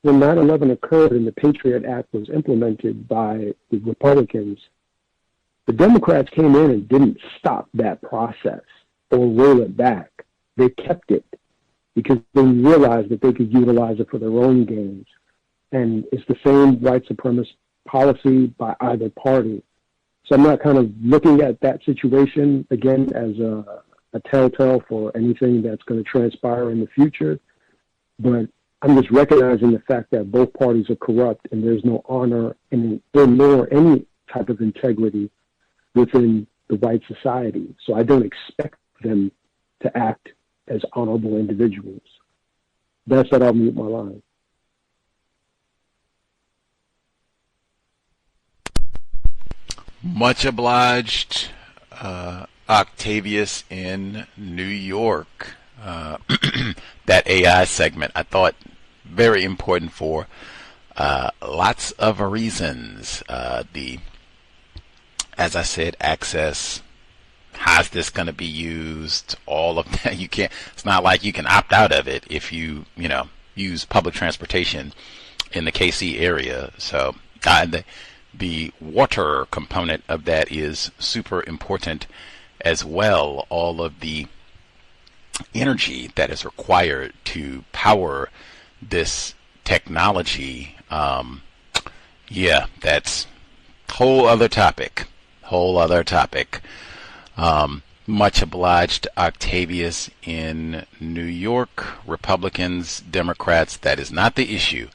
when 9/11 occurred and the Patriot Act was implemented by the Republicans, the Democrats came in and didn't stop that process or roll it back. They kept it because they realized that they could utilize it for their own gains. And it's the same white supremacist policy by either party. So I'm not kind of looking at that situation, again, as a telltale for anything that's going to transpire in the future. But I'm just recognizing the fact that both parties are corrupt and there's no honor nor any type of integrity within the white society. So I don't expect them to act as honorable individuals. That's that I'll mute my line. Much obliged, Octavius in New York. That AI segment, I thought, very important for lots of reasons. As I said, access, how's this going to be used, all of that. You can't, it's not like you can opt out of it if you use public transportation in the KC area. So the water component of that is super important as well. All of the energy that is required to power this technology. Yeah, that's whole other topic. Much obliged, Octavius in New York. Republicans, Democrats, that is not the issue.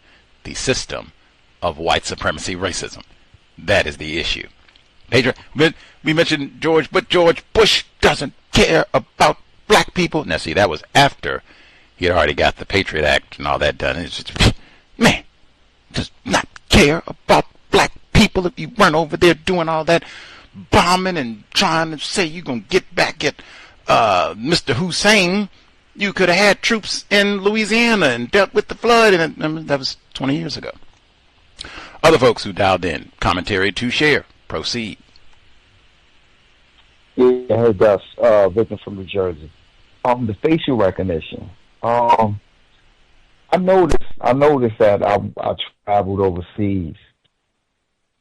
The system of white supremacy racism. That is the issue. Pedro, we mentioned George, but George Bush doesn't care about black people. Now, see, that was after he had already got the Patriot Act and all that done. It's just, man, does not care about black people. If you weren't over there doing all that bombing and trying to say you're going to get back at Mr. Hussein, you could have had troops in Louisiana and dealt with the flood, and that was 20 years ago. Other folks who dialed in, commentary to share. Proceed. Yeah, hey Gus, Victor from New Jersey. The facial recognition. I noticed that I traveled overseas,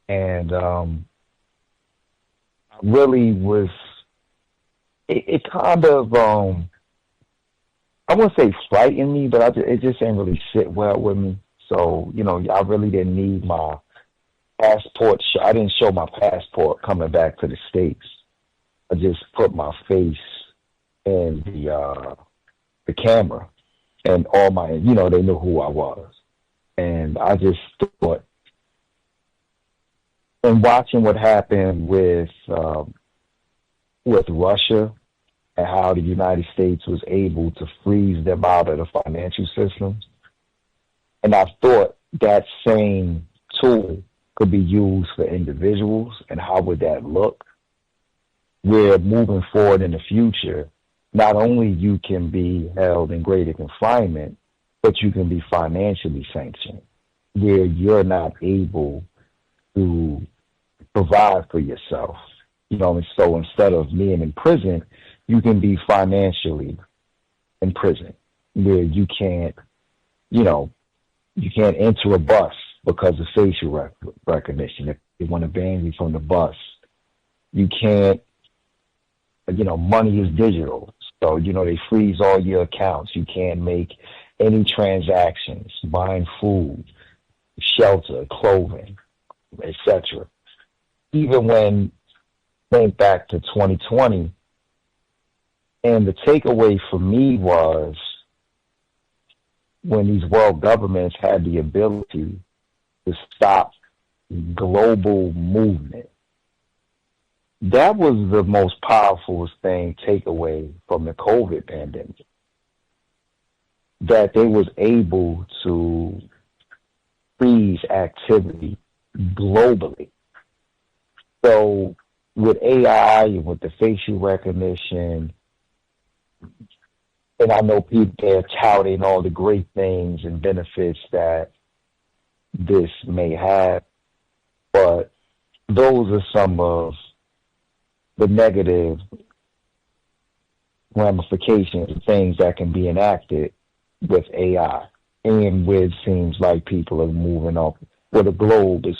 and I really was. It kind of I wouldn't say frightened me, but it just didn't really sit well with me. So I really didn't need my passport. I didn't show my passport coming back to the States. I just put my face in the camera, and all my, they knew who I was. And I just thought, and watching what happened with Russia and how the United States was able to freeze them out of the financial system, and I thought that same tool could be used for individuals, and how would that look? Where moving forward in the future, not only you can be held in greater confinement, but you can be financially sanctioned, where you're not able to provide for yourself. And so instead of being in prison, you can be financially in prison, where you can't enter a bus because of facial recognition. If they want to ban you from the bus, you can't. Money is digital. So, they freeze all your accounts. You can't make any transactions, buying food, shelter, clothing, etc. Even when think back to 2020, and the takeaway for me was when these world governments had the ability to stop global movement. That was the most powerful takeaway from the COVID pandemic. That they was able to freeze activity globally. So with AI and with the facial recognition, and I know people, they're touting all the great things and benefits that this may have, but those are some of the negative ramifications of things that can be enacted with AI, and where it seems like people are moving off, where the globe is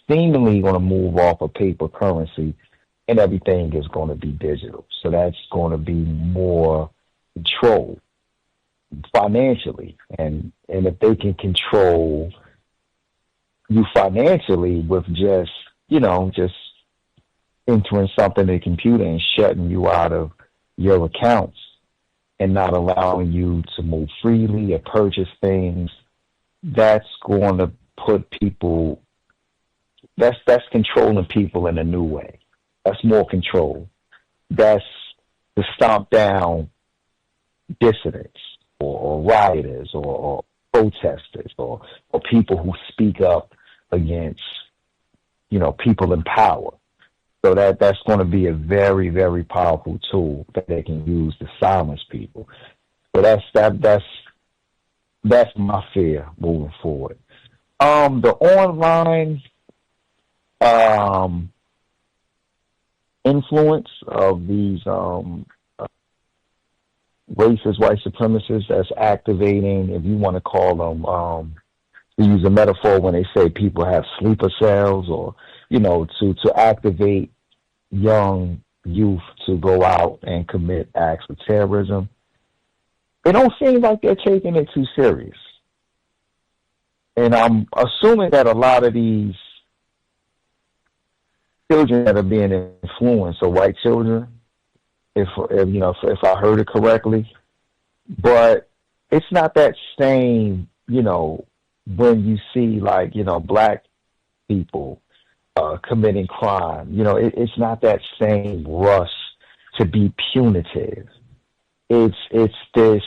seemingly going to move off of paper currency and everything is going to be digital. So that's going to be more control financially. And if they can control you financially with just entering something in the computer and shutting you out of your accounts and not allowing you to move freely or purchase things, that's going to put people that's controlling people in a new way. That's more control. That's to stomp down dissidents or rioters or protesters or people who speak up against, people in power. So that's going to be a very, very powerful tool that they can use to silence people. So that's my fear moving forward. The online influence of these racist white supremacists that's activating, if you want to call them, to use a metaphor when they say people have sleeper cells, or to activate young youth to go out and commit acts of terrorism. It don't seem like they're taking it too serious. And I'm assuming that a lot of these children that are being influenced are white children, if I heard it correctly. But it's not that same, when you see black people committing crime, it's not that same rush to be punitive. It's this,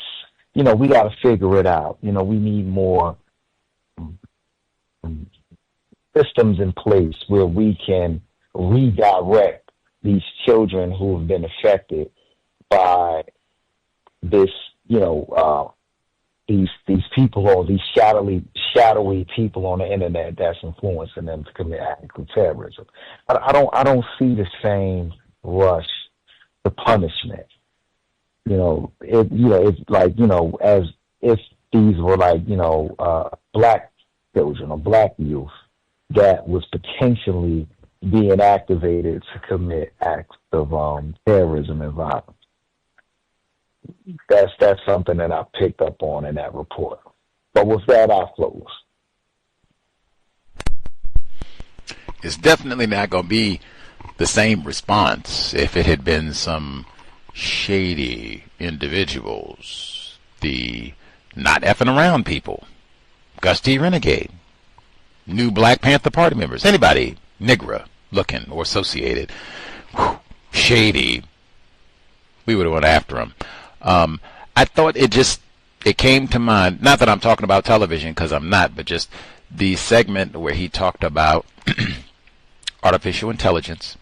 we got to figure it out. We need more systems in place where we can redirect these children who have been affected by this, these people, or these shadowy people on the internet that's influencing them to commit acts of terrorism. I don't see the same rush to punishment. It's like, as if these were black children or black youth that was potentially being activated to commit acts of terrorism and violence. That's something that I picked up on in that report. But with that, I'll close. It's definitely not going to be the same response if it had been some shady individuals, the not effing around people, Gus T. Renegade, new Black Panther Party members, anybody Negra looking or associated, shady, we would have went after them. I thought it came to mind, not that I'm talking about television, because I'm not, but just the segment where he talked about artificial intelligence.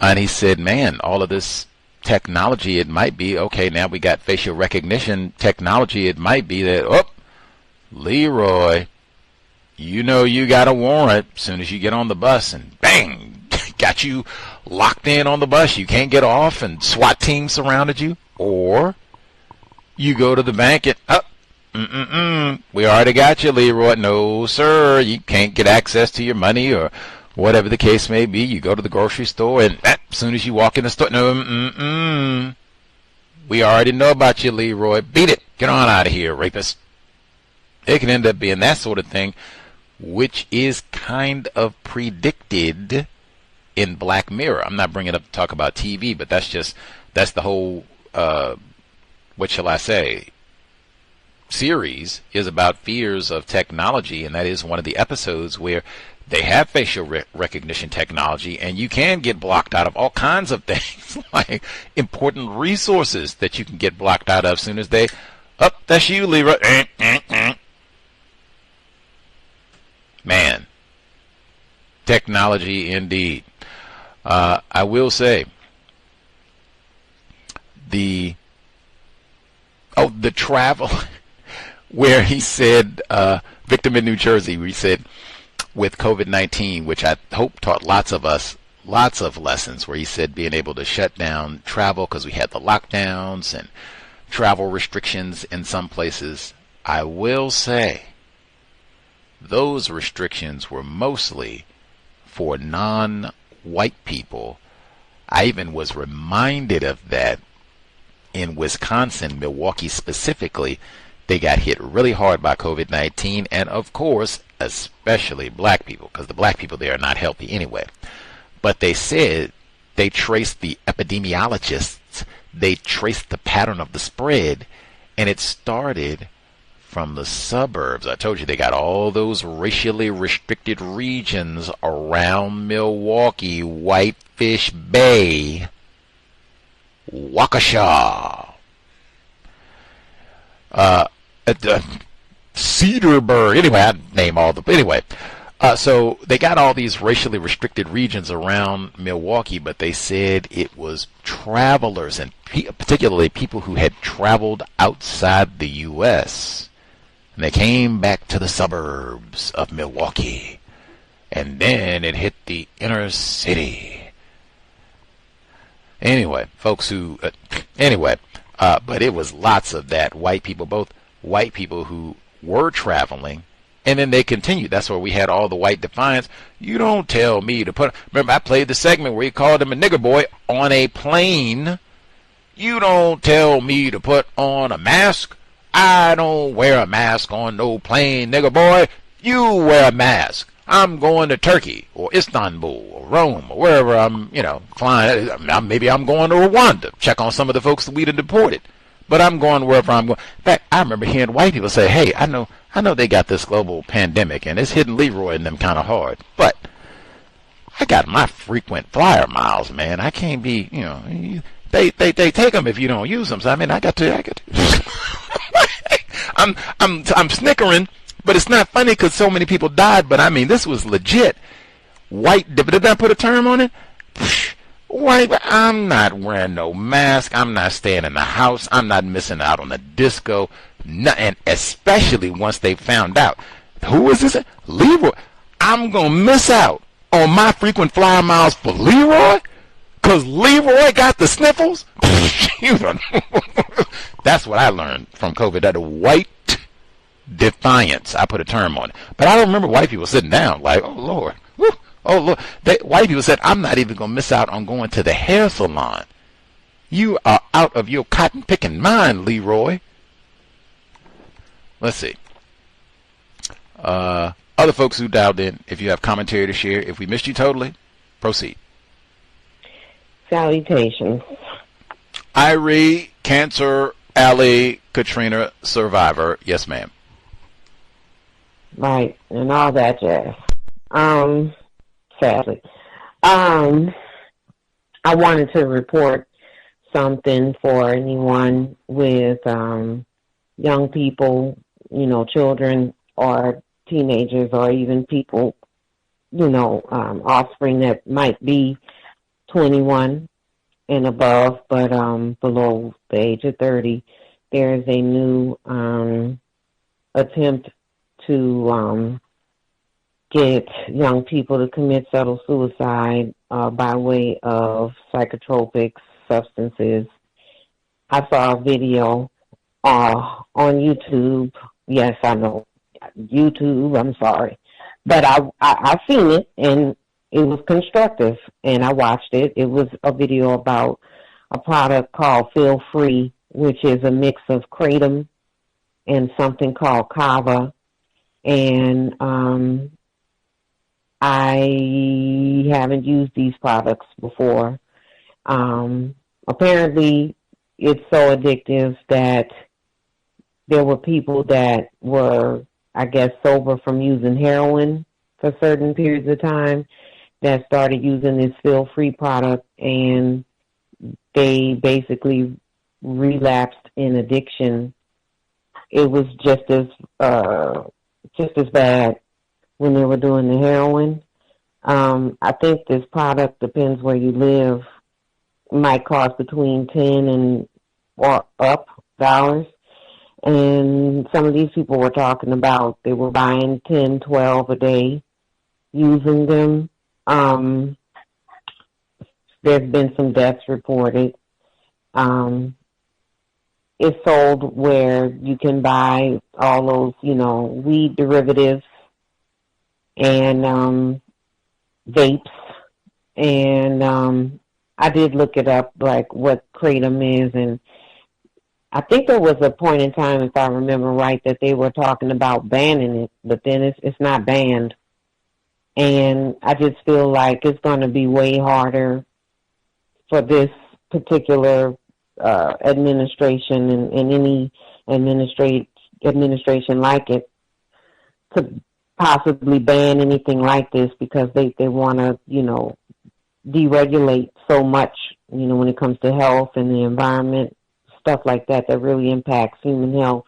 And he said, man, all of this technology, it might be, okay, now we got facial recognition technology. It might be that, Leroy, you got a warrant as soon as you get on the bus, and bang, got you locked in on the bus. You can't get off, and SWAT team surrounded you. Or you go to the bank and, we already got you, Leroy. No, sir, you can't get access to your money, or whatever the case may be. You go to the grocery store, and as soon as you walk in the store, no, we already know about you, Leroy. Beat it. Get on out of here, rapist. It can end up being that sort of thing, which is kind of predicted in Black Mirror. I'm not bringing it up to talk about TV, but that's the whole, what shall I say, series is about fears of technology, and that is one of the episodes where they have facial recognition technology, and you can get blocked out of all kinds of things, like important resources that you can get blocked out of as soon as they, that's you, Leroy. Man, technology indeed. I will say, the travel, where he said, victim in New Jersey, where he said, with COVID-19, which I hope taught lots of us lots of lessons, where he said being able to shut down travel because we had the lockdowns and travel restrictions in some places. I will say those restrictions were mostly for non-white people. I even was reminded of that in Wisconsin, Milwaukee specifically. They got hit really hard by COVID-19, and of course, especially black people, because the black people there are not healthy anyway. But they said they traced the epidemiologists, they traced the pattern of the spread, and it started from the suburbs. I told you they got all those racially restricted regions around Milwaukee, Whitefish Bay, Waukesha, Cedarburg. Anyway, I name all the. Anyway, so they got all these racially restricted regions around Milwaukee, but they said it was travelers, and particularly people who had traveled outside the U.S. And they came back to the suburbs of Milwaukee, and then it hit the inner city. Anyway, folks who, but it was lots of that. White people, both white people who were traveling, and then they continued. That's where we had all the white defiance. You don't tell me to put. Remember, I played the segment where he called him a nigger boy on a plane. You don't tell me to put on a mask. I don't wear a mask on no plane, nigger boy. You wear a mask. I'm going to Turkey or Istanbul or Rome or wherever I'm, flying. Maybe I'm going to Rwanda. Check on some of the folks that we done deported. But I'm going wherever I'm going. In fact, I remember hearing white people say, hey, I know they got this global pandemic and it's hitting Leroy and them kind of hard. But I got my frequent flyer miles, man. I can't be, they take them if you don't use them. So, I mean, I got to. I'm snickering, but it's not funny because so many people died. But I mean, this was legit. White, did I put a term on it? White, I'm not wearing no mask. I'm not staying in the house. I'm not missing out on the disco. And especially once they found out, who is this? Leroy. I'm going to miss out on my frequent flyer miles for Leroy because Leroy got the sniffles. That's what I learned from COVID. That white defiance. I put a term on it. But I don't remember white people sitting down like, oh, Lord. Woo. Oh, look, white people said, I'm not even going to miss out on going to the hair salon. You are out of your cotton-picking mind, Leroy. Let's see. Other folks who dialed in, if you have commentary to share, if we missed you totally, proceed. Salutations. Irie, Cancer Alley, Katrina, survivor. Yes, ma'am. Right, and all that jazz. Sadly. I wanted to report something for anyone with young people, children or teenagers or even people, offspring that might be 21 and above, but below the age of 30. There's a new attempt to get young people to commit subtle suicide by way of psychotropic substances. I saw a video on YouTube. Yes, I know. YouTube, I'm sorry. But I seen it, and it was constructive, and I watched it. It was a video about a product called Feel Free, which is a mix of kratom and something called kava. And I haven't used these products before. Apparently, it's so addictive that there were people that were, I guess, sober from using heroin for certain periods of time that started using this feel-free product, and they basically relapsed in addiction. It was just as bad when they were doing the heroin. I think this product, depends where you live, might cost between $10 and or up dollars. And some of these people were talking about they were buying 10, 12 a day, using them. There's been some deaths reported. It's sold where you can buy all those, weed derivatives and vapes. And I did look it up, like what kratom is, and I think there was a point in time, if I remember right, that they were talking about banning it, but then it's not banned. And I just feel like it's going to be way harder for this particular administration and any administration administration like it to possibly ban anything like this because they want to, deregulate so much, when it comes to health and the environment, stuff like that really impacts human health.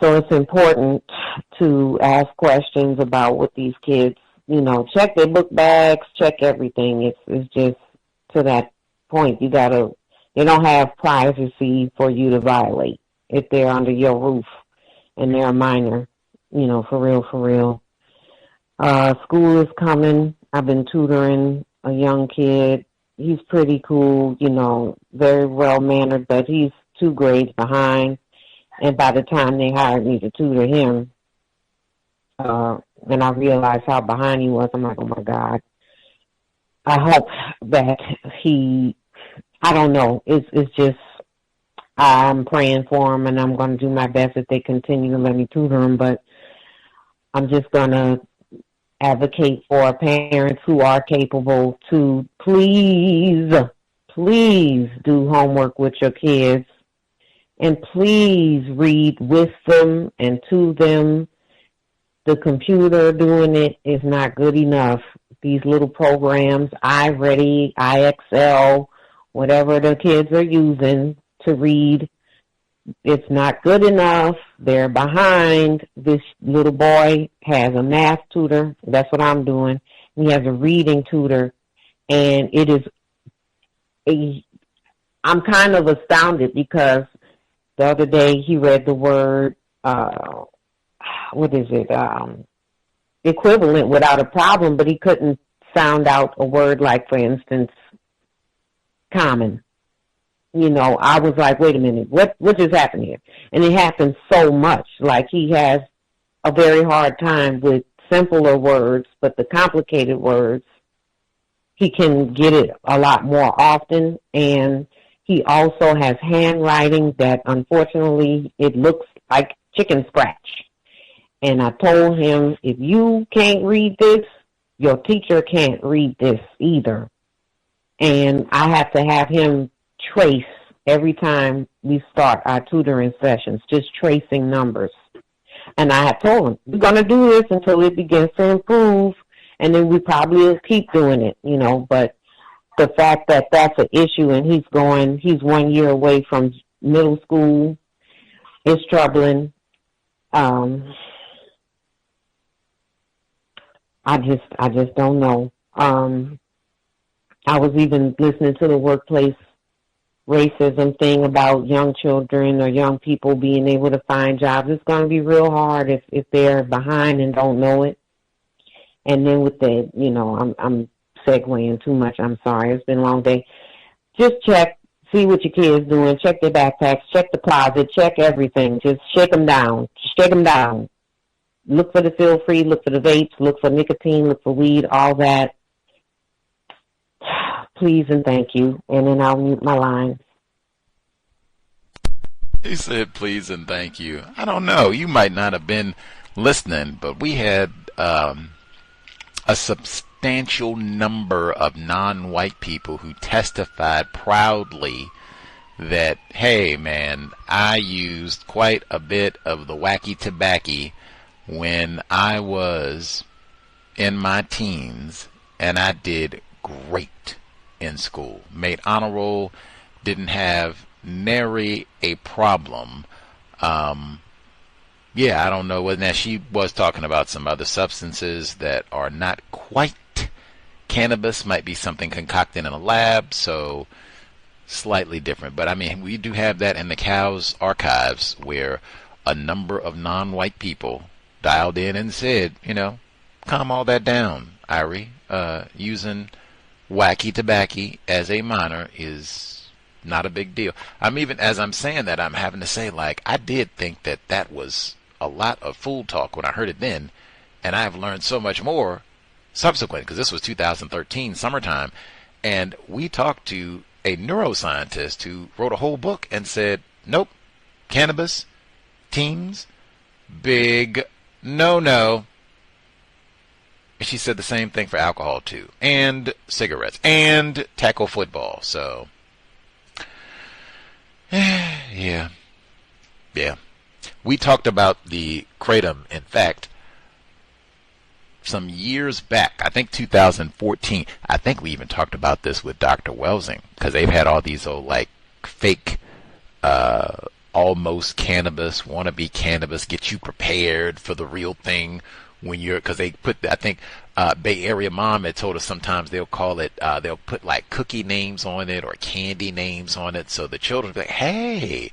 So it's important to ask questions about what these kids, check their book bags, check everything. It's just to that point. They don't have privacy for you to violate if they're under your roof and they're a minor, for real. School is coming. I've been tutoring a young kid. He's pretty cool, very well-mannered, but he's 2 grades behind. And by the time they hired me to tutor him, and I realized how behind he was, I'm like, oh, my God. I hope that I don't know. It's just, I'm praying for him, and I'm going to do my best if they continue to let me tutor him, but I'm just going to advocate for parents who are capable to please do homework with your kids, and please read with them and to them. The computer doing it is not good enough. These little programs, iReady, iXL, whatever the kids are using to read, it's not good enough. They're behind. This little boy has a math tutor. That's what I'm doing. He has a reading tutor. And I'm kind of astounded because the other day he read the word, equivalent without a problem, but he couldn't sound out a word like, for instance, common. I was like, wait a minute, what just happened here? And it happens so much. Like, he has a very hard time with simpler words, but the complicated words, he can get it a lot more often. And he also has handwriting that, unfortunately, it looks like chicken scratch. And I told him, if you can't read this, your teacher can't read this either. And I have to have him trace every time we start our tutoring sessions, just tracing numbers. And I have told him, we're going to do this until it begins to improve, and then we probably will keep doing it, But the fact that that's an issue and he's 1 year away from middle school is troubling. I just don't know. I was even listening to the workplace racism thing about young children or young people being able to find jobs. It's going to be real hard if they're behind and don't know it. And then with the, I'm segueing too much. I'm sorry. It's been a long day. Just check, see what your kids doing. Check their backpacks. Check the closet. Check everything. Just shake them down. Shake them down. Look for the feel-free. Look for the vapes. Look for nicotine. Look for weed. All that. Please and thank you. And then I'll mute my line. He said, please and thank you. I don't know. You might not have been listening, but we had a substantial number of non-white people who testified proudly that, hey, man, I used quite a bit of the wacky tobacco when I was in my teens, and I did great in school. Made honor roll, didn't have nary a problem. Yeah, I don't know. Now, she was talking about some other substances that are not quite cannabis, might be something concocted in a lab, so slightly different. But I mean, we do have that in the C.O.W.S archives where a number of non-white people dialed in and said, calm all that down, Irie. Using wacky tobacco as a minor is not a big deal. As I'm saying that, I'm having to say, I did think that was a lot of fool talk when I heard it then, and I've learned so much more subsequent, because this was 2013 summertime, and we talked to a neuroscientist who wrote a whole book and said, nope, cannabis, teens, big no. And she said the same thing for alcohol too, and cigarettes, and tackle football. So, yeah. We talked about the kratom. In fact, some years back, I think 2014, I think we even talked about this with Dr. Welsing, because they've had all these old, like, fake almost cannabis, wannabe cannabis, get you prepared for the real thing when you're, because they put, I think, Bay Area Mom had told us sometimes they'll call it, they'll put like cookie names on it or candy names on it, so the children will be like, hey,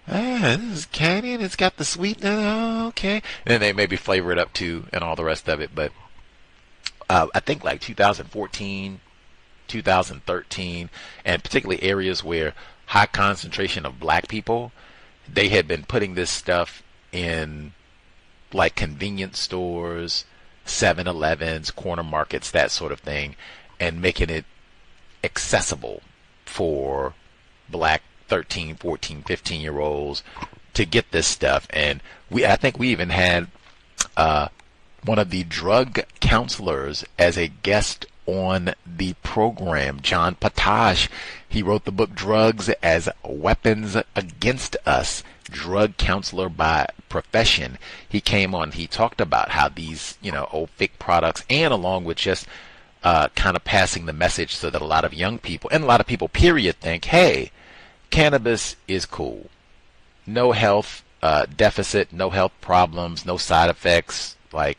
this is candy and it's got the sweetness, oh, okay. And then they maybe flavor it up too and all the rest of it. But I think like 2014, 2013, and particularly areas where high concentration of black people, they had been putting this stuff in like convenience stores, 7-Elevens, corner markets, that sort of thing, and making it accessible for black 13, 14, 15-year-olds to get this stuff. And I think we even had one of the drug counselors as a guest on the program, John Potash. He wrote the book Drugs as Weapons Against Us, drug counselor by profession. He came on, he talked about how these, old fake products, and along with just kind of passing the message so that a lot of young people, and a lot of people period, think, hey, cannabis is cool. No health deficit, no health problems, no side effects. Like,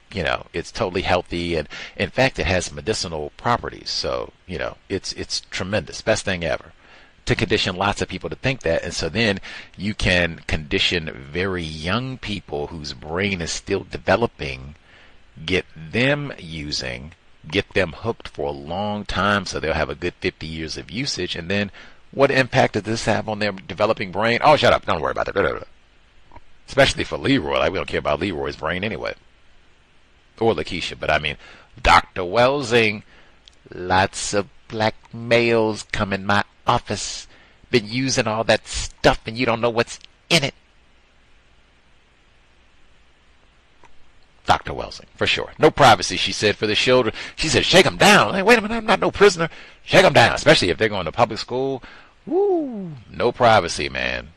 it's totally healthy. And in fact, it has medicinal properties. So, it's tremendous. Best thing ever. To condition lots of people to think that. And so then you can condition very young people whose brain is still developing, get them using, get them hooked for a long time so they'll have a good 50 years of usage. And then what impact does this have on their developing brain? Oh, shut up. Don't worry about that. Especially for Leroy. Like, we don't care about Leroy's brain anyway. Or Lakeisha. But I mean, Dr. Welsing, lots of black males come in my office, been using all that stuff and you don't know what's in it. Dr. Welsing, for sure. No privacy, she said, for the children. She said, shake them down. Like, wait a minute, I'm not no prisoner. Shake them down, especially if they're going to public school. Woo, no privacy, man.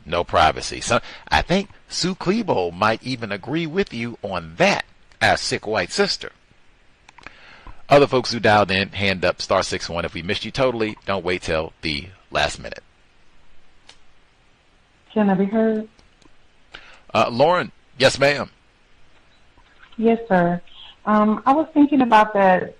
No privacy. So I think Sue Klebo might even agree with you on that, our sick white sister. Other folks who dialed in, hand up, *61. If we missed you totally, don't wait till the last minute. Can I be heard? Lauren, yes, ma'am. Yes, sir. I was thinking about that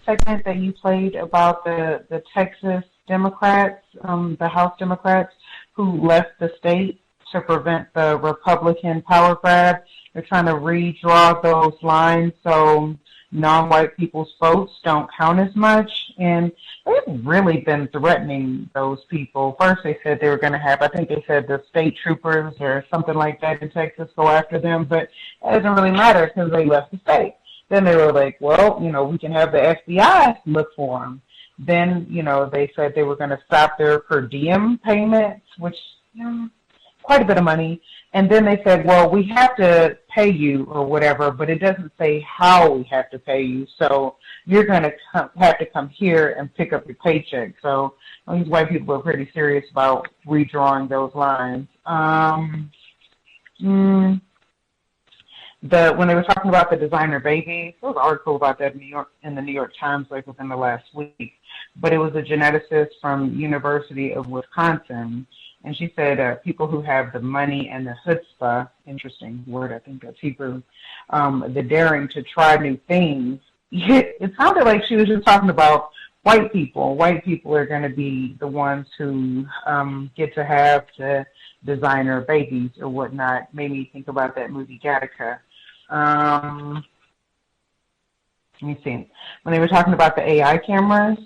segment that you played about the Texas Democrats, the House Democrats, who left the state to prevent the Republican power grab. They're trying to redraw those lines so non-white people's votes don't count as much. And they've really been threatening those people. First they said they were going to have, I think they said the state troopers or something like that in Texas go after them, but it doesn't really matter because they left the state. Then they were like, well, we can have the FBI look for them. Then, they said they were going to stop their per diem payments, which, quite a bit of money. And then they said, well, we have to pay you or whatever, but it doesn't say how we have to pay you. So you're going to have to come here and pick up your paycheck. So these white people are pretty serious about redrawing those lines. When they were talking about the designer babies, there was an article about that in the New York Times like within the last week. But it was a geneticist from University of Wisconsin. And she said people who have the money and the chutzpah, interesting word, I think that's Hebrew, the daring to try new things. It sounded like she was just talking about white people. White people are going to be the ones who get to have the designer babies or whatnot. Made me think about that movie Gattaca. Let me see. When they were talking about the AI cameras,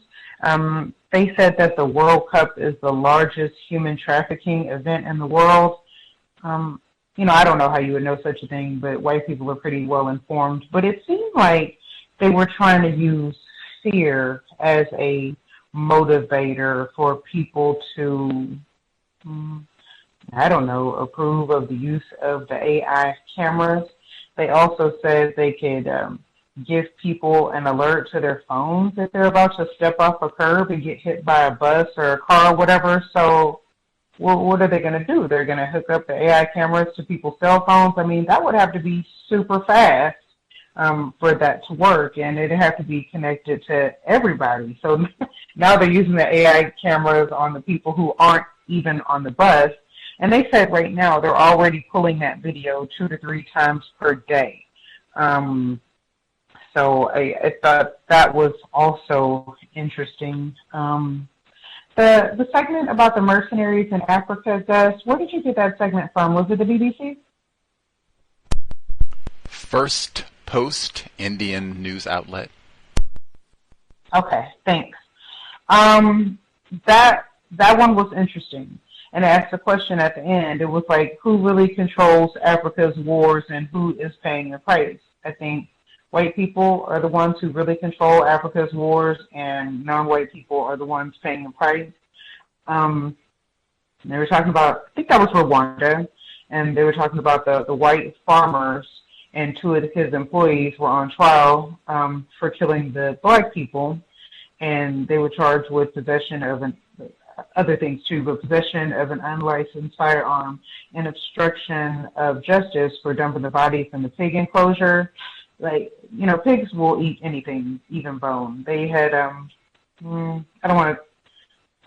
they said that the World Cup is the largest human trafficking event in the world. I don't know how you would know such a thing, but white people are pretty well informed. But it seemed like they were trying to use fear as a motivator for people to, approve of the use of the AI cameras. They also said they could give people an alert to their phones if they're about to step off a curb and get hit by a bus or a car or whatever. So well, what are they going to do? They're going to hook up the AI cameras to people's cell phones. I mean, that would have to be super fast for that to work, and it'd have to be connected to everybody. So now they're using the AI cameras on the people who aren't even on the bus. And they said right now they're already pulling that video 2 to 3 times per day. So I thought that was also interesting. The segment about the mercenaries in Africa, Gus, where did you get that segment from? Was it the BBC? First Post, Indian news outlet. Okay, thanks. That one was interesting. And I asked a question at the end. It was like, who really controls Africa's wars and who is paying the price? I think white people are the ones who really control Africa's wars, and non-white people are the ones paying the price. They were talking about, I think that was Rwanda, and they were talking about the white farmers, and 2 of his employees were on trial for killing the black people, and they were charged with possession of other things too, but possession of an unlicensed firearm and obstruction of justice for dumping the bodies in the pig enclosure. Like, you know, pigs will eat anything, even bone. They had, I don't want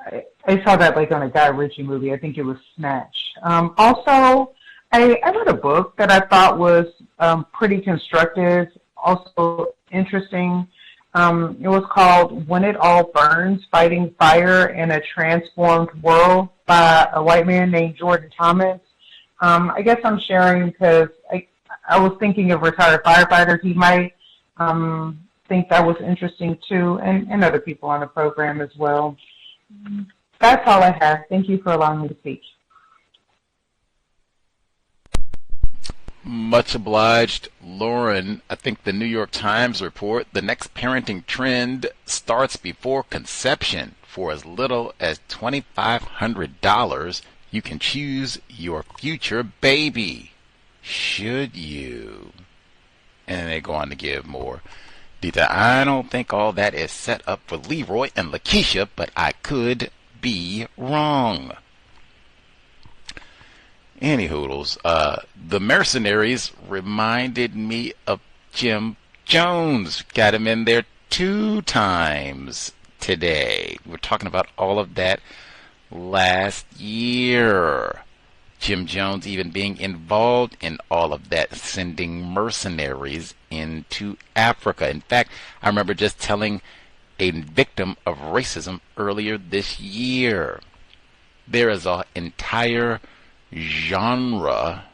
to, I saw that like on a Guy Ritchie movie. I think it was Snatch. Also, I read a book that I thought was pretty constructive, also interesting. It was called When It All Burns, Fighting Fire in a Transformed World by a white man named Jordan Thomas. I guess I'm sharing because I was thinking of retired firefighters. He might think that was interesting too, and other people on the program as well. That's all I have. Thank you for allowing me to speak. Much obliged, Lauren. I think the New York Times report, the next parenting trend starts before conception. For as little as $2,500, you can choose your future baby. Should you? And they go on to give more detail. I don't think all that is set up for Leroy and Lakeisha, but I could be wrong. Anyhoodles, the mercenaries reminded me of Jim Jones. Got him in there 2 times today. We're talking about all of that last year. Jim Jones even being involved in all of that, sending mercenaries into Africa. In fact, I remember just telling a victim of racism earlier this year. There is an entire genre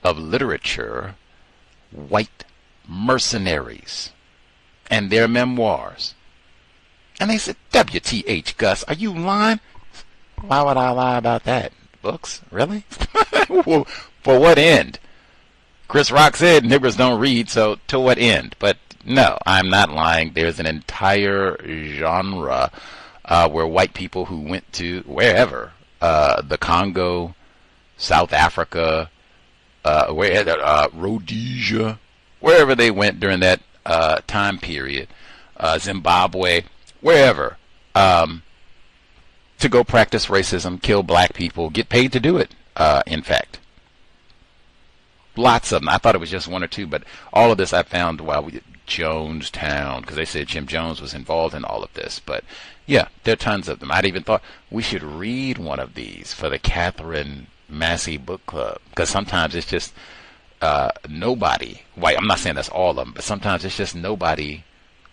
of literature, white mercenaries, and their memoirs. And they said, WTH, Gus, are you lying? Why would I lie about that? Books? Really? For what end? Chris Rock said niggers don't read, so to what end? But no, I'm not lying. There's an entire genre where white people who went to wherever, the Congo, South Africa, Rhodesia, wherever they went during that time period, Zimbabwe, wherever, to go practice racism, kill black people, get paid to do it, in fact. Lots of them. I thought it was just 1 or 2, but all of this I found while we did Jonestown, because they said Jim Jones was involved in all of this. But yeah, there are tons of them. I'd even thought we should read one of these for the Catherine Massey Book Club, because sometimes it's just nobody white. I'm not saying that's all of them, but sometimes it's just nobody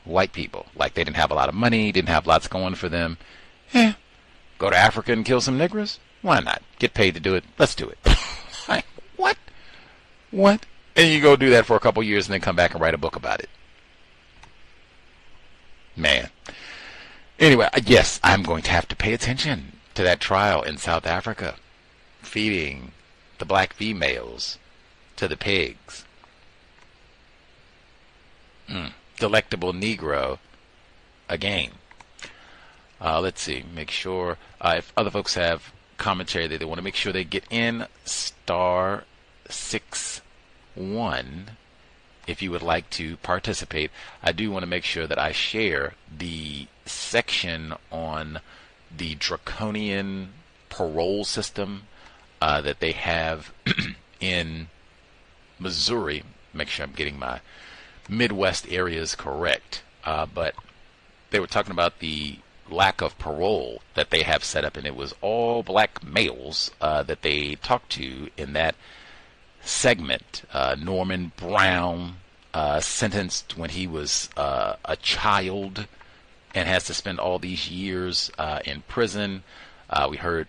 white people. Like they didn't have a lot of money, didn't have lots going for them. Go to Africa and kill some niggers? Why not? Get paid to do it. Let's do it. Like, what? What? And you go do that for a couple years and then come back and write a book about it. Man. Anyway, yes, I'm going to have to pay attention to that trial in South Africa, feeding the black females to the pigs. Delectable Negro again. Let's see, make sure if other folks have commentary that they want to make sure they get in, *61 if you would like to participate. I do want to make sure that I share the section on the draconian parole system that they have in Missouri. Make sure I'm getting my Midwest areas correct. But they were talking about the lack of parole that they have set up, and it was all black males that they talked to in that segment. Norman Brown, sentenced when he was a child and has to spend all these years in prison. We heard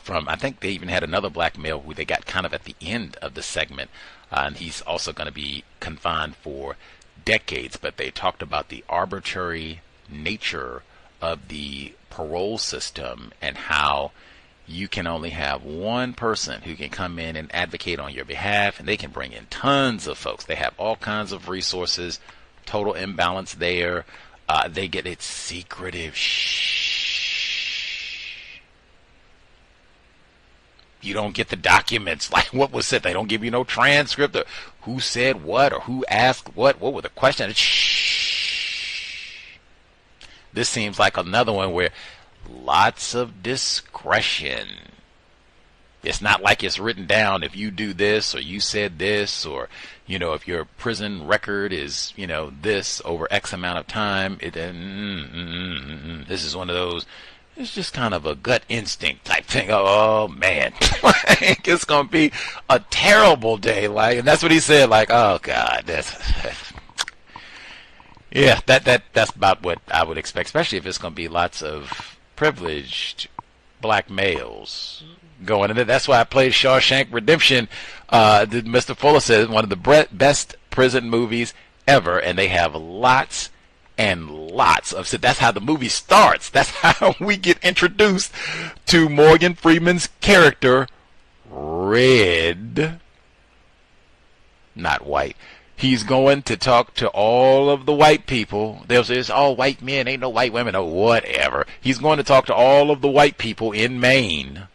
from, I think they even had another black male who they got kind of at the end of the segment, and he's also going to be confined for decades. But they talked about the arbitrary nature of the parole system and how you can only have one person who can come in and advocate on your behalf, and they can bring in tons of folks. They have all kinds of resources, total imbalance there. They get it secretive. You don't get the documents. Like, what was said? They don't give you no transcript of who said what or who asked what were the questions. This seems like another one where lots of discretion. It's not like it's written down if you do this or you said this, or, you know, if your prison record is, you know, this over X amount of time. This is one of those, it's just kind of a gut instinct type thing. Oh man, it's going to be a terrible day. Like, and that's what he said. Like, oh God, yeah, that's about what I would expect, especially if it's going to be lots of privileged black males going in it. That's why I played Shawshank Redemption. Mr. Fuller says one of the best prison movies ever, and they have lots and lots of. So that's how the movie starts. That's how we get introduced to Morgan Freeman's character, Red, not white. He's going to talk to all of the white people. They'll say it's all white men, ain't no white women, or whatever. He's going to talk to all of the white people in Maine.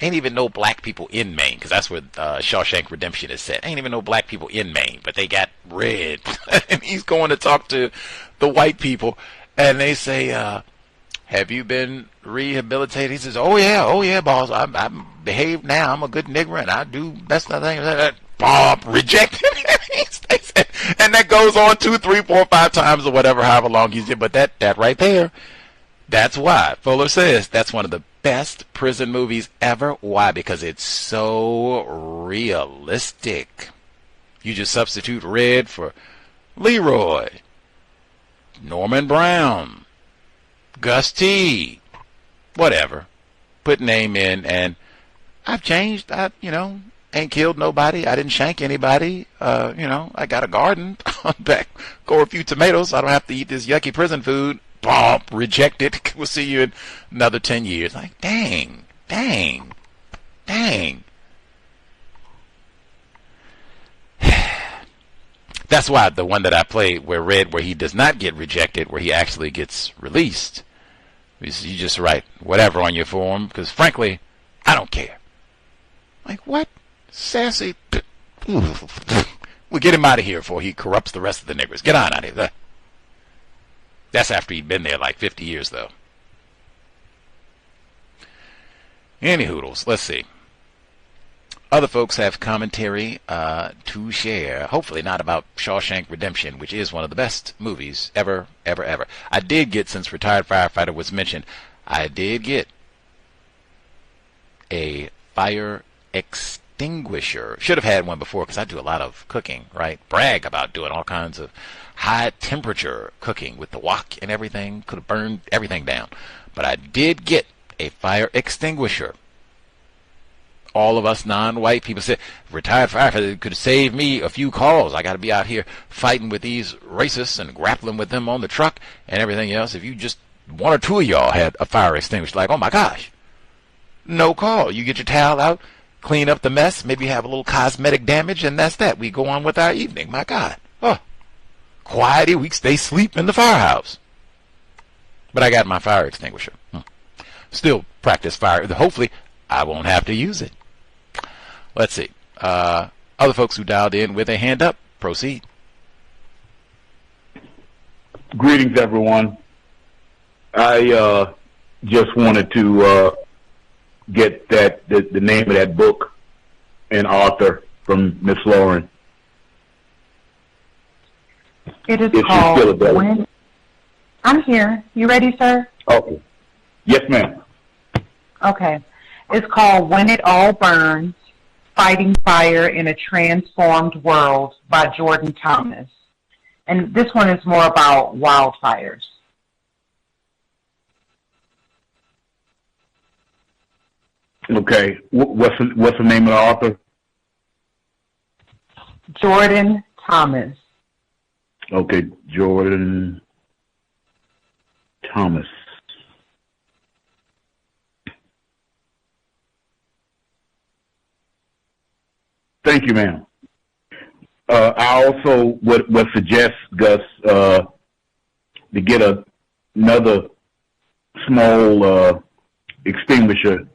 Ain't even no black people in Maine, because that's where Shawshank Redemption is set. Ain't even no black people in Maine, but they got Red. And he's going to talk to the white people, and they say, have you been rehabilitated? He says, oh yeah, boss. I behave now. I'm a good nigger, and I do best of things. Bob, rejected. And that goes on 2, 3, 4, 5 times or whatever, however long he's in. But that right there, that's why Fuller says that's one of the best prison movies ever. Why? Because it's so realistic. You just substitute Red for Leroy, Norman Brown, Gus T, whatever. Put name in, and I've changed. Ain't killed nobody. I didn't shank anybody. I got a garden. Back, grow a few tomatoes. I don't have to eat this yucky prison food. Bump, rejected. We'll see you in another 10 years. Like, dang. That's why the one that I played where he does not get rejected, where he actually gets released. You just write whatever on your form, because frankly, I don't care. Like, what? Sassy. We'll get him out of here before he corrupts the rest of the niggers. Get on out of here. That's after he'd been there like 50 years, though. Any hoodles, let's see. Other folks have commentary to share. Hopefully not about Shawshank Redemption, which is one of the best movies ever. I did get, since Retired Firefighter was mentioned, I did get a fire extinguisher. Should have had one before, because I do a lot of cooking, right? Brag about doing all kinds of high temperature cooking with the wok and everything. Could have burned everything down. But I did get a fire extinguisher. All of us non-white people said, retired firefighter could save me a few calls. I got to be out here fighting with these racists and grappling with them on the truck and everything else. If you just, one or two of y'all had a fire extinguisher, like, oh my gosh, no call. You get your towel out, clean up the mess, maybe have a little cosmetic damage, and that's that. We go on with our evening. My God. Oh, quiety, we stay asleep in the firehouse. But I got my fire extinguisher. Still practice fire. Hopefully, I won't have to use it. Let's see. Other folks who dialed in with a hand up, proceed. Greetings, everyone. I just wanted to get the name of that book and author from Miss Lauren. It is If she's still available. called I'm here. You ready, sir? Okay. Yes, ma'am. Okay. It's called When It All Burns, Fighting Fire in a Transformed World by Jordan Thomas. And this one is more about wildfires. Okay. What's the name of the author? Jordan Thomas. Okay, Jordan Thomas. Thank you, ma'am. I also would suggest, Gus, to get another small extinguisher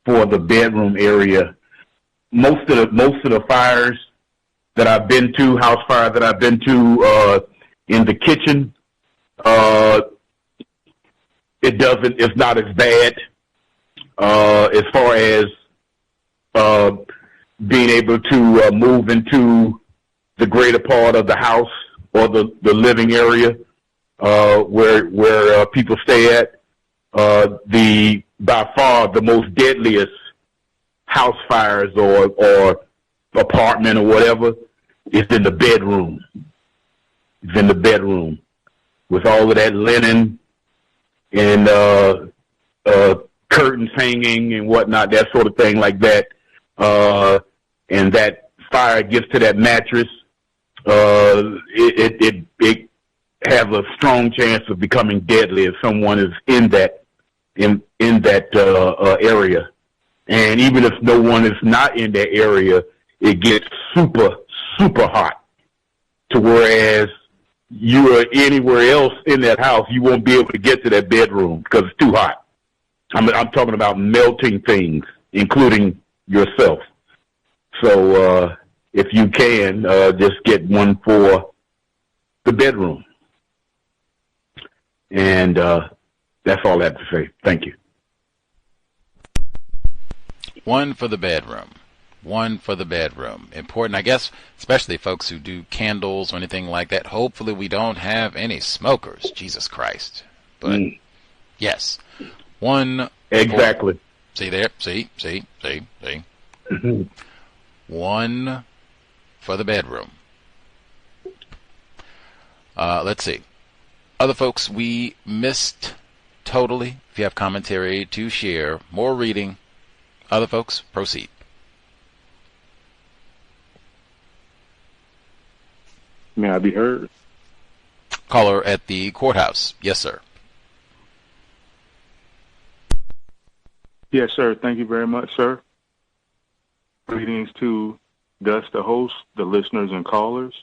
for the bedroom area. Most of the fires that I've been to, house fires that I've been to in the kitchen, it's not as bad as far as being able to move into the greater part of the house or the living area where people stay at. By far the most deadliest house fires or apartment or whatever is in the bedroom. It's in the bedroom with all of that linen and curtains hanging and whatnot, that sort of thing like that. And that fire gets to that mattress, it has a strong chance of becoming deadly if someone is in that area. And even if no one is not in that area, it gets super, super hot to whereas you are anywhere else in that house, you won't be able to get to that bedroom because it's too hot. I'm talking about melting things, including yourself. So if you can, just get one for the bedroom. And that's all I have to say. Thank you. One for the bedroom. One for the bedroom. Important, I guess, especially folks who do candles or anything like that. Hopefully we don't have any smokers. Jesus Christ. But, yes. One. Exactly. See there? See. One for the bedroom. Let's see. Other folks we missed totally. If you have commentary to share, more reading. Other folks, proceed. May I be heard? Caller at the courthouse. Yes, sir. Yes, sir. Thank you very much, sir. Greetings to Gus, the host, the listeners and callers.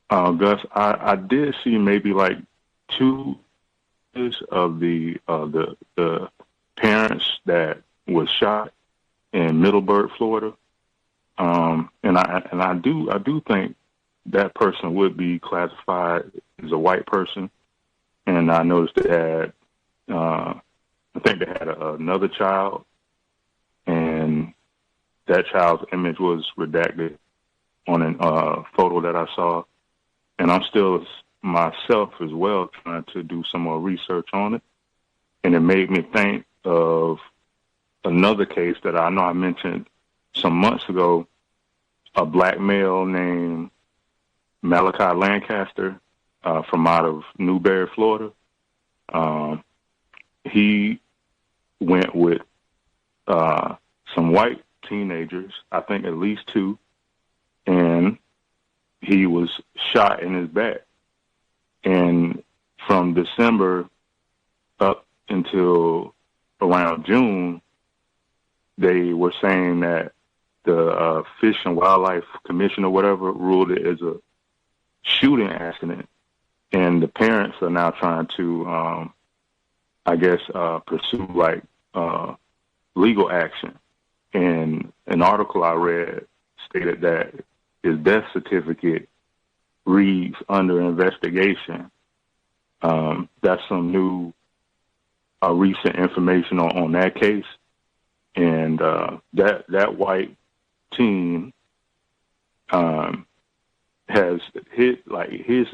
Gus, I did see maybe like two of the parents that was shot in Middleburg, Florida, and I do think that person would be classified as a white person, and I noticed they had I think they had another child, and that child's image was redacted on a photo that I saw, and I'm still myself as well trying to do some more research on it, and it made me think of another case that I know I mentioned some months ago, a black male named Malachi Lancaster from out of Newberry, Florida. He went with some white teenagers, I think at least two, and he was shot in his back. And from December up until around June, they were saying that the Fish and Wildlife Commission or whatever ruled it as a shooting accident. And the parents are now trying to, pursue like legal action. And an article I read stated that his death certificate reads under investigation. That's some new recent information on that case, and that white teen has his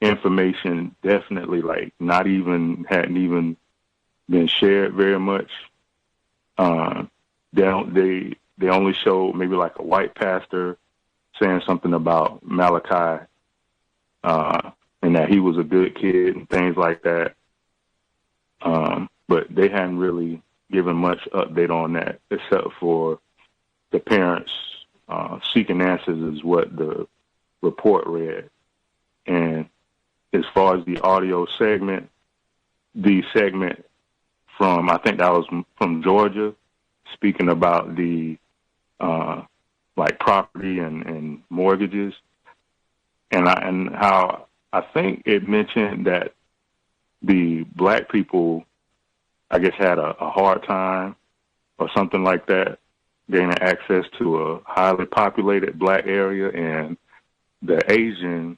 information definitely hadn't even been shared very much. They only showed maybe like a white pastor saying something about Malachi, and that he was a good kid and things like that. But they hadn't really given much update on that, except for the parents seeking answers is what the report read. And as far as the audio segment, the segment from, I think that was from Georgia, speaking about the property and mortgages, and how I think it mentioned that the black people, I guess, had a hard time or something like that gaining access to a highly populated black area, and the Asian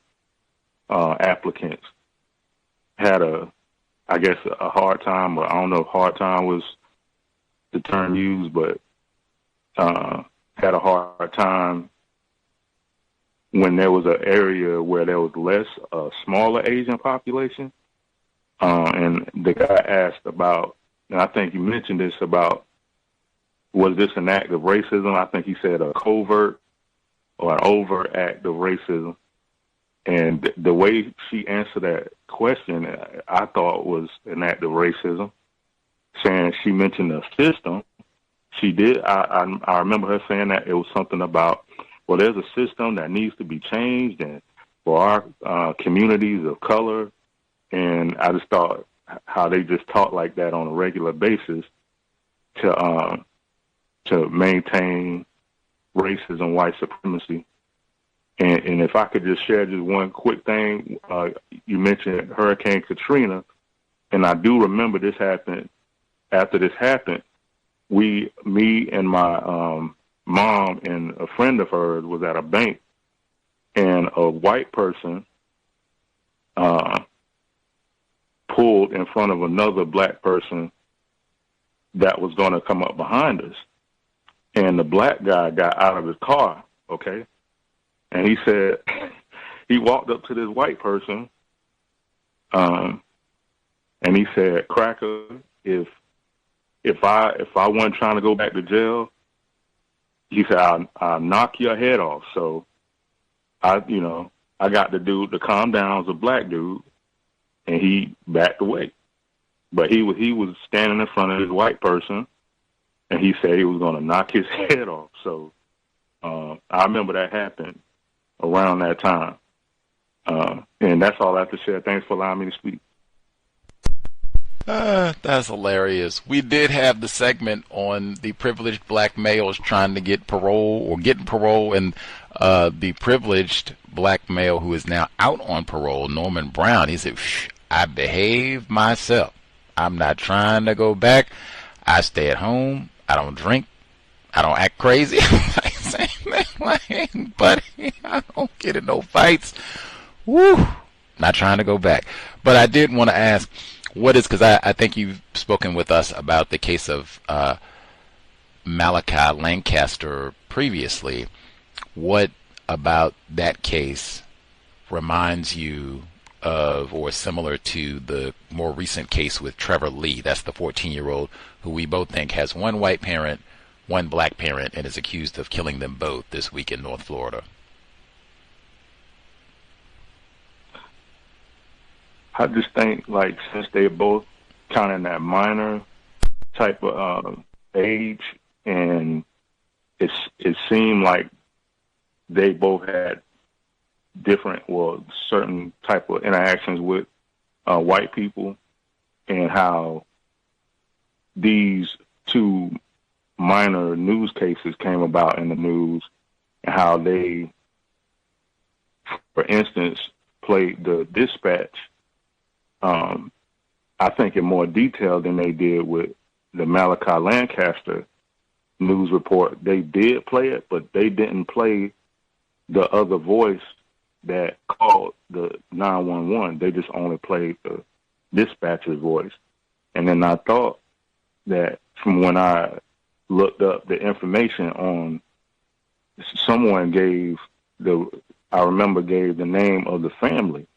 applicants had a hard time, or I don't know if hard time was the term used, but had a hard time when there was an area where there was less, smaller Asian population. And the guy asked about, and I think you mentioned this about, was this an act of racism? I think he said a covert or an overt act of racism. And the way she answered that question, I thought was an act of racism, saying she mentioned the system. She did. I remember her saying that it was something about, well, there's a system that needs to be changed, and for our communities of color. And I just thought how they just talk like that on a regular basis to maintain racism, white supremacy. And if I could just share just one quick thing, you mentioned Hurricane Katrina, and I do remember this happened. After this happened, me and my mom and a friend of hers was at a bank, and a white person pulled in front of another black person that was going to come up behind us. And the black guy got out of his car, okay? And he said, he walked up to this white person, and he said, "Cracker, if I wasn't trying to go back to jail," he said, I'll knock your head off. So I got the dude to calm down. It was a black dude, and he backed away. But he was standing in front of this white person, and he said he was going to knock his head off. So I remember that happened around that time. And that's all I have to share. Thanks for allowing me to speak. That's hilarious. We did have the segment on the privileged black males trying to get parole or getting parole, and the privileged black male who is now out on parole, Norman Brown, he said, "I behave myself. I'm not trying to go back. I stay at home. I don't drink. I don't act crazy." Buddy, I don't get in no fights. Woo! Not trying to go back. But I did want to ask, because I think you've spoken with us about the case of Malachi Lancaster previously. What about that case reminds you of or similar to the more recent case with Trevor Lee? That's the 14-year-old who we both think has one white parent, one black parent, and is accused of killing them both this week in North Florida. I just think, since they're both kind of in that minor type of age, and it seemed like they both had certain type of interactions with white people, and how these two minor news cases came about in the news, and how they, for instance, played the dispatch, I think in more detail than they did with the Malachi Lancaster news report. They did play it, but they didn't play the other voice that called the 911. They just only played the dispatcher's voice. And then I thought that from when I looked up the information on, someone gave I remember gave the name of the family,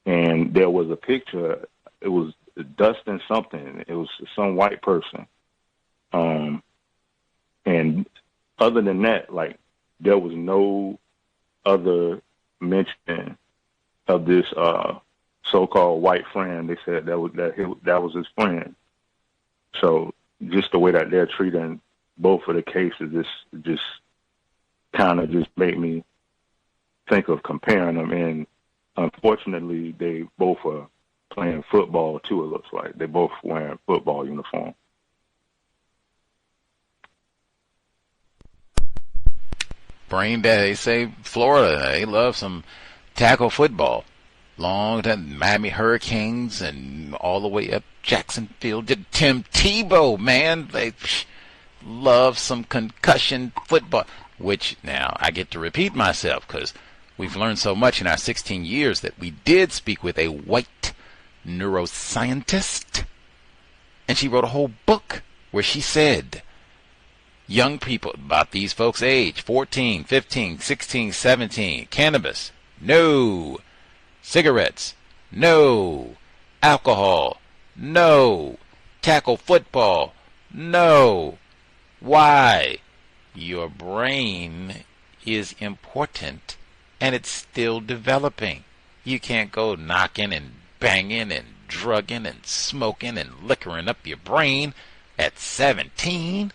and there was a picture. It was Dustin something. It was some white person. And other than that, like, there was no other mention of this so-called white friend. They said that was his friend. So just the way that they're treating both of the cases, this just kind of just made me think of comparing them. And unfortunately, they both are playing football too. It looks like they both wearing football uniform. Brain dead. They say Florida, they love some tackle football. Long time, Miami Hurricanes and all the way up Jacksonville. Tim Tebow, man, they love some concussion football. Which now I get to repeat myself because we've learned so much in our 16 years that we did speak with a white neuroscientist, and she wrote a whole book where she said young people about these folks' age, 14, 15, 16, 17, cannabis, no. Cigarettes, no. Alcohol, no. Tackle football, no. Why? Your brain is important, and it's still developing. You can't go knocking and banging and drugging and smoking and liquoring up your brain at 17.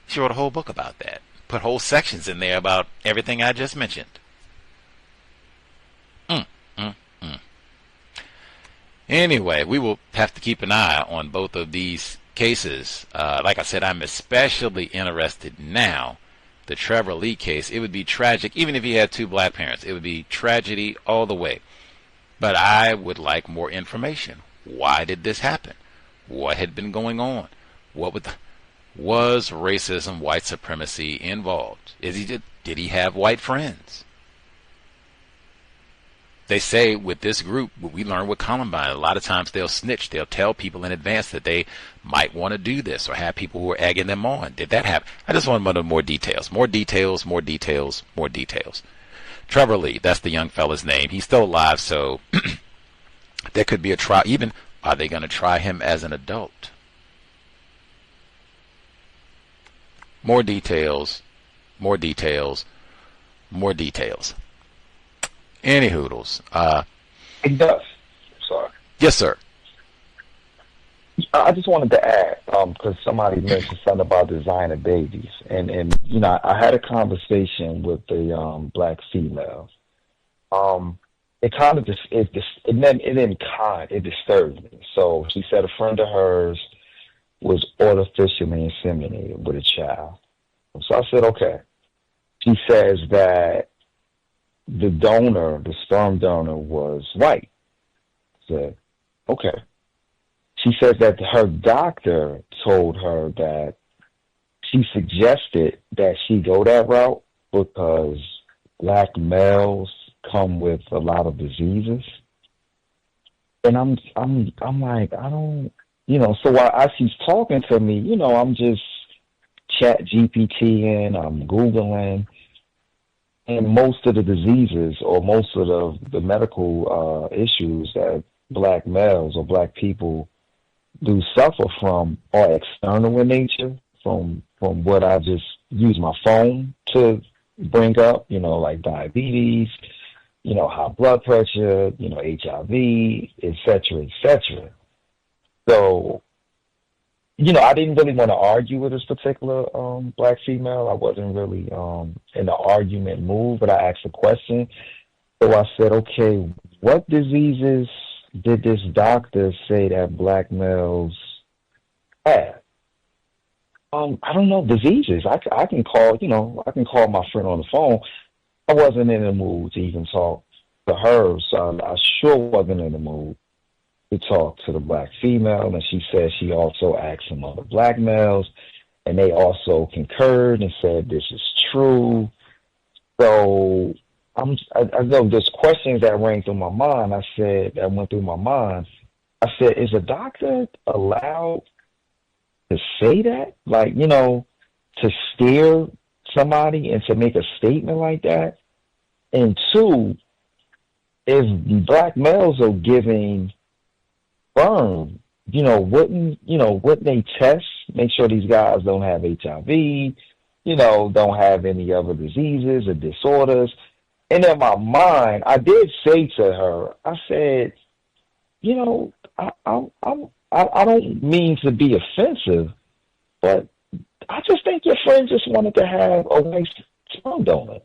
She wrote a whole book about that. Put whole sections in there about everything I just mentioned. Anyway, we will have to keep an eye on both of these cases. Like I said, I'm especially interested now. The Trevor Lee case, it would be tragic, even if he had two black parents. It would be tragedy all the way. But I would like more information. Why did this happen? What had been going on? Was racism, white supremacy involved? Did he have white friends? They say with this group, what we learned with Columbine, a lot of times they'll snitch. They'll tell people in advance that they might want to do this or have people who are egging them on. Did that happen? I just want to know more details. More details, more details, more details. Trevor Lee, that's the young fella's name. He's still alive, so there could be a trial. Even, are they going to try him as an adult? More details, more details, more details. Any hoodles. Hey, Duff. Sorry. Yes, sir. I just wanted to add, because somebody mentioned something about designer babies, and you know, I had a conversation with a black female. It kind of it disturbed me. So she said a friend of hers was artificially inseminated with a child. So I said, okay. She says that the donor, the sperm donor, was white. I said, okay. She says that her doctor told her that she suggested that she go that route because black males come with a lot of diseases. And I'm like, I don't, you know, so while she's talking to me, you know, I'm just chat GPTing, I'm Googling, and most of the diseases or most of the medical issues that black males or black people do suffer from are external in nature, from what I just use my phone to bring up, you know, like diabetes, you know, high blood pressure, you know, HIV, et cetera, et cetera. So, you know, I didn't really want to argue with this particular black female. I wasn't really in the argument mood, but I asked a question. So I said, okay, what diseases did this doctor say that black males have? I don't know, diseases. I can call, you know, I can call my friend on the phone. I wasn't in the mood to even talk to her, so I sure wasn't in the mood to talk to the black female. And she said she also asked some other black males, and they also concurred and said this is true. So I know there's questions that ran through my mind. That went through my mind. I said, is a doctor allowed to say that? Like, to stare somebody and to make a statement like that? And two, if black males are giving sperm, wouldn't they test, make sure these guys don't have HIV, don't have any other diseases or disorders? And in my mind, I did say to her, I said, I don't mean to be offensive, but I just think your friend just wanted to have a white sperm donor.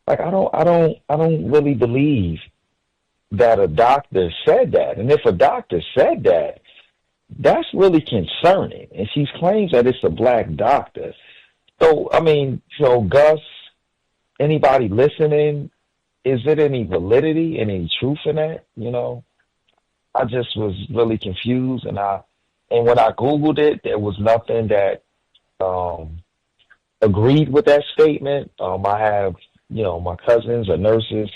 Like, I don't really believe that a doctor said that. And if a doctor said that, that's really concerning. And she claims that it's a black doctor. So, Gus, anybody listening, is it any validity, any truth in that? I just was really confused, and when I Googled it, there was nothing that agreed with that statement. I have, my cousins are nurses,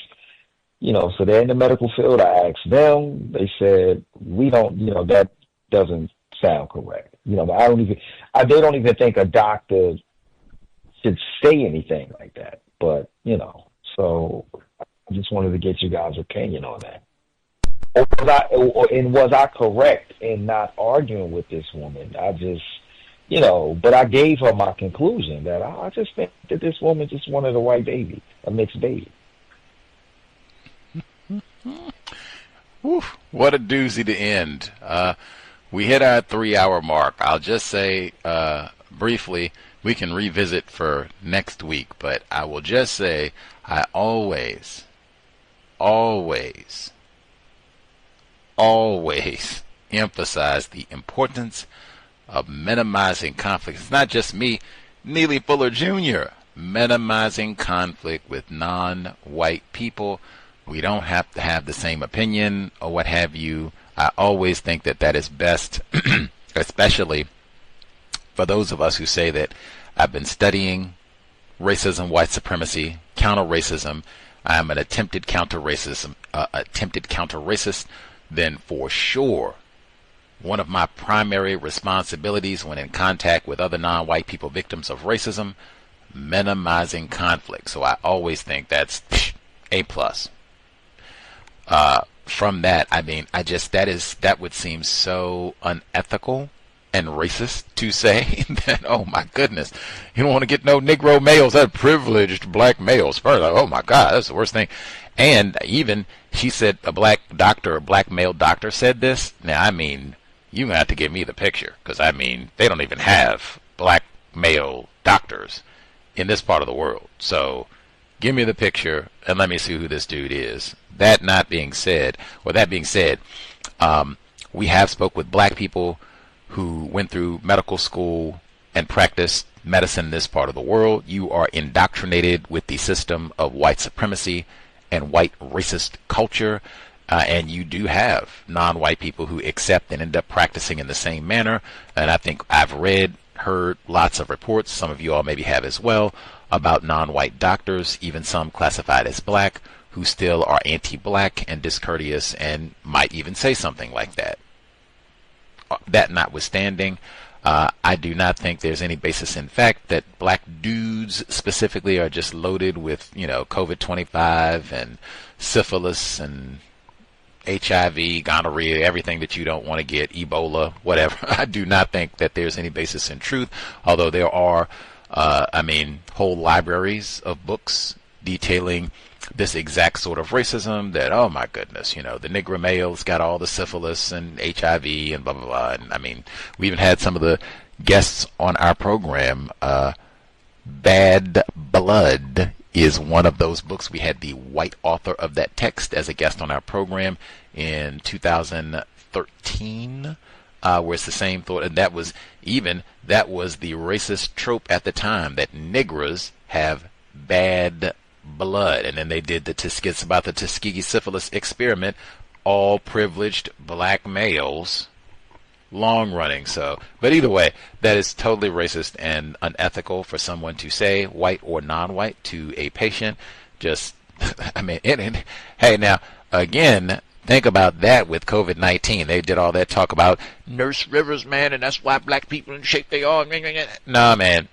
so they're in the medical field. I asked them, they said, we don't, that doesn't sound correct. They don't even think a doctor should say anything like that. But, so I just wanted to get you guys' opinion on that. Was I correct in not arguing with this woman? I just, but I gave her my conclusion that I just think that this woman just wanted a white baby, a mixed baby. Woof, what a doozy to end. We hit our 3-hour mark. I'll just say briefly, we can revisit for next week, but I will just say I always emphasize the importance of minimizing conflict. It's not just me, Neely Fuller Jr., minimizing conflict with non-white people. We don't have to have the same opinion or what have you. I always think that that is best, especially for those of us who say that I've been studying racism, white supremacy, counter-racism. I'm an attempted counter-racist. Then for sure, one of my primary responsibilities when in contact with other non-white people victims of racism, minimizing conflict. So I always think that's A+. From that, that would seem so unethical and racist to say that, oh my goodness, you don't want to get no Negro males, that privileged black males. First, like, oh my God, that's the worst thing. And even she said a black male doctor said this. Now, you're going to have to give me the picture, because they don't even have black male doctors in this part of the world. So give me the picture and let me see who this dude is. That being said, we have spoke with black people who went through medical school and practiced medicine in this part of the world. You are indoctrinated with the system of white supremacy and white racist culture, and you do have non-white people who accept and end up practicing in the same manner. And I think I've heard lots of reports, some of you all maybe have as well, about non-white doctors, even some classified as black, who still are anti-black and discourteous and might even say something like that. That notwithstanding, I do not think there's any basis in fact that black dudes specifically are just loaded with, COVID-25 and syphilis and HIV, gonorrhea, everything that you don't want to get, Ebola, whatever. I do not think that there's any basis in truth, although there are, whole libraries of books detailing this exact sort of racism that, oh my goodness, the Negro male's got all the syphilis and HIV and blah, blah, blah. And we even had some of the guests on our program. Bad Blood is one of those books. We had the white author of that text as a guest on our program in 2013, where it's the same thought. And that was the racist trope at the time, that Negras have bad blood. And then they did the skits about the Tuskegee syphilis experiment, all privileged black males, long running. So, but either way, that is totally racist and unethical for someone to say, white or non-white, to a patient. Just, hey, now again, Think about that with COVID-19. They did all that talk about Nurse Rivers, man, and that's why black people in shape they are. Nah, man.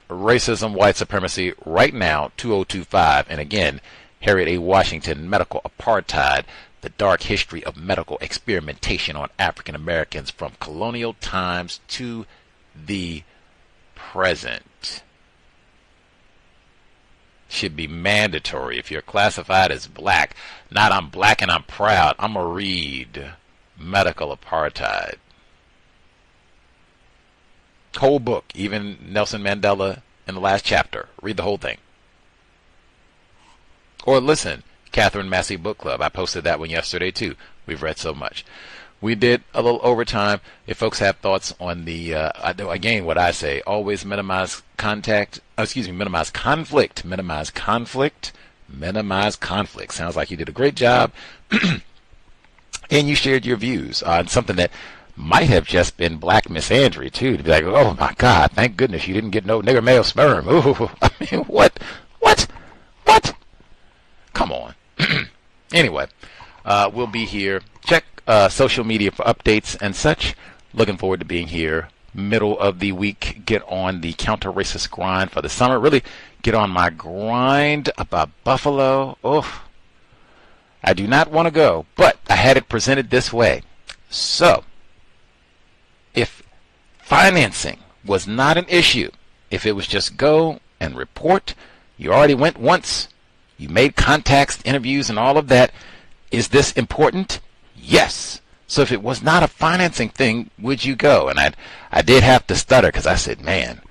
Racism, white supremacy, right now, 2025. And again, Harriet A. Washington, medical apartheid, the dark history of medical experimentation on African Americans from colonial times to the present. Should be mandatory if you're classified as black. Not I'm black and I'm proud. I'm going to read medical apartheid. Whole book, even Nelson Mandela in the last chapter. Read the whole thing. Or listen, Catherine Massey Book Club. I posted that one yesterday too. We've read so much. We did a little overtime. If folks have thoughts on the, again, what I say, always minimize conflict. Minimize conflict. Sounds like you did a great job. And you shared your views on something that might have just been Black misandry, too. To be like, oh, my God, thank goodness you didn't get no nigger male sperm. Ooh, I mean, what? Come on. Anyway, we'll be here. Check social media for updates and such. Looking forward to being here. Middle of the week, get on the counter-racist grind for the summer. Really get on my grind about Buffalo. Oh, I do not want to go, but I had it presented this way. So, if financing was not an issue, if it was just go and report, you already went once, you made contacts, interviews, and all of that, is this important? Yes. So if it was not a financing thing, would you go? And I did have to stutter because I said, man,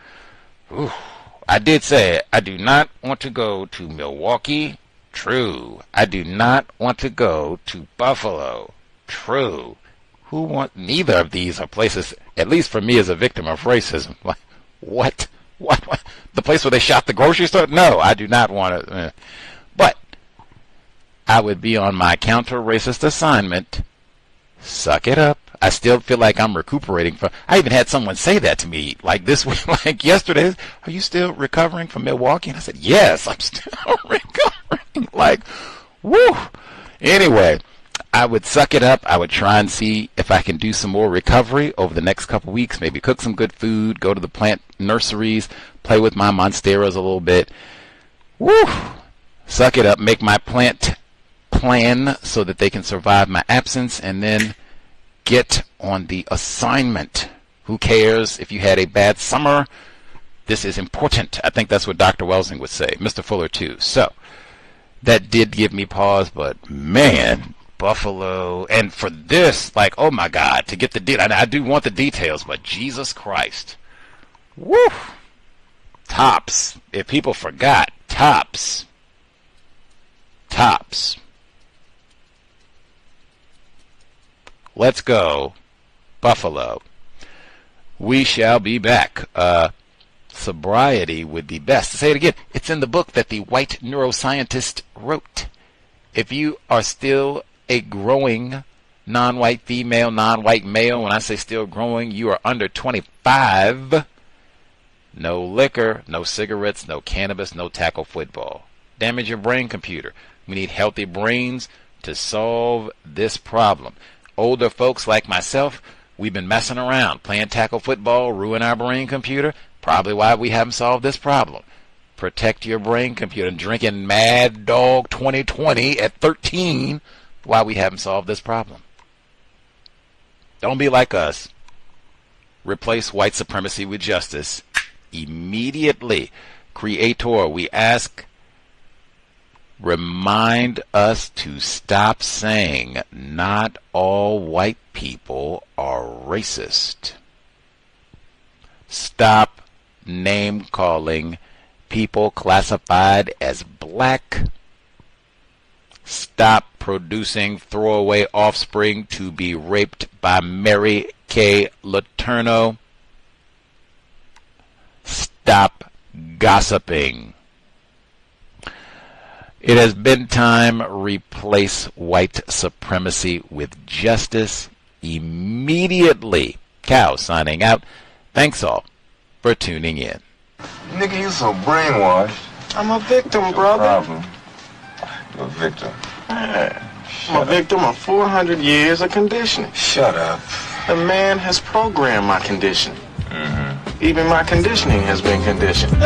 I did say I do not want to go to Milwaukee. True. I do not want to go to Buffalo. True. Who want? Neither of these are places, at least for me as a victim of racism. Like, what? The place where they shot the grocery store? No, I do not want to. But I would be on my counter-racist assignment. Suck it up. I still feel like I'm recuperating from. I even had someone say that to me like this week, like yesterday. Are you still recovering from Milwaukee? And I said, yes, I'm still recovering. Like, woo. Anyway, I would suck it up. I would try and see if I can do some more recovery over the next couple weeks. Maybe cook some good food, go to the plant nurseries, play with my monsteras a little bit. Woo. Suck it up. Make my plant plan so that they can survive my absence, and then get on the assignment. Who cares if you had a bad summer? This is important. I think that's what Dr. Welsing would say. Mr. Fuller too. So that did give me pause, but man, Buffalo, and for this, like, oh my God, to get the deal. I do want the details, but Jesus Christ. Woo! Tops. If people forgot, Tops. Let's go, Buffalo. We shall be back. Sobriety would be best. To say it again, it's in the book that the white neuroscientist wrote. If you are still a growing non-white female, non-white male, when I say still growing, you are under 25, no liquor, no cigarettes, no cannabis, no tackle football. Damage your brain computer. We need healthy brains to solve this problem. Older folks like myself, we've been messing around, playing tackle football, ruin our brain computer. Probably why we haven't solved this problem. Protect your brain computer. Drinking Mad Dog 2020 at 13, why we haven't solved this problem. Don't be like us. Replace white supremacy with justice immediately. Creator, we ask, remind us to stop saying not all white people are racist. Stop name-calling people classified as black. Stop producing throwaway offspring to be raped by Mary Kay Letourneau. Stop gossiping. It has been time. Replace white supremacy with justice immediately. Cow signing out. Thanks all for tuning in. Nigga, you so brainwashed. I'm a victim, brother. Problem. You're a victim. Yeah. I'm a victim of 400 years of conditioning. Shut up. The man has programmed my conditioning. Even my conditioning has been conditioned.